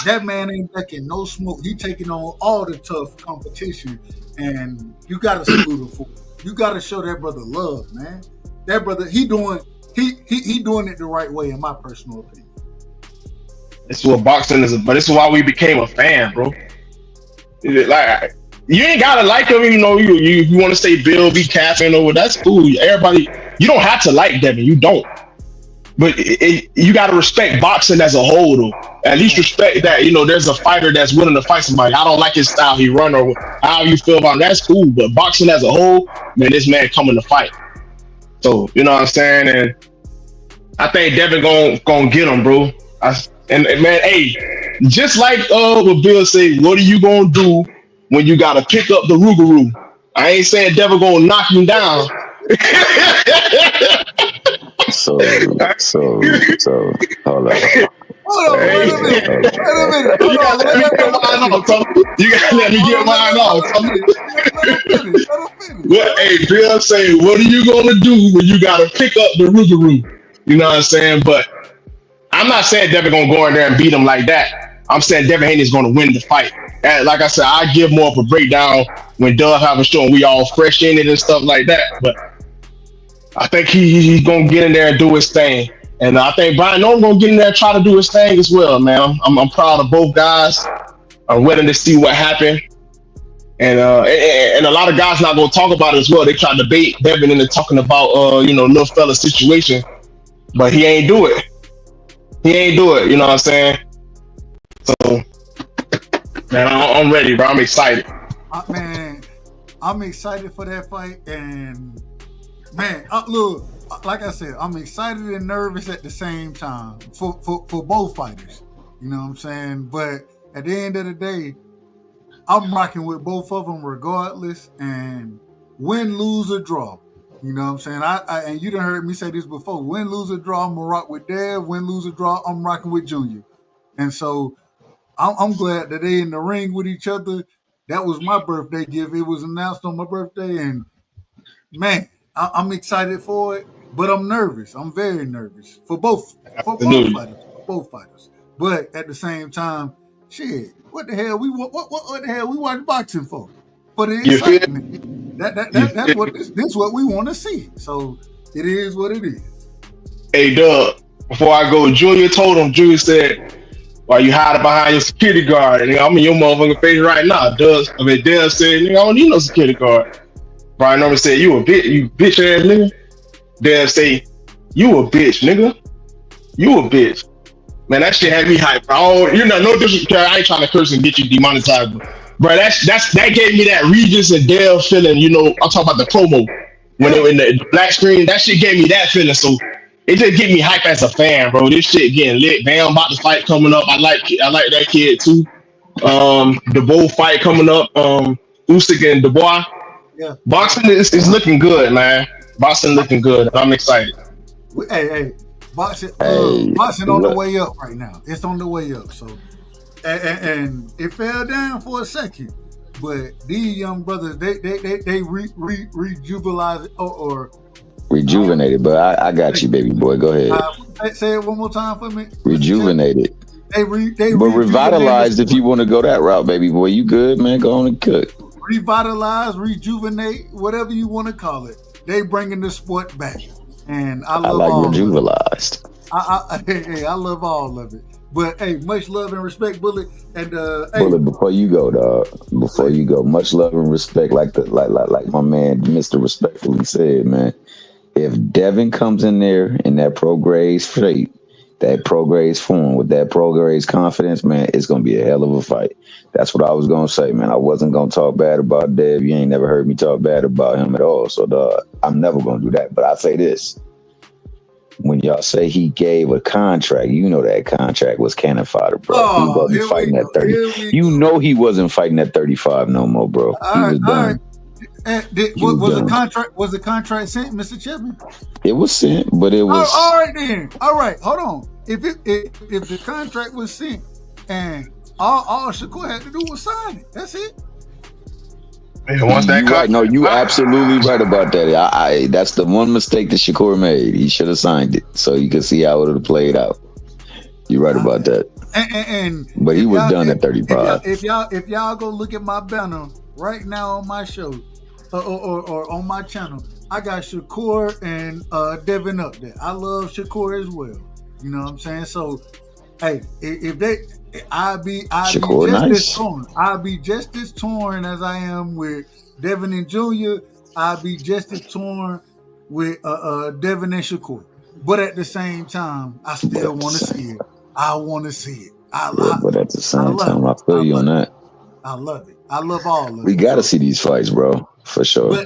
that man ain't ducking no smoke. He taking on all the tough competition, and you got to salute him for it. You got to show that brother love, man. That brother, he doing it the right way, in my personal opinion. This is what boxing is, but this is why we became a fan, bro. Like, you ain't gotta like him, you want to say Bill be capping over. That's cool. Everybody, you don't have to like Devin. You don't. But you got to respect boxing as a whole, though. At least respect that, there's a fighter that's willing to fight somebody. I don't like his style he run or how you feel about him. That's cool. But boxing as a whole, man, this man coming to fight. So, you know what I'm saying? And I think Devin gonna get him, bro. And man, hey, just like what Bill said, what are you gonna do when you got to pick up the Rougarou? I ain't saying Devin gonna knock him down. So hold on. Wait a minute. You gotta let me get mine off, Tony. You gotta let me get mine off, Tony. Hey, Bill say, what are you gonna do when you gotta pick up the Rougarou? You know what I'm saying? But I'm not saying Devin gonna go in there and beat him like that. I'm saying Devin Haney is gonna win the fight. And like I said, I give more of a breakdown when Doug have a show and we all fresh in it and stuff like that. But I think he's gonna get in there and do his thing, and I think Brian Norman gonna get in there and try to do his thing as well, man. I'm proud of both guys. I'm waiting to see what happened. And a lot of guys not gonna talk about it as well. They try to debate Devin into talking about little fella situation, but he ain't do it. He ain't do it. You know what I'm saying? So, man, I'm ready, bro. I'm excited. Man, I'm excited for that fight, and man, look, like I said, I'm excited and nervous at the same time for both fighters. You know what I'm saying? But at the end of the day, I'm rocking with both of them regardless, and win, lose, or draw. You know what I'm saying? I and you done heard me say this before. Win, lose, or draw, I'm gonna rock with Dev. Win, lose, or draw, I'm rocking with Junior. And so I'm glad that they in the ring with each other. That was my birthday gift. It was announced on my birthday, and man, I'm excited for it, but I'm nervous. I'm very nervous for both Absolutely. fighters. For both fighters. But at the same time, shit, what the hell what the hell we watch boxing for? For the excitement. That's what this what we want to see. So it is what it is. Hey, Doug, before I go, Junior said, "Why you hiding behind your security guard?" And I'm in your motherfucking face right now. Dev said, "Nigga, I don't need no security guard." Brian Norman said, "You a bitch, you bitch ass nigga." Dev say, "You a bitch, nigga. You a bitch." Man, that shit had me hyped, bro. No disrespect. I ain't trying to curse and get you demonetized, bro. That gave me that Regis and Dale feeling. I'm talking about the promo when they were in the black screen. That shit gave me that feeling. So it just get me hype as a fan, bro. This shit getting lit. Bam, about the fight coming up. I like that kid too. The bull fight coming up. Usyk and Dubois. Yeah. Boxing is looking good, man. Boxing looking good. I'm excited. Hey. Boxing on the way up right now. It's on the way up. So, and it fell down for a second, but these young brothers, they rejuvenated or rejuvenated. But I got you, baby boy. Go ahead. Say it one more time for me. Rejuvenated. But revitalized if you want to go that route, baby boy. You good, man? Go on and cook. Revitalize, rejuvenate, whatever you want to call it. They bringing the sport back. And I love like all rejuvenized. I love all of it. But hey, much love and respect, Bullet. And Bullet, before you go, dog. Before you go, much love and respect, like my man Mr. Respectfully said, man. If Devin comes in there in that pro-grade straight, that pro-grade form with that pro-grade confidence, man, it's gonna be a hell of a fight. That's what I was gonna say, man. I wasn't gonna talk bad about Dev. You ain't never heard me talk bad about him at all. So I'm never gonna do that. But I say this. When y'all say he gave a contract, you know that contract was cannon fodder, bro. He wasn't fighting at 30. You know he wasn't fighting at 35 no more, bro. He was done. Was the contract sent, Mr. Chipman? It was sent, but it was all right then. All right, hold on. If the contract was sent and all Shakur had to do was sign it, that's it. Once that right. No, you absolutely right about that. That's the one mistake that Shakur made. He should have signed it so you could see how it would have played out. You're right about that. But he was done at 35. If y'all go look at my banner right now on my show or on my channel, I got Shakur and Devin up there. I love Shakur as well. You know what I'm saying? So, hey, I'll be just as torn as I am with Devin and Junior. I'll be just as torn with Devin and Shakur. But at the same time, I still want to see it. I want to see it. But at the same time, I feel you on that. I love it. I love all of it. We got to see these fights, bro, for sure.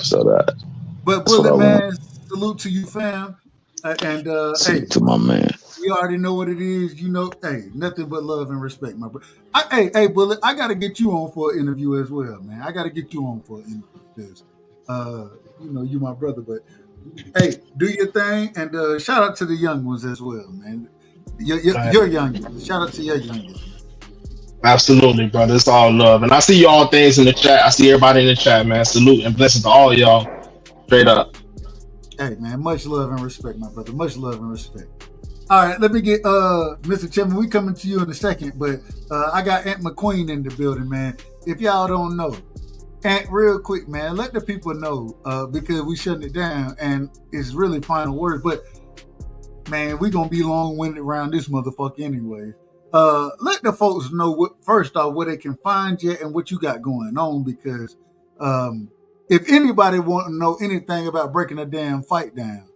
But Bullet, man, salute to you, fam. And salute to my man. You already know what it is. You know, hey, nothing but love and respect, my brother. Hey, Bullet, I got to get you on for an interview as well, man. I got to get you on for an interview because, you my brother. But, hey, do your thing. And shout out to the young ones as well, man. Your youngest. Shout out to your youngest. Absolutely, brother. It's all love. And I see y'all things in the chat. I see everybody in the chat, man. Salute and blessings to all y'all. Straight up. Hey, man, much love and respect, my brother. Much love and respect. All right, let me get Mr. Chipman. We coming to you in a second, but I got Aunt McQueen in the building, man. If y'all don't know, Aunt, real quick, man, let the people know because we shutting it down and it's really final words. But man, we gonna be long-winded around this motherfucker anyway. let the folks know first off where they can find you and what you got going on, because if anybody want to know anything about breaking a damn fight down,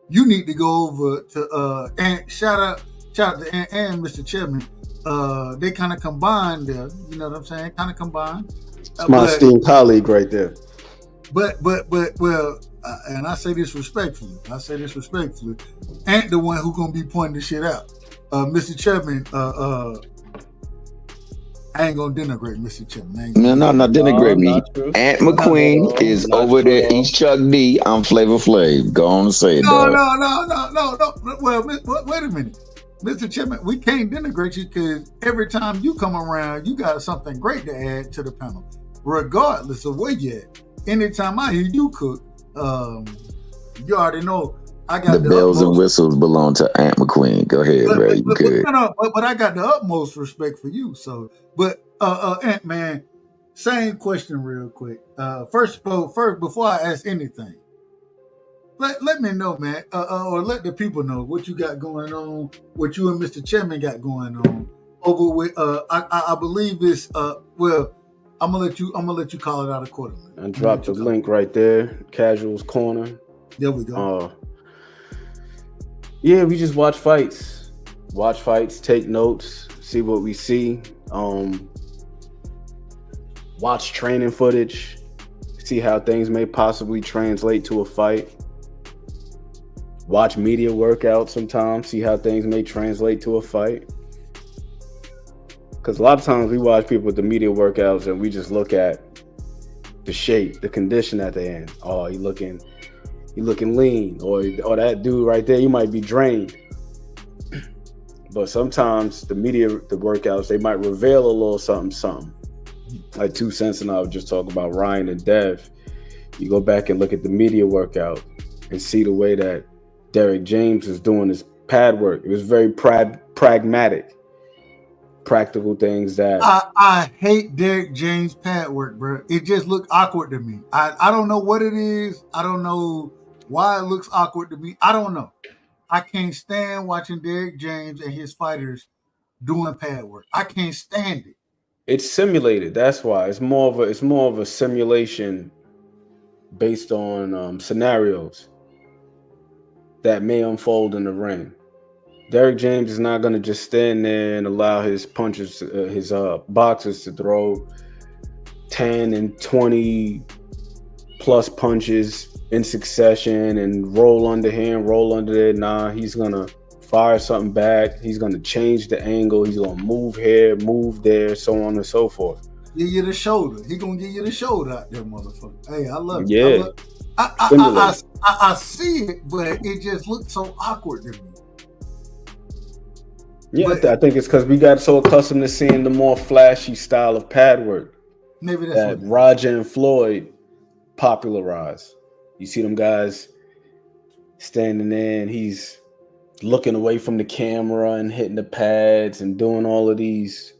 you need to go over to and shout out to Ant and Mr. Chapman. They kind of combined there. You know what I'm saying? Kind of combined. It's my esteemed colleague right there. But well, and I say this respectfully. Ant the one who gonna be pointing this shit out. Mr. Chapman, I ain't gonna denigrate Mr. Chapman. No, not denigrate me. Ant McQueen is over there. He's Chuck D. I'm Flavor Flav. Go on and say it, dog. No. Well, wait a minute. Mr. Chapman, we can't denigrate you because every time you come around, you got something great to add to the panel, regardless of where you at. Anytime I hear you cook, you already know I got the bells and whistles belong to Ant McQueen. Go ahead, Ray. You could. But I got the utmost respect for you. So, but Ant Man, same question real quick. First, before I ask anything, let me know, man, or let the people know what you got going on, what you and Mr. Chapman got going on over with. I believe it's well. I'm gonna let you call it out accordingly. I dropped the link right there, Casuals Corner. There we go. Yeah, we just watch fights, take notes, see what we see. Watch training footage, see how things may possibly translate to a fight. Watch media workouts sometimes, see how things may translate to a fight. Because a lot of times we watch people with the media workouts and we just look at the shape, the condition that they're in. Oh, you looking lean, or that dude right there, you might be drained. But sometimes the workouts, they might reveal a little something. Like 2 Cents and I was just talking about Ryan and Dev. You go back and look at the media workout and see the way that Derek James is doing his pad work. It was very pragmatic. Practical things that I hate Derek James' pad work, bro. It just looked awkward to me. I don't know what it is. I don't know why it looks awkward to me. I don't know. I can't stand watching Derek James and his fighters doing pad work. I can't stand it. It's simulated. That's why it's more of a simulation based on scenarios that may unfold in the ring. Derek James is not going to just stand there and allow his punches, his boxers to throw 10 and 20 plus punches in succession and roll under here and roll under there. Nah, he's going to fire something back. He's going to change the angle. He's going to move here, move there, so on and so forth. Give you the shoulder. He going to give you the shoulder out there, motherfucker. Hey, I love it. Yeah. I see it, but it just looks so awkward to me. Yeah, I think it's because we got so accustomed to seeing the more flashy style of pad work maybe that's that Roger and Floyd popularized. You see them guys standing there and he's looking away from the camera and hitting the pads and doing all of these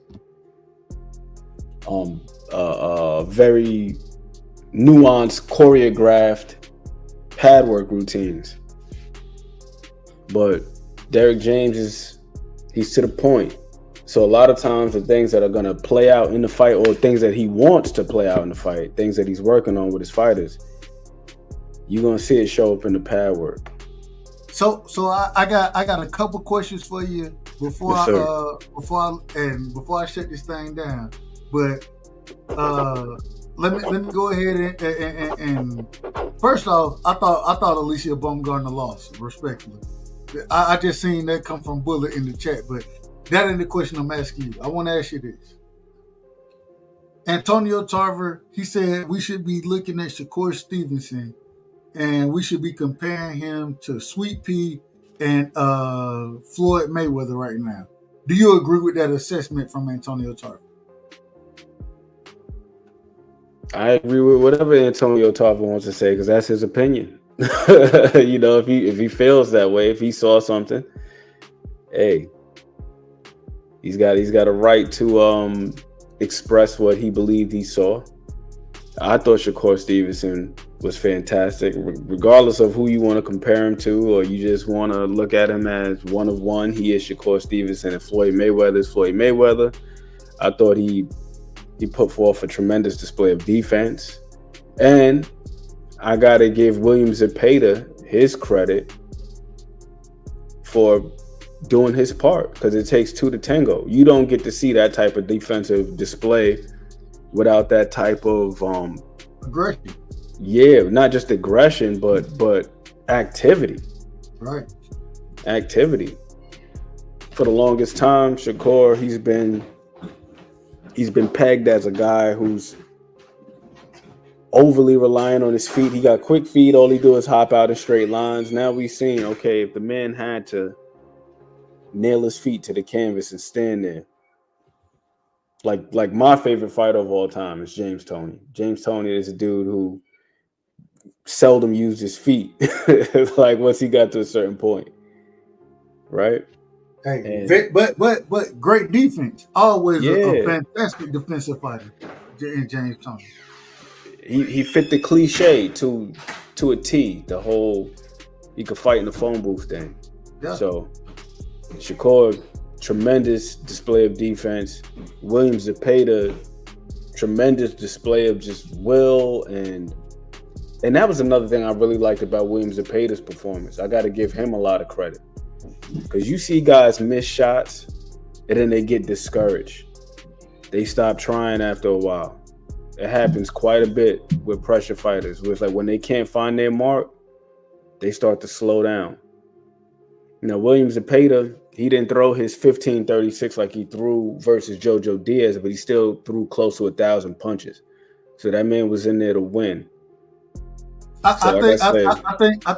very nuanced, choreographed pad work routines. But Derek James he's to the point. So a lot of times the things that are going to play out in the fight, or things that he wants to play out in the fight, things that he's working on with his fighters, you're going to see it show up in the pad work. So I got a couple questions for you before I shut this thing down. But let me go ahead and first off, I thought Alicia Baumgartner lost, respectfully. I just seen that come from Bullet in the chat, but that ain't the question I'm asking you. I want to ask you this. Antonio Tarver, he said we should be looking at Shakur Stevenson and we should be comparing him to Sweet Pea and Floyd Mayweather right now. Do you agree with that assessment from Antonio Tarver? I agree with whatever Antonio Tarver wants to say, because that's his opinion. You know, if he feels that way, if he saw something, hey, he's got a right to express what he believed he saw. I thought Shakur Stevenson was fantastic. Regardless of who you want to compare him to, or you just want to look at him as one of one, he is Shakur Stevenson, and Floyd Mayweather is Floyd Mayweather. I thought he put forth a tremendous display of defense. And I got to give William Zepeda his credit for doing his part, because it takes two to tango. You don't get to see that type of defensive display without that type of aggression. Yeah, not just aggression, but activity. Right. Activity. For the longest time, Shakur, he's been pegged as a guy who's overly reliant on his feet. He got quick feet. All he do is hop out in straight lines. Now we've seen, okay, if the man had to nail his feet to the canvas and stand there, like my favorite fighter of all time is James Toney. James Toney is a dude who seldom used his feet. Like once he got to a certain point, right? Hey, but great defense. Always a fantastic defensive fighter in James Toney. He fit the cliche to a T. The whole he could fight in the phone booth thing. Yeah. So Shakur, tremendous display of defense. William Zepeda, tremendous display of just will, and that was another thing I really liked about William Zepeda's performance. I got to give him a lot of credit, because you see guys miss shots and then they get discouraged. They stop trying after a while. It happens quite a bit with pressure fighters, where it's like when they can't find their mark, they start to slow down. Now, William Zepeda, he didn't throw his 15-36 like he threw versus Jojo Diaz, but he still threw close to 1,000 punches. So that man was in there to win. I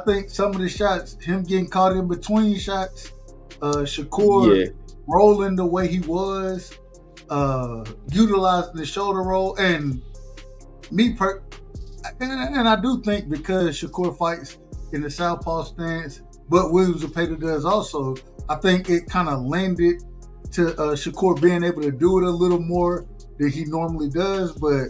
think some of the shots, him getting caught in between shots, Shakur rolling the way he was, utilizing the shoulder roll, and I do think because Shakur fights in the southpaw stance, but William Zepeda does also, I think it kind of lended to Shakur being able to do it a little more than he normally does. But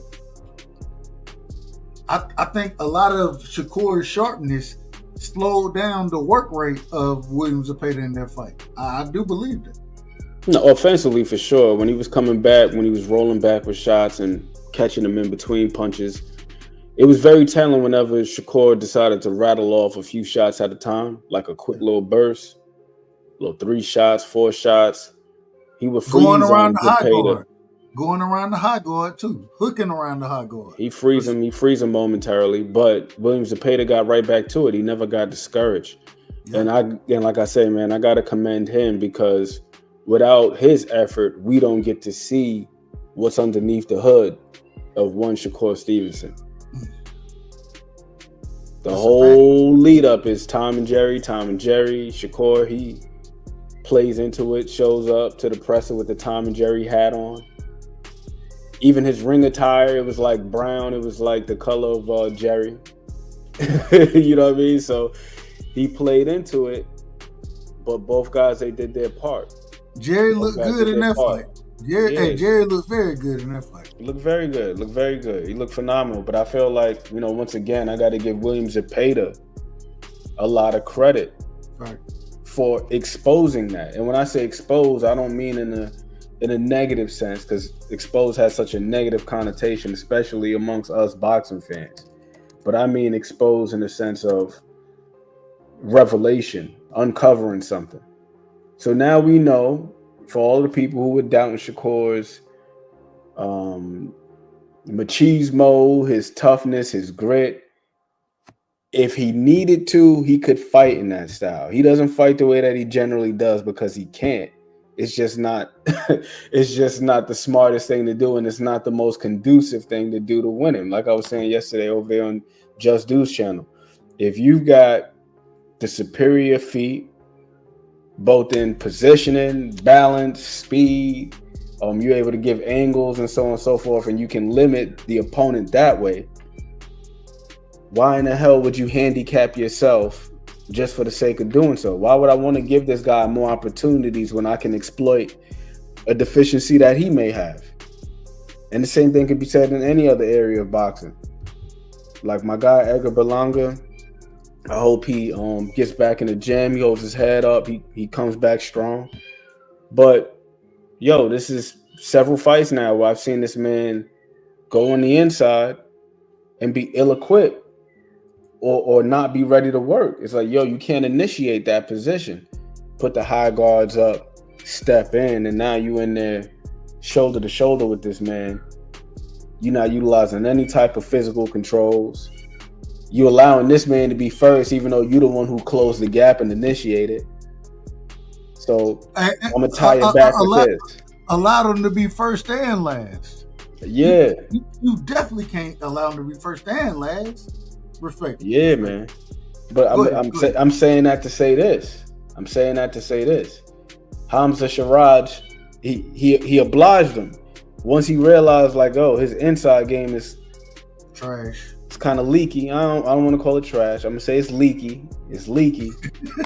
I think a lot of Shakur's sharpness slowed down the work rate of William Zepeda in that fight. I do believe that. No, offensively for sure. When he was coming back, when he was rolling back with shots and catching them in between punches, it was very telling whenever Shakur decided to rattle off a few shots at a time, like a quick little burst, little 3 shots, 4 shots. He would freeze going around the high Zepeda. guard, going around the high guard too, hooking around the high guard. He frees him momentarily, but William Zepeda got right back to it. He never got discouraged. Yeah. And like I say, man, I gotta commend him, because without his effort, we don't get to see what's underneath the hood of one Shakur Stevenson. The whole lead up is Tom and Jerry. Shakur, he plays into it, shows up to the presser with the Tom and Jerry hat on. Even his ring attire, it was like brown. It was like the color of Jerry. You know what I mean? So he played into it, but both guys, they did their part. Jerry looked good in that fight. Jerry looked very good in that fight. He looked very good. He looked phenomenal. But I feel like, once again, I got to give William Zepeda a lot of credit for exposing that. And when I say expose, I don't mean in a negative sense, because expose has such a negative connotation, especially amongst us boxing fans. But I mean expose in the sense of revelation, uncovering something. So now we know, for all the people who were doubting Shakur's machismo, his toughness, his grit, if he needed to, he could fight in that style. He doesn't fight the way that he generally does because he can't. It's just not it's just not the smartest thing to do, and it's not the most conducive thing to do to win him. Like I was saying yesterday over there on Just Dude's channel, if you've got the superior feet, both in positioning, balance, speed, you're able to give angles and so on and so forth, and you can limit the opponent that way, why in the hell would you handicap yourself just for the sake of doing so? Why would I want to give this guy more opportunities when I can exploit a deficiency that he may have? And the same thing could be said in any other area of boxing. Like my guy Edgar Berlanga, I hope he gets back in the gym. He holds his head up. He comes back strong. But yo, this is several fights now where I've seen this man go on the inside and be ill-equipped or not be ready to work. It's like, yo, you can't initiate that position. Put the high guards up, step in, and now you in there shoulder to shoulder with this man. You're not utilizing any type of physical controls. You allowing this man to be first, even though you're the one who closed the gap and initiated. So I'm gonna tie it back with this. Allow them to be first and last. Yeah. You definitely can't allow them to be first and last. Respect. Yeah, man. But I'm saying that to say this. Hamza Sharaj, he obliged him. Once he realized, like, oh, his inside game is trash. It's kind of leaky. I don't want to call it trash. I'm gonna say it's leaky. It's leaky.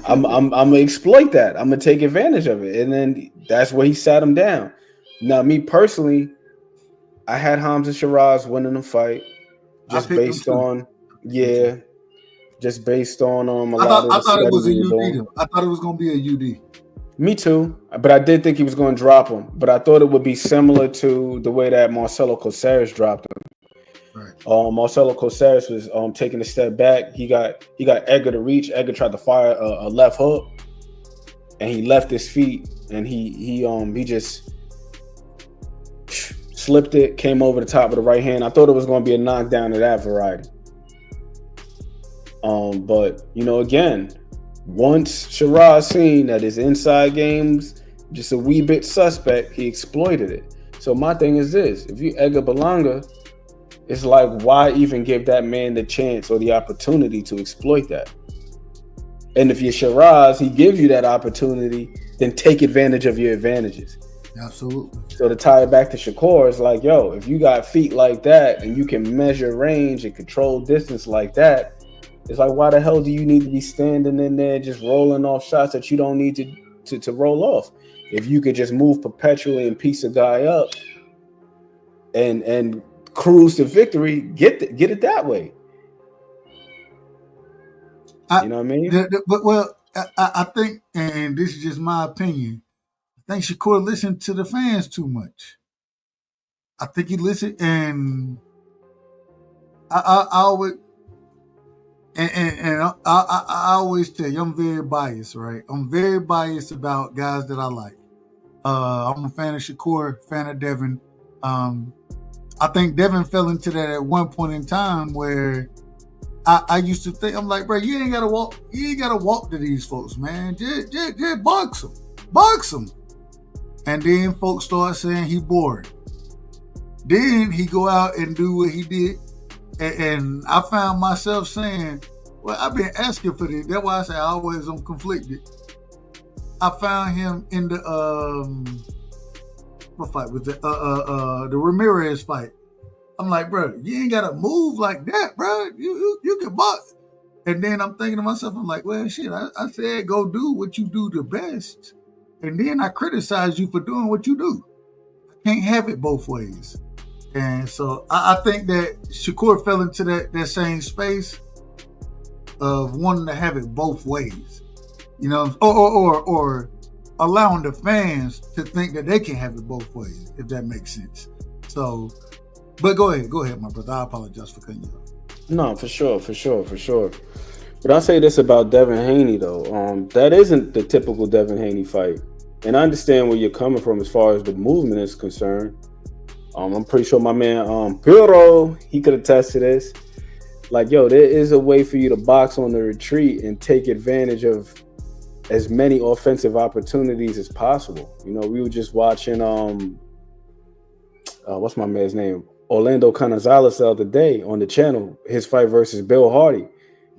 I'm gonna exploit that. I'm gonna take advantage of it. And then that's where he sat him down. Now, me personally, I had Hamza Sharaj winning the fight just based on a lot of the I thought it was a UD. doing. I thought it was gonna be a UD. Me too, but I did think he was going to drop him. But I thought it would be similar to the way that Marcelo Caceres dropped him. Right. Marcelo Caceres was taking a step back. He got Edgar to reach. Edgar tried to fire a left hook, and he left his feet, and he just slipped it, came over the top of the right hand. I thought it was going to be a knockdown of that variety. But again, once Sharaj seen that his inside game's just a wee bit suspect, he exploited it. So my thing is this: if you Edgar Berlanga, it's like, why even give that man the chance or the opportunity to exploit that? And if you're Sharaj, he gives you that opportunity, then take advantage of your advantages. Absolutely. So to tie it back to Shakur, it's like, yo, if you got feet like that and you can measure range and control distance like that, it's like, why the hell do you need to be standing in there just rolling off shots that you don't need to roll off? If you could just move perpetually and piece a guy up and cruise to victory, get it that way. You know what I mean? I think, and this is just my opinion, I think Shakur listened to the fans too much. I think he listened, and I always. And I always tell you, I'm very biased, right? I'm very biased about guys that I like. I'm a fan of Shakur, fan of Devin. I think Devin fell into that at one point in time where I used to think, I'm like, bro, you ain't gotta walk to these folks, man. Just box them. And then folks start saying he bored. Then he go out and do what he did. And I found myself saying, well, I've been asking for this. That's why I say I always am conflicted. I found him in the what fight was it? The Ramirez fight. I'm like, bro, you ain't gotta move like that, bro. You can box. And then I'm thinking to myself, I'm like, well, shit, I said go do what you do the best. And then I criticize you for doing what you do. I can't have it both ways. And so I think that Shakur fell into that same space of wanting to have it both ways, or allowing the fans to think that they can have it both ways, if that makes sense. So, but go ahead, my brother. I apologize for cutting you off. No, for sure. But I'll say this about Devin Haney though. That isn't the typical Devin Haney fight, and I understand where you're coming from as far as the movement is concerned. I'm pretty sure my man Piro, he could attest to this. Like, yo, there is a way for you to box on the retreat and take advantage of as many offensive opportunities as possible. We were just watching what's my man's name? Orlando Canizales the other day on the channel, his fight versus Bill Hardy.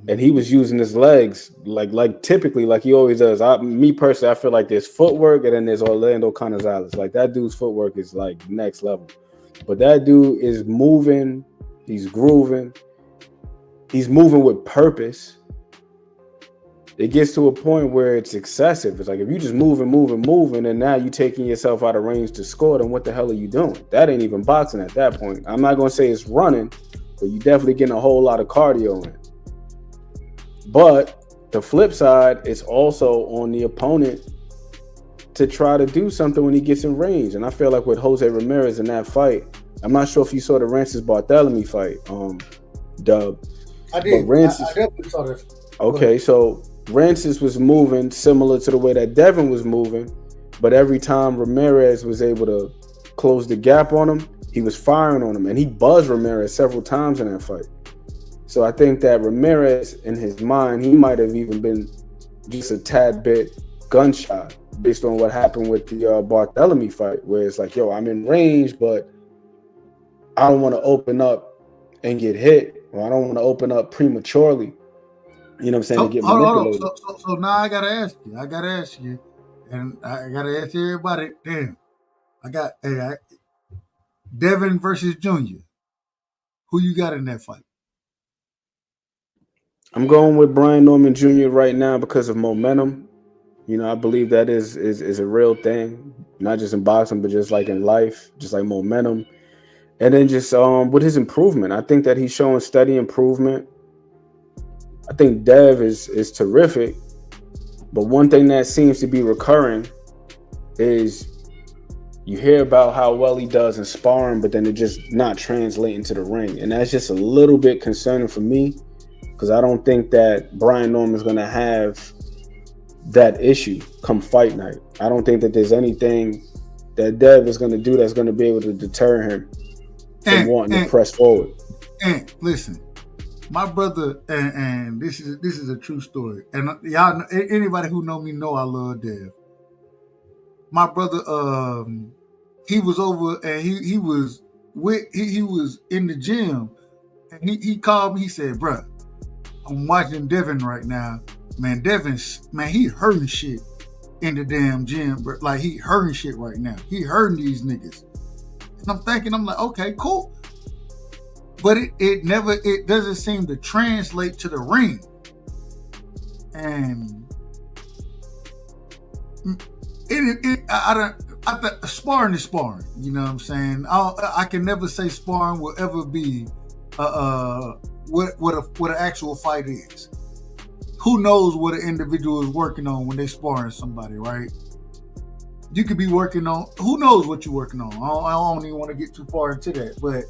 And he was using his legs like typically like he always does. Me personally, I feel like there's footwork and then there's Orlando Canizales. Like that dude's footwork is like next level. But that dude is moving, he's grooving, he's moving with purpose. It gets to a point where it's excessive. It's like if you just moving, and now you taking yourself out of range to score, then what the hell are you doing? That ain't even boxing at that point. I'm not gonna say it's running, but you definitely getting a whole lot of cardio in. But the flip side is also on the opponent to try to do something when he gets in range. And I feel like with Jose Ramirez in that fight, I'm not sure if you saw the Rancis Barthélemy fight, Dub. I did. Rancis, I definitely saw that. Okay, so Rancis was moving similar to the way that Devin was moving, but every time Ramirez was able to close the gap on him, he was firing on him, and he buzzed Ramirez several times in that fight. So I think that Ramirez, in his mind, he might have even been just a tad bit gunshot based on what happened with the Barthélemy fight, where it's like, yo, I'm in range, but I don't want to open up and get hit, or I don't want to open up prematurely. You know what I'm saying? To get manipulated. So now I gotta ask you, and I gotta ask everybody. Damn, Devin versus Junior. Who you got in that fight? I'm going with Brian Norman Jr. right now because of momentum. You know, I believe that is a real thing, not just in boxing, but just like in life, just like momentum. And then just with his improvement, I think that he's showing steady improvement. I think Dev is terrific, but one thing that seems to be recurring is you hear about how well he does in sparring, but then it just not translating to the ring. And that's just a little bit concerning for me, because I don't think that Brian Norman is going to have that issue come fight night. I don't think that there's anything that Dev is going to do that's going to be able to deter him from wanting to press forward. And listen, my brother, and this is a true story. And y'all, anybody who know me know I love Dev. My brother, he was over and he was in the gym, and he called me. He said, "Bruh, I'm watching Devin right now. Man, he hurting shit in the damn gym, bro. Like, he hurting shit right now. He hurting these niggas." And I'm like, okay, cool. But it doesn't seem to translate to the ring. And sparring is sparring. You know what I'm saying? I can never say sparring will ever be what an actual fight is. Who knows what an individual is working on when they sparring somebody, right? You could be working on, who knows what you're working on. I don't even want to get too far into that, but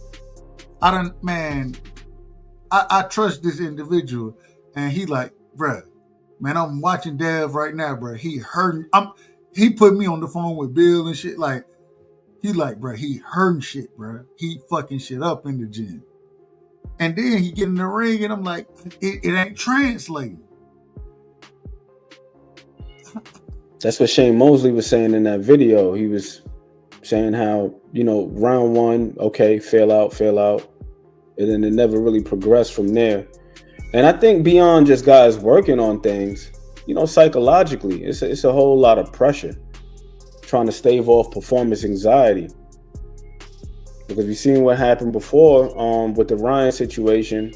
I trust this individual, and he like, bruh, man, I'm watching Dev right now, bruh. He hurting. He put me on the phone with Bill and shit. Like, bruh, he hurting shit, bruh. He fucking shit up in the gym. And then he get in the ring, and I'm like, it ain't translating. That's what Shane Mosley was saying in that video. He was saying how, round one, okay, fail out, and then it never really progressed from there. And I think beyond just guys working on things, psychologically, it's a whole lot of pressure trying to stave off performance anxiety. Because we've seen what happened before with the Ryan situation.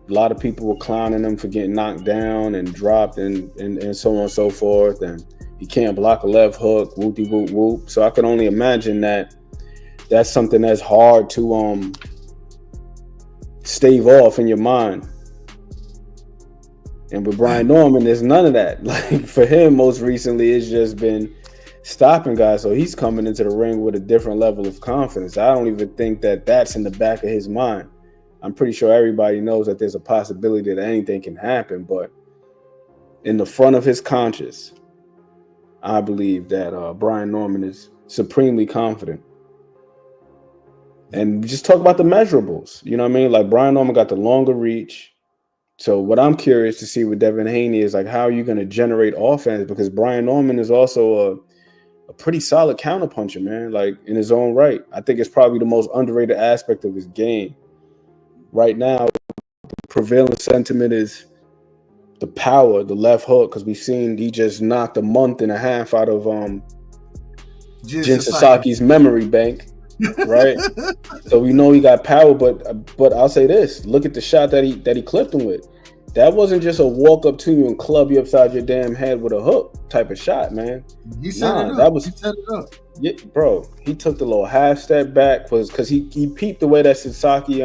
A lot of people were clowning him for getting knocked down and dropped and so on and so forth. And he can't block a left hook, whoopty whoop whoop. So I can only imagine that that's something that's hard to stave off in your mind. And with Brian Norman, there's none of that. Like, for him, most recently, it's just been stopping guys. So he's coming into the ring with a different level of confidence. I don't even think that that's in the back of his mind. I'm pretty sure everybody knows that there's a possibility that anything can happen, but in the front of his conscience, I believe that Brian Norman is supremely confident. And just talk about the measurables. You know what I mean? Like, Brian Norman got the longer reach. So what I'm curious to see with Devin Haney is, like, how are you going to generate offense? Because Brian Norman is also a pretty solid counterpuncher, man, like, in his own right. I think it's probably the most underrated aspect of his game. Right now, the prevailing sentiment is the power, the left hook, because we've seen he just knocked a month and a half out of Jin Sasaki's memory bank, right? So we know he got power, but I'll say this: look at the shot that he clipped him with. That wasn't just a walk up to you and club you upside your damn head with a hook type of shot, man. He set it up. He set it up. Yeah, bro. He took the little half step back because he peeped the way that Sasaki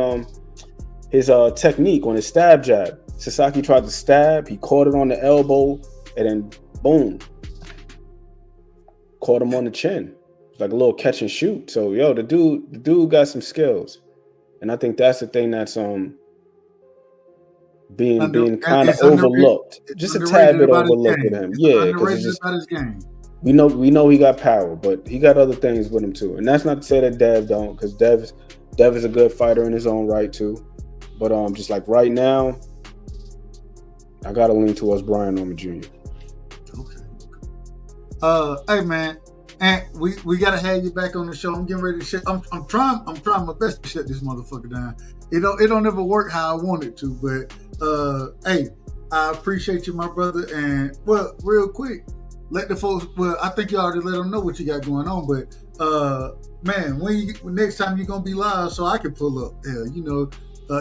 technique on his stab jab. Sasaki tried to stab, he caught it on the elbow, and then boom, caught him on the chin. Like a little catch and shoot. So the dude got some skills, and I think that's the thing that's being kind of overlooked, just a tad bit overlooked with him. Yeah, because it's just about his game. We know he got power, but he got other things with him too. And that's not to say that Dev don't, because Dev is a good fighter in his own right too. But just like right now, I gotta lean towards Brian Norman Jr. Okay. Hey man, and we gotta have you back on the show. I'm getting ready to shut. I'm trying my best to shut this motherfucker down. It don't ever work how I want it to, but hey, I appreciate you, my brother. And well, real quick, let the folks. Well, I think you already let them know what you got going on, but man, when next time you're gonna be live, so I can pull up.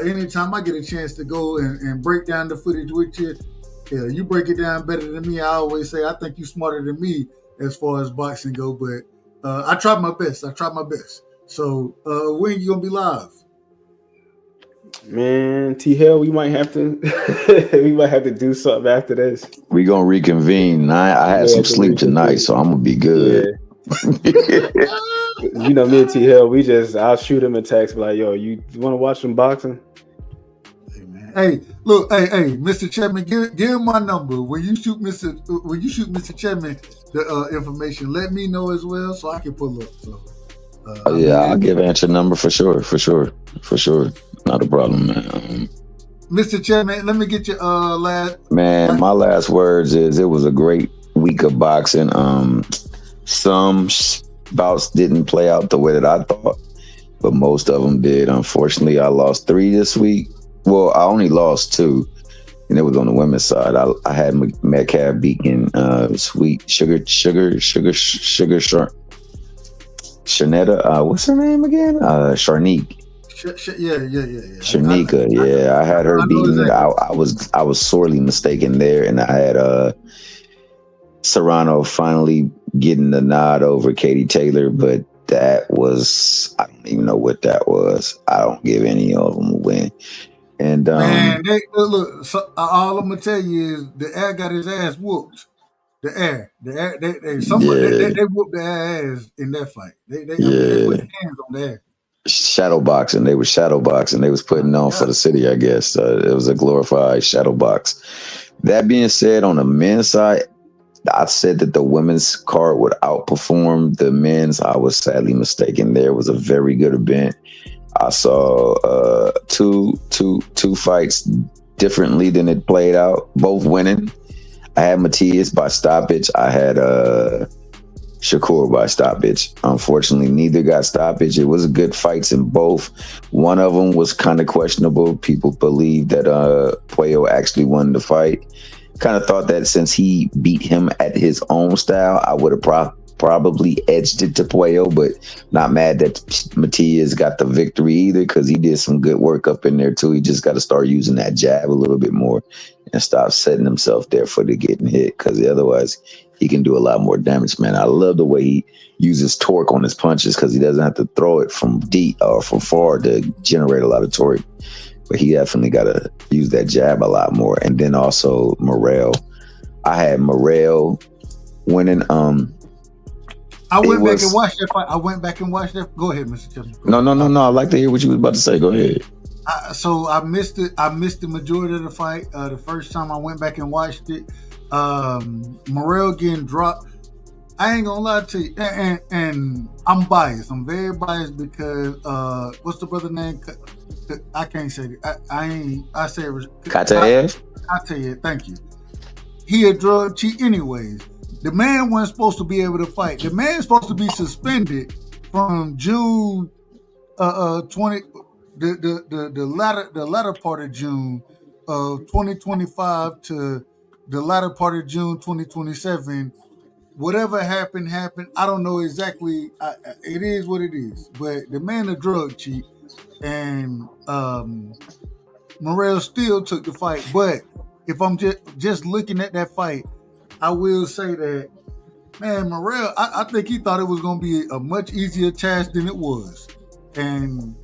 Anytime I get a chance to go and break down the footage with you, you break it down better than me. I always say I think you're smarter than me as far as boxing go, but I tried my best. So when you gonna be live? Man, T Hill, we might have to do something after this. We gonna reconvene. I had some sleep tonight, so I'm gonna be good. Yeah. Me and T Hill, I'll shoot him a text, be like, yo, you want to watch some boxing? Hey, look, hey, Mr. Chapman, give him my number. When you shoot Mr. Chapman the information, let me know as well so I can pull up. So, I'll give Ant your number for sure. Not a problem, man. Mr. Chapman, let me get your last. Man, my last words is it was a great week of boxing. Some bouts didn't play out the way that I thought, but most of them did. Unfortunately, I lost 3 this week. Well, I only lost 2, and it was on the women's side. I had Metcalf beating Sweet Sugar Shanetta. What's her name again? Sharnique. Yeah. Shanika, I had her beating it. I was sorely mistaken there, and I had Serrano finally getting the nod over Katie Taylor, but that was, I don't even know what that was. I don't give any of them a win. And man, look. So, all I'm gonna tell you is the air got his ass whooped. The air, they whooped their ass in that fight. They put hands on the air. Shadow boxing. They was putting on for the city, I guess. It was a glorified shadow box. That being said, on the men's side, I said that the women's card would outperform the men's. I was sadly mistaken. There was a very good event. I saw two fights differently than it played out, both winning. I had Matias by stoppage. I had Shakur by stoppage. Unfortunately, neither got stoppage. It was good fights in both. One of them was kind of questionable. People believe that Puello actually won the fight. Kind of thought that since he beat him at his own style, I would have probably edged it to Puello, but not mad that Matias got the victory either, because he did some good work up in there too. He just got to start using that jab a little bit more and stop setting himself there for the getting hit, because otherwise he can do a lot more damage, man. I love the way he uses torque on his punches, because he doesn't have to throw it from deep or from far to generate a lot of torque. But he definitely got to use that jab a lot more. And then also Morrell. I had Morrell winning. I went back and watched that. Go ahead, Mr. Chester. No. I'd like to hear what you was about to say. Go ahead. So I missed it. I missed the majority of the fight. The first time I went back and watched it, Morrell getting dropped. I ain't gonna lie to you, and I'm biased. I'm very biased because what's the brother name? I can't say it. I say it was Kataev. Kataev. Thank you. He a drug cheat, anyways. The man wasn't supposed to be able to fight. The man's supposed to be suspended from June 20. The latter part of June of 2025 to the latter part of June 2027. Whatever happened. I don't know exactly. It is what it is. But the man a drug cheat, and Morrell still took the fight. But if I'm just looking at that fight, I will say that, man, Morrell, I think he thought it was going to be a much easier task than it was. And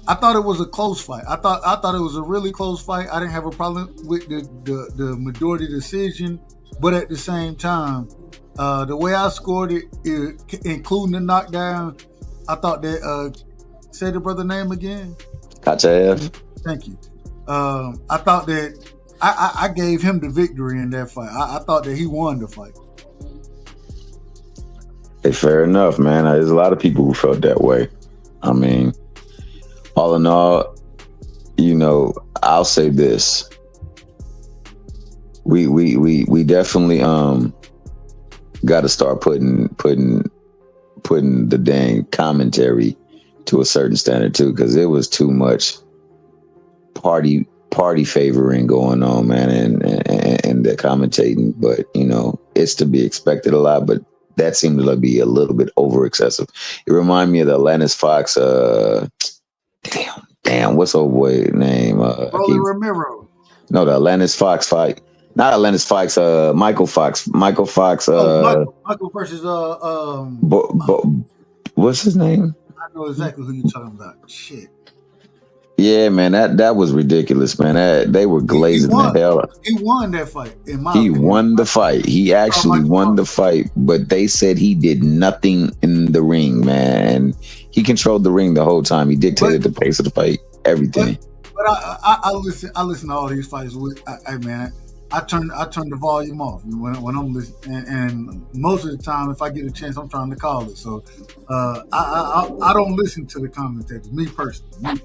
I thought it was a close fight. I thought it was a really close fight. I didn't have a problem with the majority decision, but at the same time, the way I scored it, including the knockdown, I thought that say the brother name again. Kachaev. Thank you. I thought that I gave him the victory in that fight. I thought that he won the fight. Hey, fair enough, man. There's a lot of people who felt that way. I mean, all in all, you know, I'll say this: we definitely got to start putting the dang commentary to a certain standard too, because it was too much party favoring going on, man, and the commentating. But you know, it's to be expected a lot, but that seemed to be a little bit over excessive. It reminded me of the Atlantis Fox. Damn, what's old boy name? Romero. No, the Atlantis Fox fight. Not Atlantis Fox. Michael Fox. Michael Fox. Michael versus what's his name? I know exactly who you're talking about. Shit. Yeah, man, that was ridiculous, man. They were glazing the hell out. He won that fight. He won the fight. He actually won the fight, but they said he did nothing in the ring, man. He controlled the ring the whole time. He dictated the pace of the fight, everything. But I listen to all these fights. I turn the volume off when I'm listening, and most of the time, if I get a chance, I'm trying to call it. So I don't listen to the commentators. Me personally.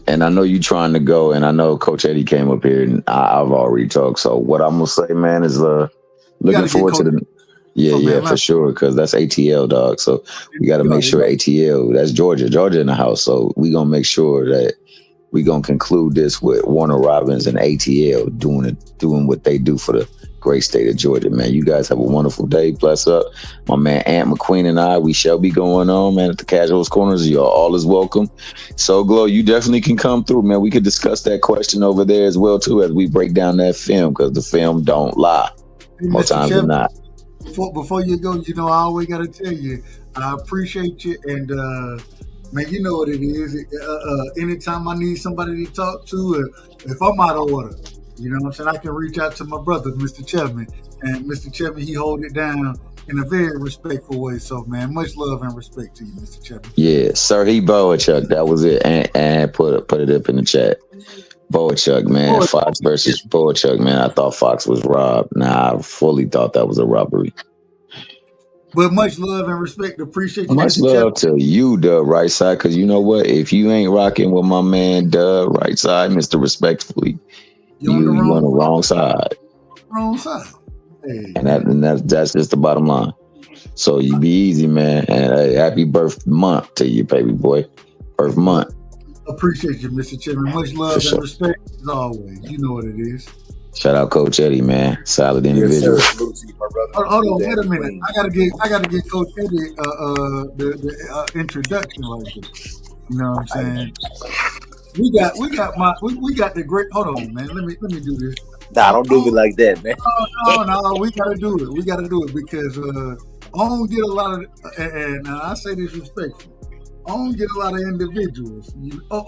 And I know you trying to go, and I know Coach Eddie came up here, and I've already talked. So what I'm gonna say, man, is looking forward to the. Yeah, for sure, because that's ATL, dog. So we got to make sure ATL. That's Georgia in the house. So we gonna make sure that we gonna conclude this with Warner Robins and ATL doing what they do for the great state of Georgia, man. You guys have a wonderful day. Bless up. My man Ant McQueen and I, we shall be going on, man, at the Casuals Corners. You're all is welcome. So Glow, you definitely can come through, man. We could discuss that question over there as well, too, as we break down that film, because the film don't lie. More times than not. Before you go, you know, I always got to tell you, I appreciate you. And, man, you know what it is. Anytime I need somebody to talk to, if I'm out of order, you know what I'm saying, I can reach out to my brother, Mr. Chapman. And Mr. Chapman, he hold it down in a very respectful way. So, man, much love and respect to you, Mr. Chapman. Yeah, Sir, he Boachuk. That was it. And put it up in the chat. Boachuk, man. Fox versus Boachuk, man. I thought Fox was robbed. Nah, I fully thought that was a robbery. But much love and respect. Appreciate you. Much love to you, Dub Rightside, because you know what? If you ain't rocking with my man Dub Rightside, Mr. Respectfully, you on the wrong side. Wrong side. Hey. And that's just the bottom line. So you be easy, man. And hey, happy birth month to you, baby boy. Birth month. Appreciate you, Mr. Chapman. Much love and respect as always. You know what it is. Shout out Coach Eddie, man. Solid individual. Yes, hold on, wait a minute. I gotta get Coach Eddie the introduction right there. You know what I'm saying? We got the great. Hold on, man. Let me do this. Nah, don't do me like that, man. No, we gotta do it. We gotta do it because I don't get a lot of, and I say this respectfully. I don't get a lot of individuals. I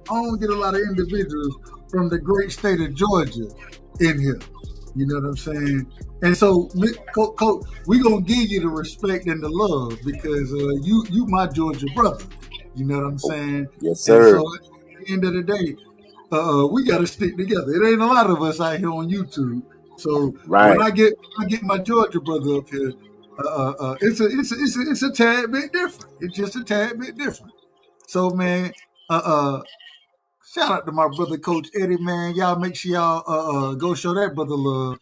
don't get a lot of individuals from the great state of Georgia in here. You know what I'm saying? And so, Coach, we gonna give you the respect and the love because you my Georgia brother. You know what I'm saying? Yes, sir. And so at the end of the day, we gotta stick together. It ain't a lot of us out here on YouTube. So when I get my Georgia brother up here, it's a tad bit different. It's just a tad bit different. So man, shout out to my brother Coach Eddie, man. Y'all make sure y'all go show that brother love.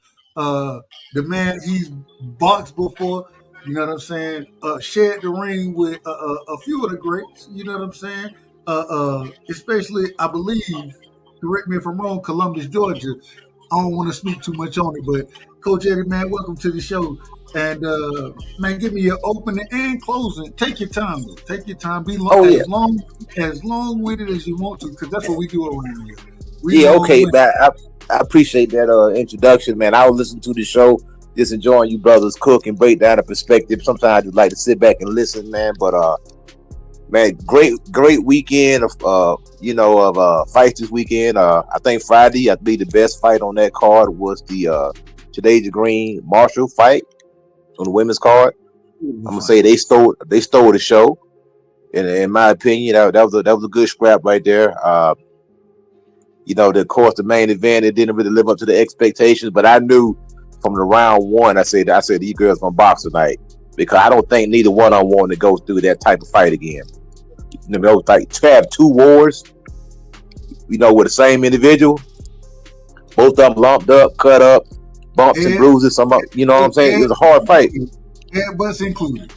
The man, he's boxed before, you know what I'm saying? Shared the ring with a few of the greats, you know what I'm saying? Especially, I believe, correct me if I'm wrong, Columbus, Georgia. I don't want to speak too much on it, but Coach Eddie, man, welcome to the show. And man, give me your opening and closing. Take your time, though. Take your time. Be long, as long-winded as you want to, because that's what we do around here. Okay, man. I appreciate that introduction, man. I was listening to the show, just enjoying you brothers cook and break down a perspective. Sometimes I just like to sit back and listen, man. But Man, great weekend of fights this weekend. I think Friday, I believe the best fight on that card was the Today's Green Marshall fight on the women's card. I'm gonna say they stole the show. In my opinion, that was a good scrap right there. Of course, the main event, it didn't really live up to the expectations, but I knew from the round one, I said these girls gonna box tonight because I don't think neither one on one to go through that type of fight again. Like to have two wars, with the same individual, both of them lumped up, cut up, bumps and bruises. You know what I'm saying? It was a hard fight. Butts included.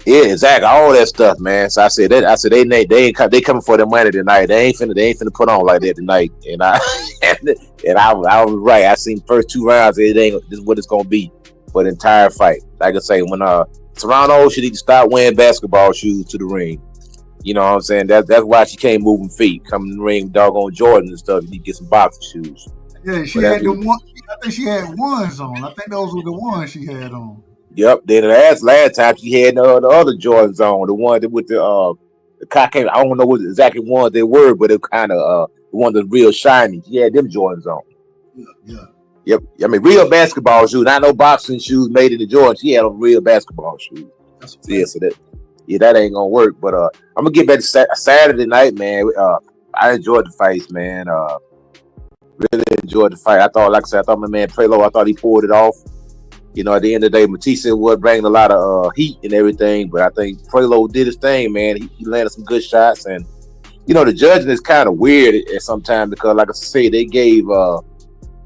Yeah, exactly. All that stuff, man. So I said they coming for their money tonight. They ain't finna put on like that tonight. And I was right. I seen the first 2 rounds. This is what it's gonna be for the entire fight. Like I say, when Serrano should need to start wearing basketball shoes to the ring. You know what I'm saying? That's why she can't move feet. Coming in the ring, doggone Jordan and stuff. You need to get some boxing shoes. Yeah, she had the one. I think she had ones on. I think those were the ones she had on. Yep. Then last time she had the other Jordans on, the one that with the cockade. I don't know what exactly ones they were, but it kind of the one that's real shiny. She had them Jordans on. Yeah. Yep. I mean, real basketball shoes, not no boxing shoes made in the Jordan. She had on real basketball shoes. That ain't gonna work. But I'm gonna get back to Saturday night, man. I enjoyed the fights, man. Really enjoyed the fight. I thought my man Prelo, I thought he pulled it off. At the end of the day, Matisse was bringing a lot of heat and everything, but I think Prelo did his thing, man. He landed some good shots, and the judging is kind of weird at sometimes because, like I say, they gave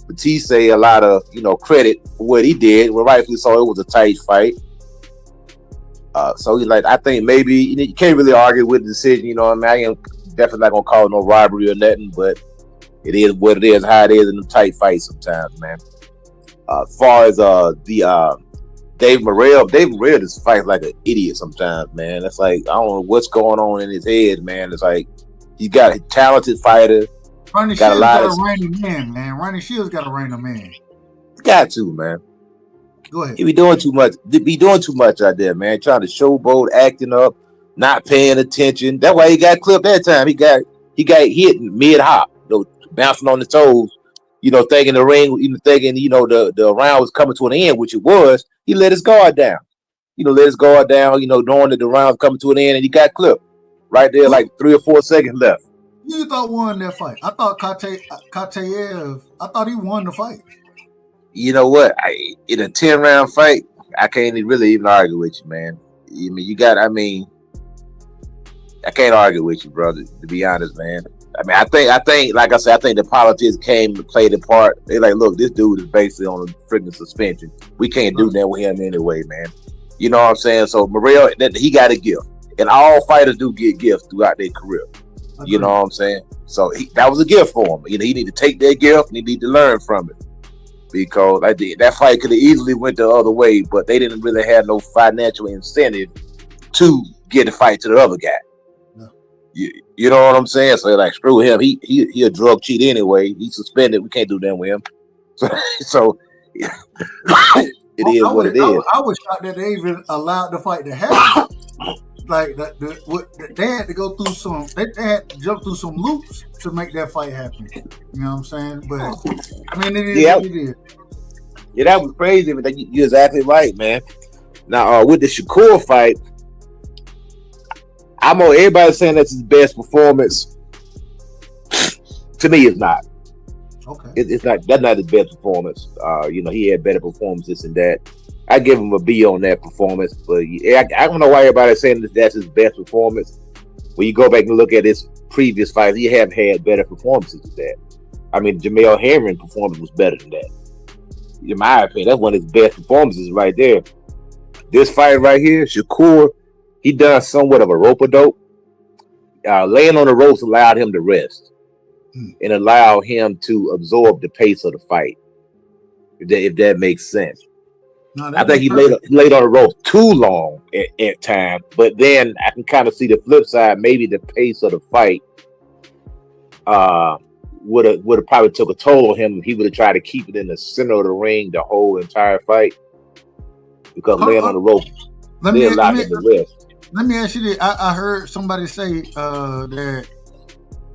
Matisse a lot of credit for what he did. Well, rightfully so, it was a tight fight. So I think maybe you can't really argue with the decision. You know what I mean? I am definitely not gonna call it no robbery or nothing, but it is what it is, how it is in the tight fights sometimes, man. As far as Dave Morrell just fights like an idiot sometimes, man. It's like I don't know what's going on in his head, man. It's like he's got a talented fighter. Ronnie Shields got to rein him in, man. Ronnie Shields got to rein him in. Got to, man. Go ahead. He be doing too much. Out there, man. Trying to showboat, acting up, not paying attention. That's why he got clipped that time. He got hit mid hop, bouncing on the toes. Thinking the ring, the round was coming to an end, which it was. He let his guard down. Knowing that the round was coming to an end, and he got clipped right there, like 3 or 4 seconds left. Who you thought won that fight? I thought Katayev. I thought he won the fight. You know what? In a 10-round fight, I can't really even argue with you, man. I can't argue with you, brother. To be honest, man. I think, like I said, I think the politics came to play the part. They like, look, this dude is basically on a freaking suspension. We can't do that with him anyway, man. You know what I'm saying? So Morrell, he got a gift, and all fighters do get gifts throughout their career. You know what I'm saying? So that was a gift for him. He need to take that gift and he need to learn from it. Because that fight could have easily went the other way, but they didn't really have no financial incentive to get the fight to the other guy. No. You know what I'm saying? So like, screw him. He a drug cheat anyway. He's suspended. We can't do that with him. So it is what it is. I was shocked that they even allowed the fight to happen. Like they had to go through some. They had to jump through some loops to make that fight happen. You know what I'm saying? But it is what it is. Yeah, that was crazy. But you're exactly right, man. Now with the Shakur fight, everybody's saying that's his best performance. To me, it's not. Okay. It's not. That's not his best performance. He had better performances than that. I give him a B on that performance, but I don't know why everybody's saying that's his best performance. When you go back and look at his previous fights, he have had better performances than that. Jamel Herring performance was better than that. In my opinion, that's one of his best performances right there. This fight right here, Shakur, he done somewhat of a rope-a-dope. Laying on the ropes allowed him to rest and allowed him to absorb the pace of the fight, if that makes sense. No, I think he laid on the ropes too long at times, but then I can kind of see the flip side. Maybe the pace of the fight would have probably took a toll on him if he would have tried to keep it in the center of the ring the whole entire fight, because laying on the ropes, they allowed him to rest. let me ask you this. I heard somebody say that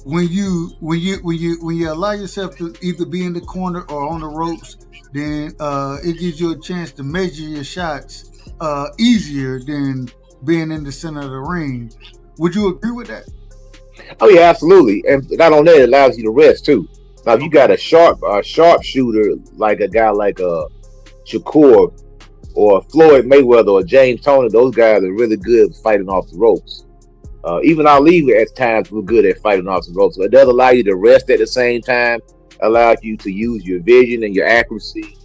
when you allow yourself to either be in the corner or on the ropes, then it gives you a chance to measure your shots easier than being in the center of the ring. Would you agree with that? Oh yeah, absolutely. And not only that, it allows you to rest too. Now, if you got a sharp shooter like a guy like Shakur or Floyd Mayweather or James Toney, those guys are really good fighting off the ropes. Even Ali at times was good at fighting off the ropes. So it does allow you to rest at the same time, allows you to use your vision and your accuracy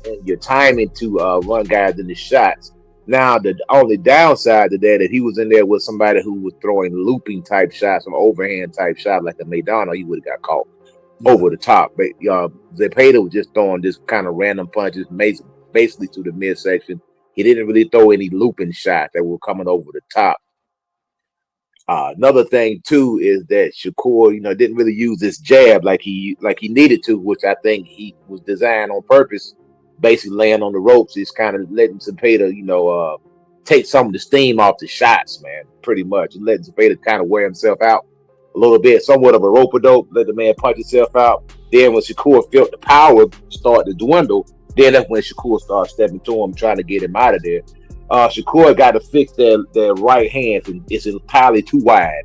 and your timing to run guys in the shots. Now, the only downside to that, if he was in there with somebody who was throwing looping type shots, some overhand type shot like a Maidana, he would have got caught over the top. But Zepeda was just throwing this kind of random punches, basically to the midsection. He didn't really throw any looping shots that were coming over the top. Another thing too is that Shakur, didn't really use this jab like he needed to, which I think he was designed on purpose. Basically, laying on the ropes is kind of letting Zepeda, take some of the steam off the shots, man. Pretty much, and letting Zepeda kind of wear himself out a little bit, somewhat of a rope-a-dope. Let the man punch himself out. Then when Shakur felt the power start to dwindle, then that's when Shakur started stepping to him, trying to get him out of there. Shakur got to fix their right hand, and it's entirely too wide.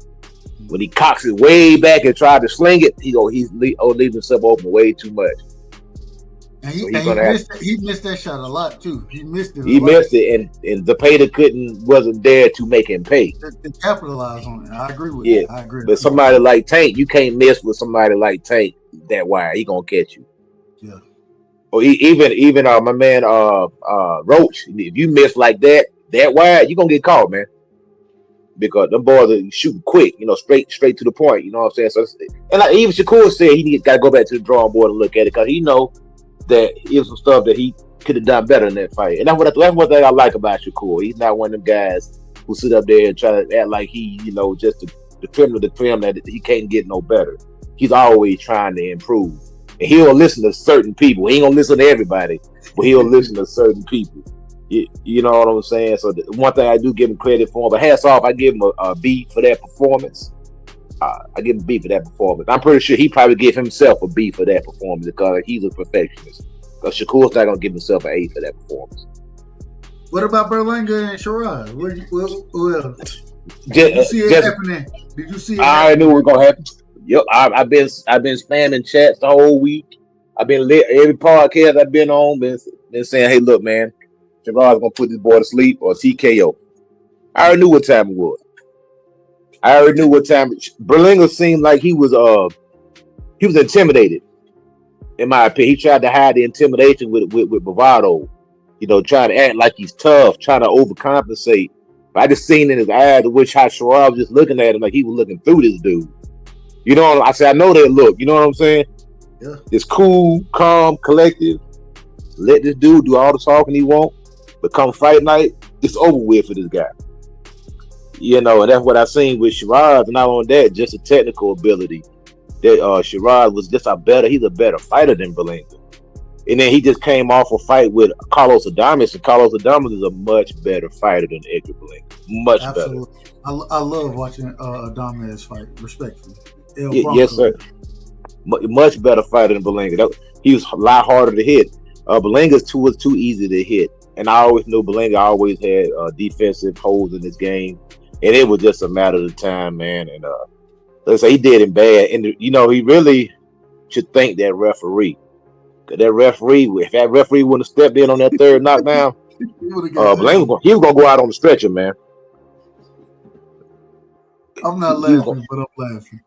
When he cocks it way back and tried to sling it, he's leaving himself open way too much. And So he missed that shot a lot too. He missed it. He missed it, and Zepeda wasn't there to make him pay. To capitalize on it. I agree with Yeah, that. I agree. but somebody like Tank, you can't miss with somebody like Tank that wide. He gonna catch you. Yeah. Or even my man Roach, if you miss like that wide, you gonna get caught, man. Because them boys are shooting quick, straight to the point. You know what I'm saying? So, and like even Shakur said, he got to go back to the drawing board and look at it because he know that it was some stuff that he could have done better in that fight. And that's one thing I like about Shakur. He's not one of them guys who sit up there and try to act like he, just the trim of the trim that he can't get no better. He's always trying to improve. And he'll listen to certain people. He ain't gonna listen to everybody, but he'll listen to certain people. You know what I'm saying? So the one thing I do give him credit for, but hats off, I give him a B for that performance. I give him a B for that performance. I'm pretty sure he probably give himself a B for that performance because he's a perfectionist. Because Shakur's not gonna give himself an A for that performance. What about Berlanga and Sherrod? Did you see it happening? Did you see it? I already knew it was gonna happen. Yep, I've been spamming chats the whole week. I've been every podcast I've been on, been saying, "Hey, look, man, Sherrod's gonna put this boy to sleep or TKO." I already knew what time it was. Berlanga seemed like he was intimidated. In my opinion, he tried to hide the intimidation with bravado. Trying to act like he's tough, trying to overcompensate. But I just seen in his eyes which how Sherrod was just looking at him like he was looking through this dude. I said, I know that look. You know what I'm saying? Yeah. It's cool, calm, collective. Let this dude do all the talking he want. But come fight night, it's over with for this guy. And that's what I seen with Sherrod. And not only that, just a technical ability. That Sherrod was just he's a better fighter than Berlanga. And then he just came off a fight with Carlos Adames, and Carlos Adames is a much better fighter than Edgar Berlanga. Much better. I love watching Adames fight, respectfully. Yes, sir. Much better fighter than Berlanga. He was a lot harder to hit. Berlanga's was too easy to hit. And I always knew Berlanga always had defensive holes in his game. And it was just a matter of time, man. And let's say he did him bad. And, he really should thank that referee. Because that referee, if that referee wouldn't have stepped in on that third knockdown, Berlanga, he was going to go out on the stretcher, man. I'm not laughing, but I'm laughing.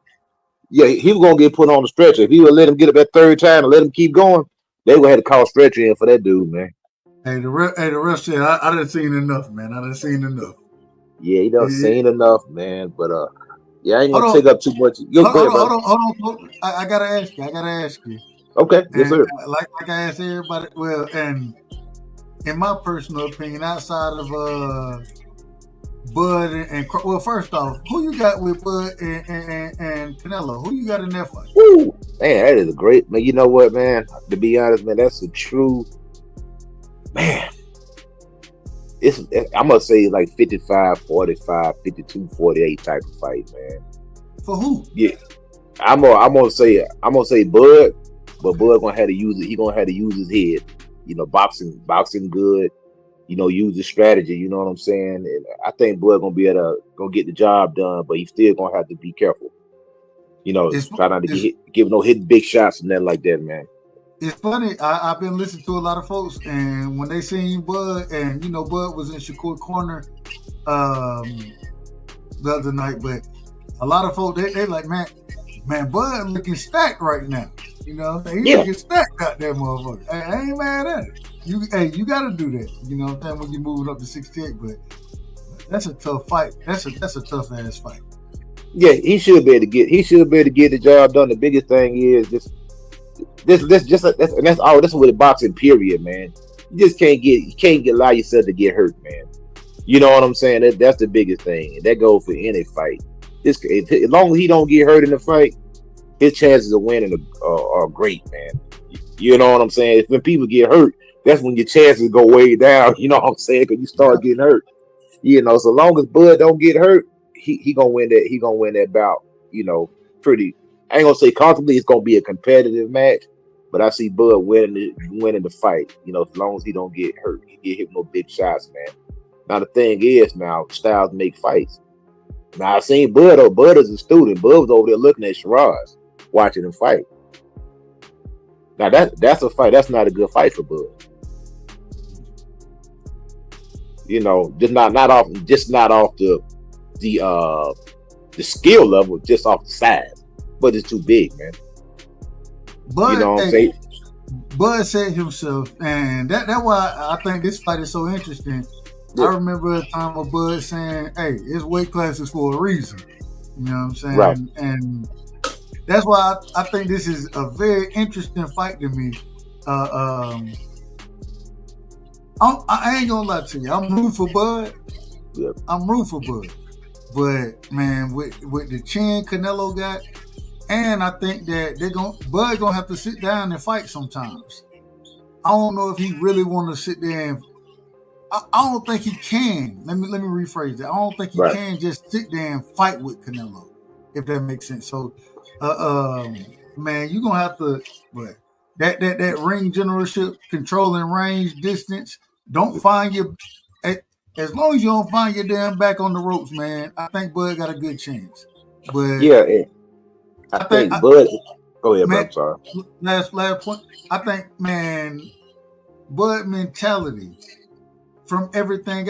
Yeah, he was going to get put on the stretcher. If he would let him get up that third time and let him keep going, they would have had to call stretcher in for that dude, man. Hey, the ref said, I done seen enough, man. I done seen enough. Yeah, he done seen enough, man. But I ain't gonna take up too much. Hold on. I gotta ask you. Okay, yes, sir. Like I asked everybody. Well, and in my personal opinion, outside of Bud and first off, who you got with Bud and Canelo? Who you got in that fight? Ooh, man, that is a great man. You know what, man? To be honest, man, that's a true man. I'm gonna say like 55-45, 52-48 type of fight, man. For who? Yeah, I'm gonna say Bud, but Bud gonna have to use it. He gonna have to use his head. You know, boxing good. You know, use his strategy. You know what I'm saying? And I think Bud gonna be able to get the job done, but he's still gonna have to be careful. You know, try not to give no hitting big shots and nothing like that, man. It's funny. I've been listening to a lot of folks, and when they seen Bud, and you know, Bud was in Shakur corner the other night, but a lot of folks they like, man, Bud looking stacked right now. You know, he looking stacked, goddamn motherfucker. I ain't mad at it. You got to do that. You know what I'm saying, when you're moving up to 68, but that's a tough fight. That's a tough ass fight. Yeah, he should be able to get the job done. The biggest thing is that's with boxing, period, man. You just can't allow yourself to get hurt, man. You know what I'm saying? That's the biggest thing, and that goes for any fight. As long as he don't get hurt in the fight, his chances of winning are great, man. You know what I'm saying? When people get hurt, that's when your chances go way down. You know what I'm saying? Because you start getting hurt. You know, so long as Bud don't get hurt, he gonna win that. He gonna win that bout. You know, pretty. I ain't gonna say comfortably. It's gonna be a competitive match, but I see Bud winning the fight. You know, as long as he don't get hurt, he get hit with no big shots, man. Now the thing is, now styles make fights. Now I seen Bud though. Bud is a student. Bud was over there looking at Shiraz, watching him fight. Now that's a fight. That's not a good fight for Bud. You know, just not off the skill level, just off the size. But it's too big, man. Bud, you know what I'm saying? Bud said himself, and that's why I think this fight is so interesting. Yeah. I remember a time of Bud saying, "Hey, it's weight classes for a reason." You know what I'm saying? Right. And that's why I think this is a very interesting fight to me. I ain't gonna lie to you. I'm rooting for Bud. Yep. I'm rooting for Bud. But man, with the chin Canelo got, and I think that Bud gonna have to sit down and fight sometimes. I don't know if he really want to sit there and. I don't think he can. Let me rephrase that. I don't think he can just sit there and fight with Canelo, if that makes sense. So, man, you're gonna have to. But that ring generalship, controlling range, distance. Don't find your. As long as you don't find your damn back on the ropes, man, I think Bud got a good chance. But yeah, I think Bud. Go ahead, man, bro. I'm sorry. Last point. I think, man, Bud mentality. From everything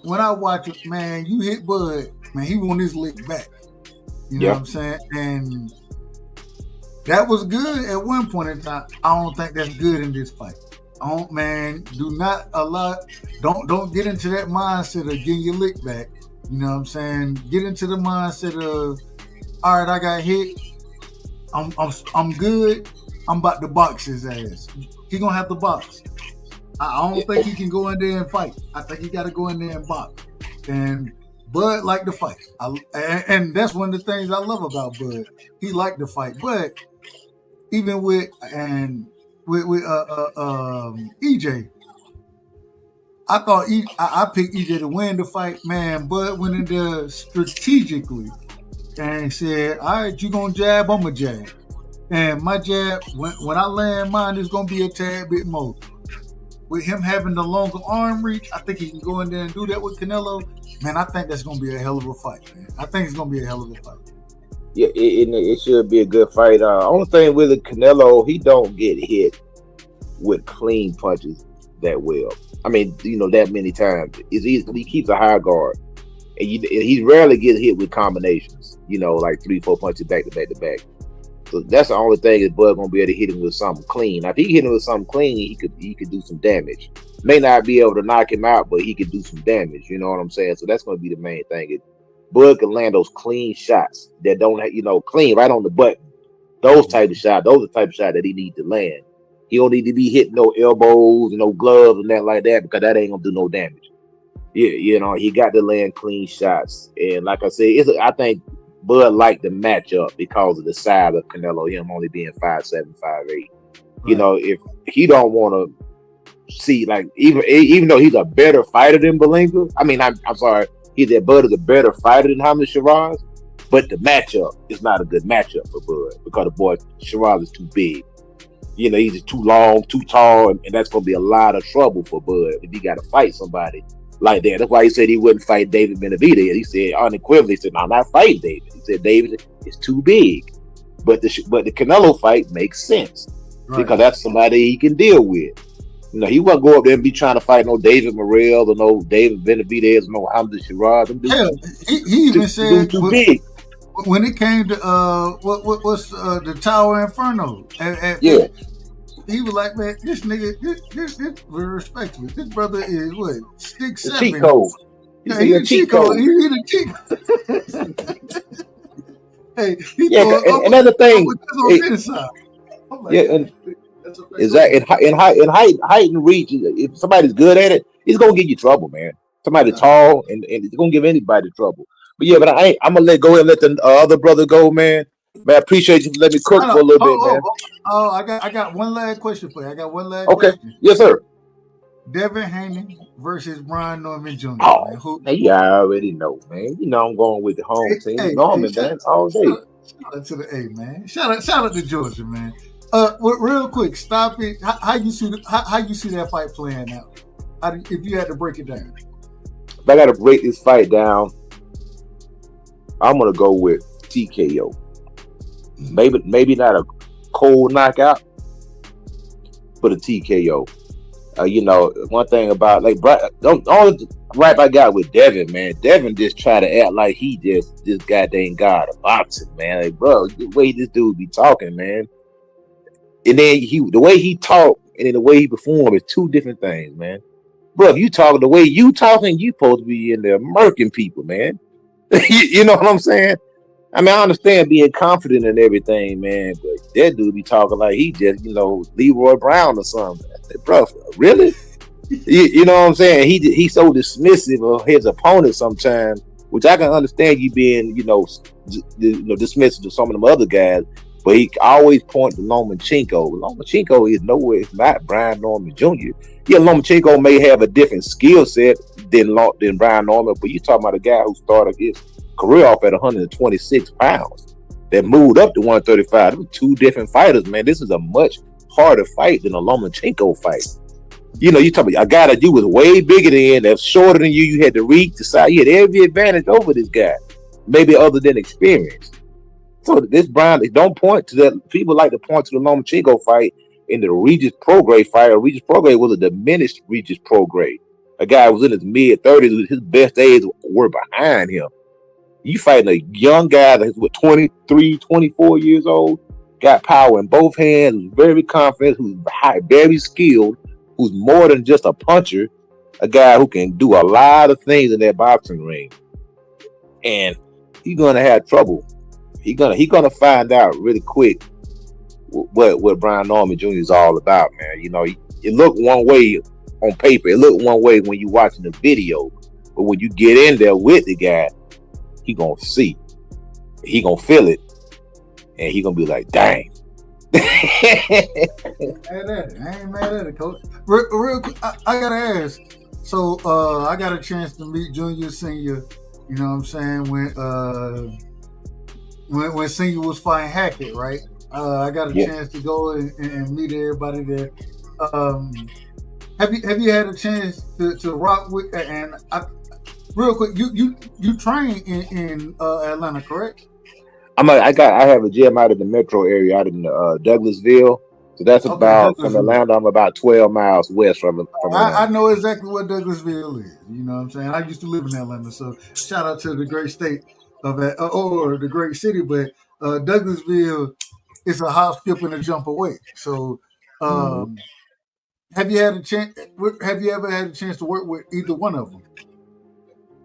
when I watch it, man, you hit Bud, man, he want his lick back. You know what I'm saying? And that was good at one point in time. I don't think that's good in this fight. Do not allow. Don't get into that mindset of getting your lick back. You know what I'm saying? Get into the mindset of, all right, I got hit. I'm good. I'm about to box his ass. He gonna have to box. I don't think he can go in there and fight. I think he got to go in there and box. And Bud liked to fight. And that's one of the things I love about Bud. He liked to fight. But even with EJ, I thought I picked EJ to win the fight. Man, Bud went in there strategically and said, all right, you going to jab, I'm going to jab. And my jab, when I land mine, it's going to be a tad bit more. With him having the longer arm reach, I think he can go in there and do that with Canelo. Man, I think that's going to be a hell of a fight, man. I think it's going to be a hell of a fight. Yeah, it should be a good fight. Only thing with Canelo, he don't get hit with clean punches that well. I mean, that many times. He keeps a high guard. And he rarely gets hit with combinations, like 3-4 punches back to back to back. So that's the only thing is Bud gonna be able to hit him with something clean. Now, if he hit him with something clean, he could do some damage. May not be able to knock him out, but he could do some damage. You know what I'm saying? So that's gonna be the main thing. Is Bud can land those clean shots that don't have, clean right on the button. Those type of shots, those are the type of shots that he needs to land. He don't need to be hitting no elbows, no gloves, and that like that, because that ain't gonna do no damage. Yeah, he got to land clean shots. And like I said, I think Bud liked the matchup because of the size of Canelo, him only being 5'7", 5'8". Right. If he don't want to see, like even though he's a better fighter than Belinga, I mean, I'm sorry, Bud is a better fighter than Hamza Shiraz, but the matchup is not a good matchup for Bud because the boy Shiraz is too big. You know, he's just too long, too tall, and that's going to be a lot of trouble for Bud if he got to fight somebody like that. That's why he said he wouldn't fight David Benavidez. He said unequivocally, he said, "No, I'm not fighting David." He said David is too big, but the Canelo fight makes sense because that's somebody he can deal with. You know, he won't go up there and be trying to fight no David Morrell or no David Benavidez or no Hamza Shiraz. Hell, he even said too big. When it came to what's the Tower Inferno, yeah, he was like, man, this nigga, this very respectfully, this brother is what 6'7". Cheat code. Yeah, he a cheat code. He a cheat code. Hey, he another thing. And exactly. In height and reach, if somebody's good at it, he's gonna give you trouble, man. Somebody tall and he's gonna give anybody trouble. But yeah, but I'm gonna go ahead and let the other brother go, man. Man, I appreciate you for letting me cook for a little bit, man. I got one last question for you. Okay. Yes, sir. Devin Haney versus Brian Norman Jr. Oh, man, you already know, man. You know I'm going with the home team. Norman, man, all day. Shout out to the A, man. Shout out to Georgia, man. Real quick, stop it. How you see that fight playing out? If you had to break it down. If I got to break this fight down, I'm gonna go with TKO. Maybe not a cold knockout, but a TKO. You know, one thing about like only right I got with Devin, man. Devin just try to act like he just this goddamn god of boxing, man. Like, bro, the way this dude be talking, man. And then the way he talk and then the way he perform is two different things, man. Bro, if you talk the way you talking, you supposed to be in there murking people, man. You know what I'm saying? I mean, I understand being confident in everything, man, but that dude be talking like he just, Leroy Brown or something. I said, bro, really? You know what I'm saying? He's so dismissive of his opponent sometimes, which I can understand you being, dismissive of some of them other guys, but he always point to Lomachenko. Lomachenko is nowhere, it's not Brian Norman Jr. Yeah, Lomachenko may have a different skill set than Brian Norman, but you're talking about a guy who started his career off at 126 pounds that moved up to 135. Those two different fighters, man. This is a much harder fight than a Lomachenko fight. You talking about a guy that you was way bigger than, that's shorter than you. You had to reach the side. You had every advantage over this guy, maybe other than experience. So this Brian, don't point to that. People like to point to the Lomachenko fight in the Regis Prograis fight. Regis Prograis was a diminished Regis Prograis. A guy who was in his mid-30s. His best days were behind him. You fighting a young guy that's 23, 24 years old, got power in both hands, who's very confident, who's very skilled, who's more than just a puncher, a guy who can do a lot of things in that boxing ring. And he's gonna have trouble. He's gonna find out really quick what Brian Norman Jr. is all about, man. It looked one way on paper, it looked one way when you watching the video, but when you get in there with the guy, he gonna see, he gonna feel it, and he gonna be like, dang. I ain't mad at it, coach. Real quick, I gotta ask. So I got a chance to meet Junior Senior. You know what I'm saying? When Senior was fighting Hackett, right? I got a chance to go and meet everybody there. Have you had a chance to rock with? And real quick, you train in Atlanta, correct? I have a gym out in the metro area, out in Douglasville. So that's about from Atlanta. I'm about 12 miles west from Atlanta. I know exactly what Douglasville is. You know what I'm saying? I used to live in Atlanta, so shout out to the great state of that, or the great city. But Douglasville is a hop, skip, and a jump away. So, have you ever had a chance to work with either one of them?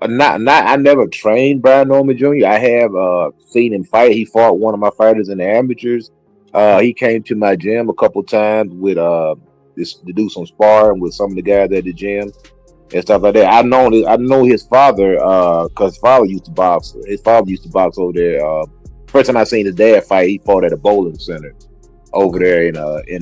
I never trained Brian Norman Jr. I have seen him fight. He fought one of my fighters in the amateurs. He came to my gym a couple times with to do some sparring with some of the guys at the gym and stuff like that. I know his father because his father used to box. His father used to box over there. First time I seen his dad fight, he fought at a bowling center. over there in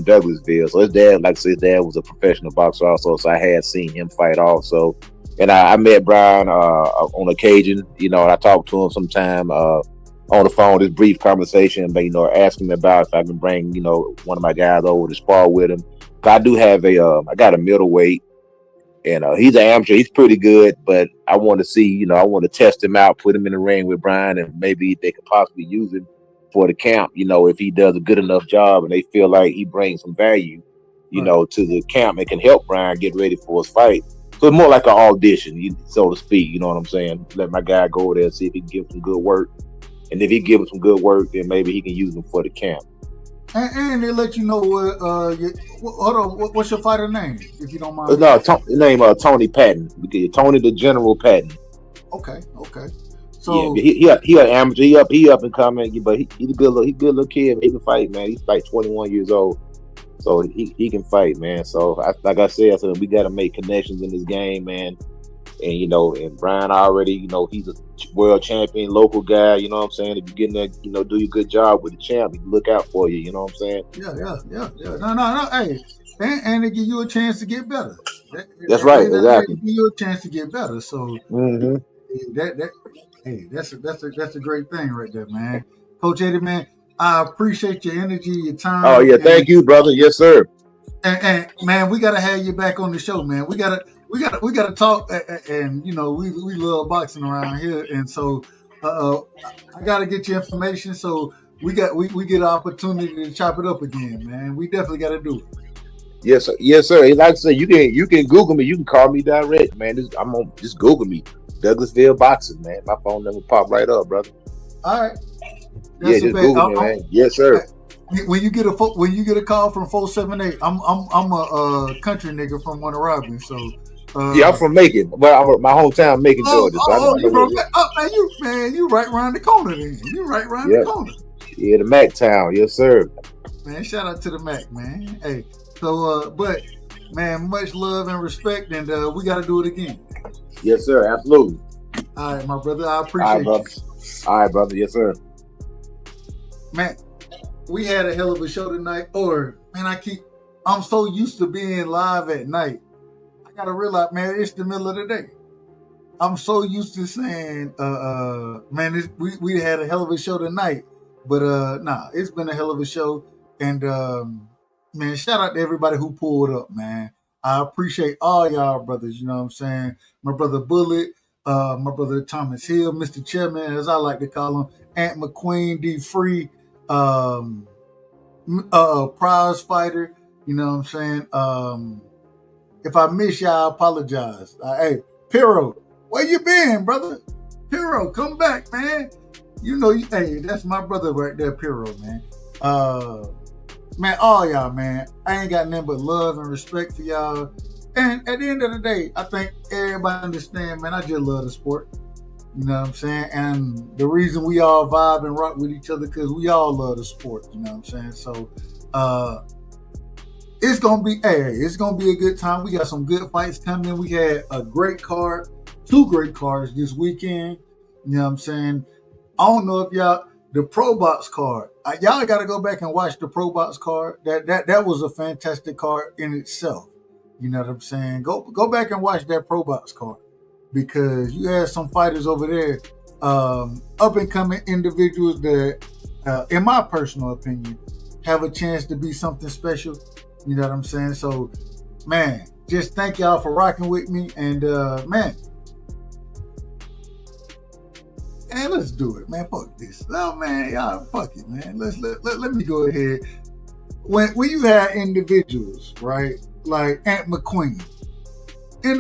Douglasville. So his dad, like I said, his dad was a professional boxer also, so I had seen him fight also. And I met Brian on occasion, and I talked to him sometime on the phone, this brief conversation, but asking me about if I can bring one of my guys over to spar with him. I do have I got a middleweight, and he's an amateur. He's pretty good, but I want to see, I want to test him out, put him in the ring with Brian, and maybe they could possibly use him for the camp. If he does a good enough job and they feel like he brings some value, to the camp and can help Brian get ready for his fight. So it's more like an audition, so to speak. You know what I'm saying? Let my guy go over there and see if he can give some good work. And if he gives him some good work, then maybe he can use him for the camp. And they let you know what. Hold on, what's your fighter name, if you don't mind? No, his name Tony Patton. Tony the General Patton. Okay. So yeah, he an amateur. He up and coming, but he's a good little kid. He can fight, man. He's like 21 years old, so he can fight, man. So like I said, we got to make connections in this game, man. And and Brian already, he's a world champion, local guy. You know what I'm saying? If you get there, do your good job with the champ, he can look out for you. You know what I'm saying? Yeah. No. Hey, and they give you a chance to get better. That's right, exactly. They give you a chance to get better. So that's a great thing right there, man. Coach Eddie, man, I appreciate your energy, your time. Oh yeah, thank you, brother. Yes, sir. And man, we gotta have you back on the show, man. We gotta talk, and we love boxing around here, and so I gotta get your information so we get an opportunity to chop it up again, man. We definitely gotta do it. Yes, sir. Like I said, you can Google me. You can call me direct, man. Just Google me, Douglasville Boxing, man. My phone number pop right up, brother. All right. Just Google me, man. Yes, sir. When you get a call from 478, I'm a country nigga from Warner Robins, so I'm from Macon. Well, my hometown, Macon, Georgia. So you right around the corner then. You right around the corner. Yeah, the Mac town. Yes, sir. Man, shout out to the Mac, man. Hey, so but man, much love and respect, and we got to do it again. Yes, sir. Absolutely. All right, my brother. I appreciate you. All right, brother. Yes, sir. Man, we had a hell of a show tonight. I'm so used to being live at night. I gotta realize, man, it's the middle of the day. I'm so used to saying, man, we had a hell of a show tonight. But it's been a hell of a show. And man, shout out to everybody who pulled up, man. I appreciate all y'all brothers, you know what I'm saying? My brother Bullet, my brother Thomas Hill, Mr. Chairman, as I like to call him, Aunt McQueen, D Free, prize fighter, you know what I'm saying? If I miss y'all, I apologize. Hey, Piro, where you been, brother? Piro, come back, man. Hey, that's my brother right there, Piro, man. Man, all y'all, man. I ain't got nothing but love and respect for y'all. And at the end of the day, I think everybody understand, man, I just love the sport. You know what I'm saying? And the reason we all vibe and rock with each other because we all love the sport. You know what I'm saying? So it's gonna be a good time. We got some good fights coming. We had a great card, 2 great cards this weekend. You know what I'm saying? I don't know if the Pro Box card. Y'all got to go back and watch the Pro Box card. That was a fantastic card in itself. You know what I'm saying? Go back and watch that Pro Box card because you had some fighters over there, up and coming individuals that, in my personal opinion, have a chance to be something special. You know what I'm saying? So, man, just thank y'all for rocking with me, and man. And let's do it, man. Fuck this. No, man, y'all, fuck it, man. Let me go ahead. When you have individuals, right, like Aunt McQueen, they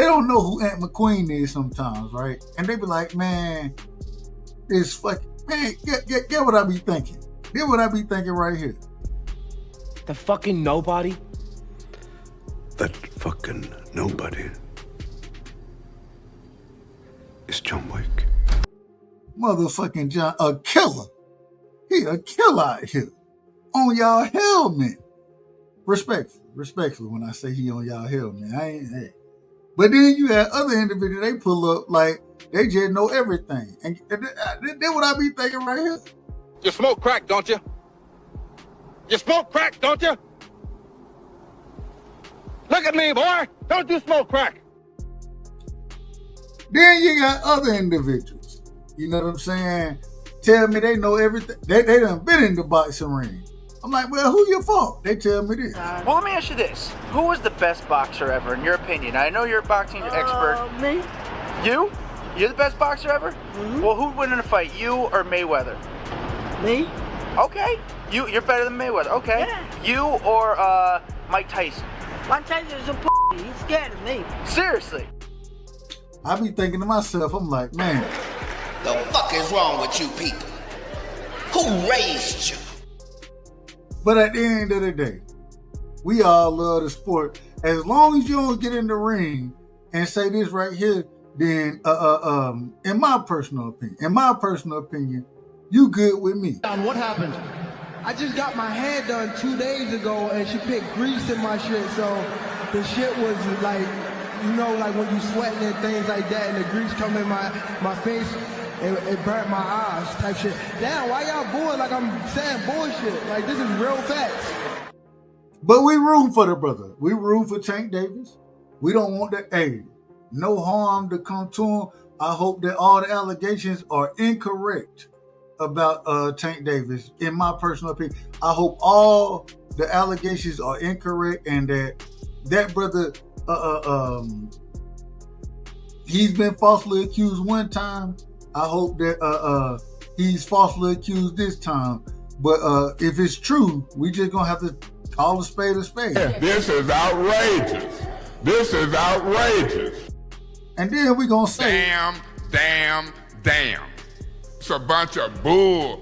don't know who Aunt McQueen is sometimes, right? And they be like, man, this fucking, man, get what I be thinking. Get what I be thinking right here. The fucking nobody? That fucking nobody is John Wick. Motherfucking John, a killer. He a killer out here. On y'all helmet. Respectfully when I say he on y'all helmet. I ain't hey. But then you have other individuals, they pull up like they just know everything. And then what I be thinking right here. You smoke crack, don't you? You smoke crack, don't you? Look at me, boy. Don't you smoke crack. Then you got other individuals, you know what I'm saying, tell me they know everything. They done been in the boxing ring. I'm like, well, who your fault? They tell me this. Well, let me ask you this. Who was the best boxer ever, in your opinion? I know you're a boxing expert. Me. You? You're the best boxer ever? Mm-hmm. Well, who'd win in a fight, you or Mayweather? Me. Okay. You're better than Mayweather. Okay. Yeah. You or Mike Tyson? Mike Tyson is a He's scared of me. Seriously. I be thinking to myself, I'm like, man. The fuck is wrong with you people? Who raised you? But at the end of the day, we all love the sport. As long as you don't get in the ring and say this right here, then in my personal opinion, you good with me. What happened? I just got my hair done 2 days ago and she put grease in my shit, so the shit was like, you know, like when you sweating and things like that and the grease come in my face, it burnt my eyes type shit. Damn, why y'all booing like I'm saying bullshit? Like, this is real facts. But we room for the brother. We room for Tank Davis. We don't want that, no harm to come to him. I hope that all the allegations are incorrect about Tank Davis, in my personal opinion. I hope all the allegations are incorrect and that brother, he's been falsely accused one time. I hope that he's falsely accused this time. But if it's true, we just gonna have to call a spade a spade. This is outrageous. This is outrageous. And then we gonna say, damn. It's a bunch of bull.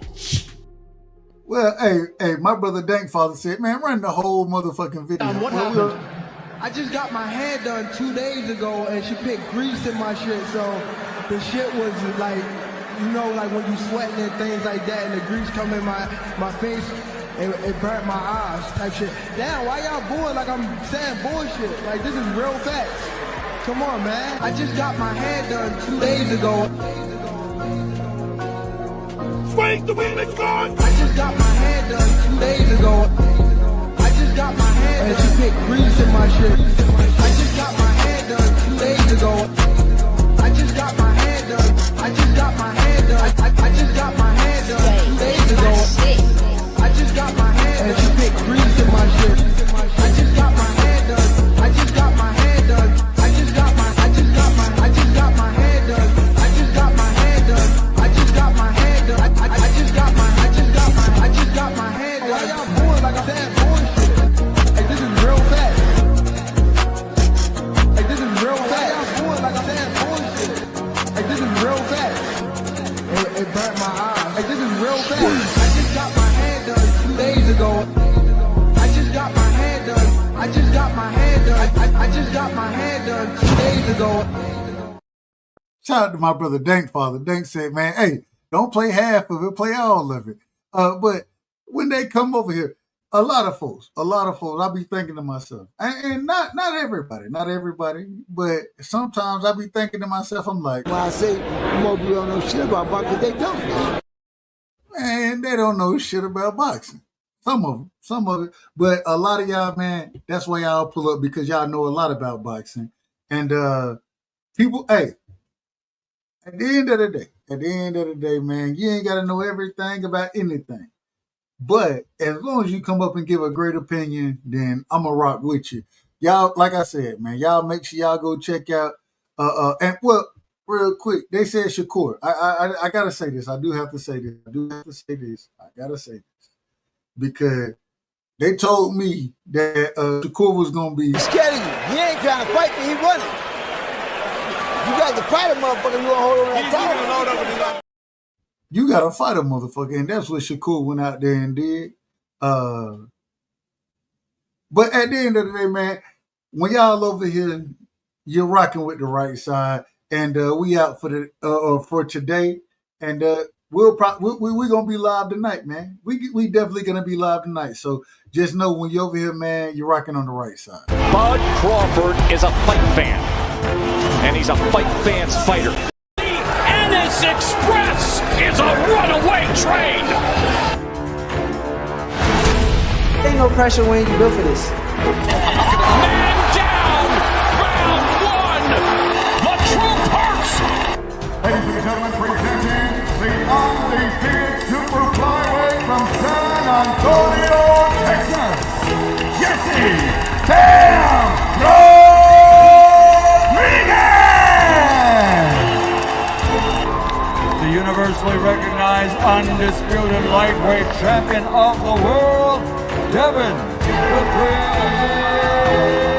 Well, hey, my brother Dankfather said, man, run the whole motherfucking video. What happened? I just got my hair done 2 days ago and she put grease in my shit, so the shit was like, you know, like when you sweating and things like that and the grease come in my face, it burnt my eyes type shit. Damn, why y'all booing like I'm saying bullshit? Like, this is real facts. Come on, man. I just got my hair done 2 days ago. Wait, the women's gone! I just got my hair done 2 days ago. I just got my hair done. And she put grease in my shit. I just got my hair done 2 days ago. I just got my hair done. I just got my hair done. I just got my hair done 2 days ago. I just got my hair done. And she put grease in my shit. I just got my hair done. I just got my hair done. I just got my hair done. I just got my hair done. I just got my hair done. I just got my hair done. Why y'all booing like I'm saying bullshit? Like, this is real facts. Like, this is real facts. Why y'all booing like I'm saying bullshit? Like, this is real facts. It burnt my eyes. Like, this is real facts. I just got my hair done 2 days ago. I just got my hair done. I just got my hair done. I just got my hair done 2 days ago. Shout out to my brother Dankfather. Dank said, man, hey, don't play half of it, play all of it. But when they come over here, a lot of folks, I be thinking to myself, and not everybody, but sometimes I be thinking to myself, I'm like, well, I say more people don't know shit about boxing, they don't. Man, they don't know shit about boxing. Some of it, but a lot of y'all, man, that's why y'all pull up, because y'all know a lot about boxing. And people, hey, at the end of the day, man, you ain't got to know everything about anything. But as long as you come up and give a great opinion, then I'm going to rock with you. Y'all, like I said, man, y'all make sure y'all go check out, and well, real quick, they said Shakur. I got to say this. I do have to say this. Because they told me that Shakur was going to be... He's scared of you. He ain't trying to fight, but he running. You got to fight a motherfucker, you want to hold on that title. You got to fight a motherfucker, and that's what Shakur went out there and did. But at the end of the day, man, when y'all over here, you're rocking with the right side, and we out for the for today, and we're gonna be live tonight, man. We definitely gonna be live tonight. So just know when you're over here, man, you're rocking on the right side. Bud Crawford is a fight fan, and he's a fight fan's fighter. Ennis Express is a runaway train. Ain't no pressure when you built for this. Man down! Round one! The true perks! Ladies and gentlemen, presenting the undefeated super flyweight from San Antonio, Texas, Jesse Damn Rodriguez! The universally recognized undisputed lightweight champion of the world, Devin the Prince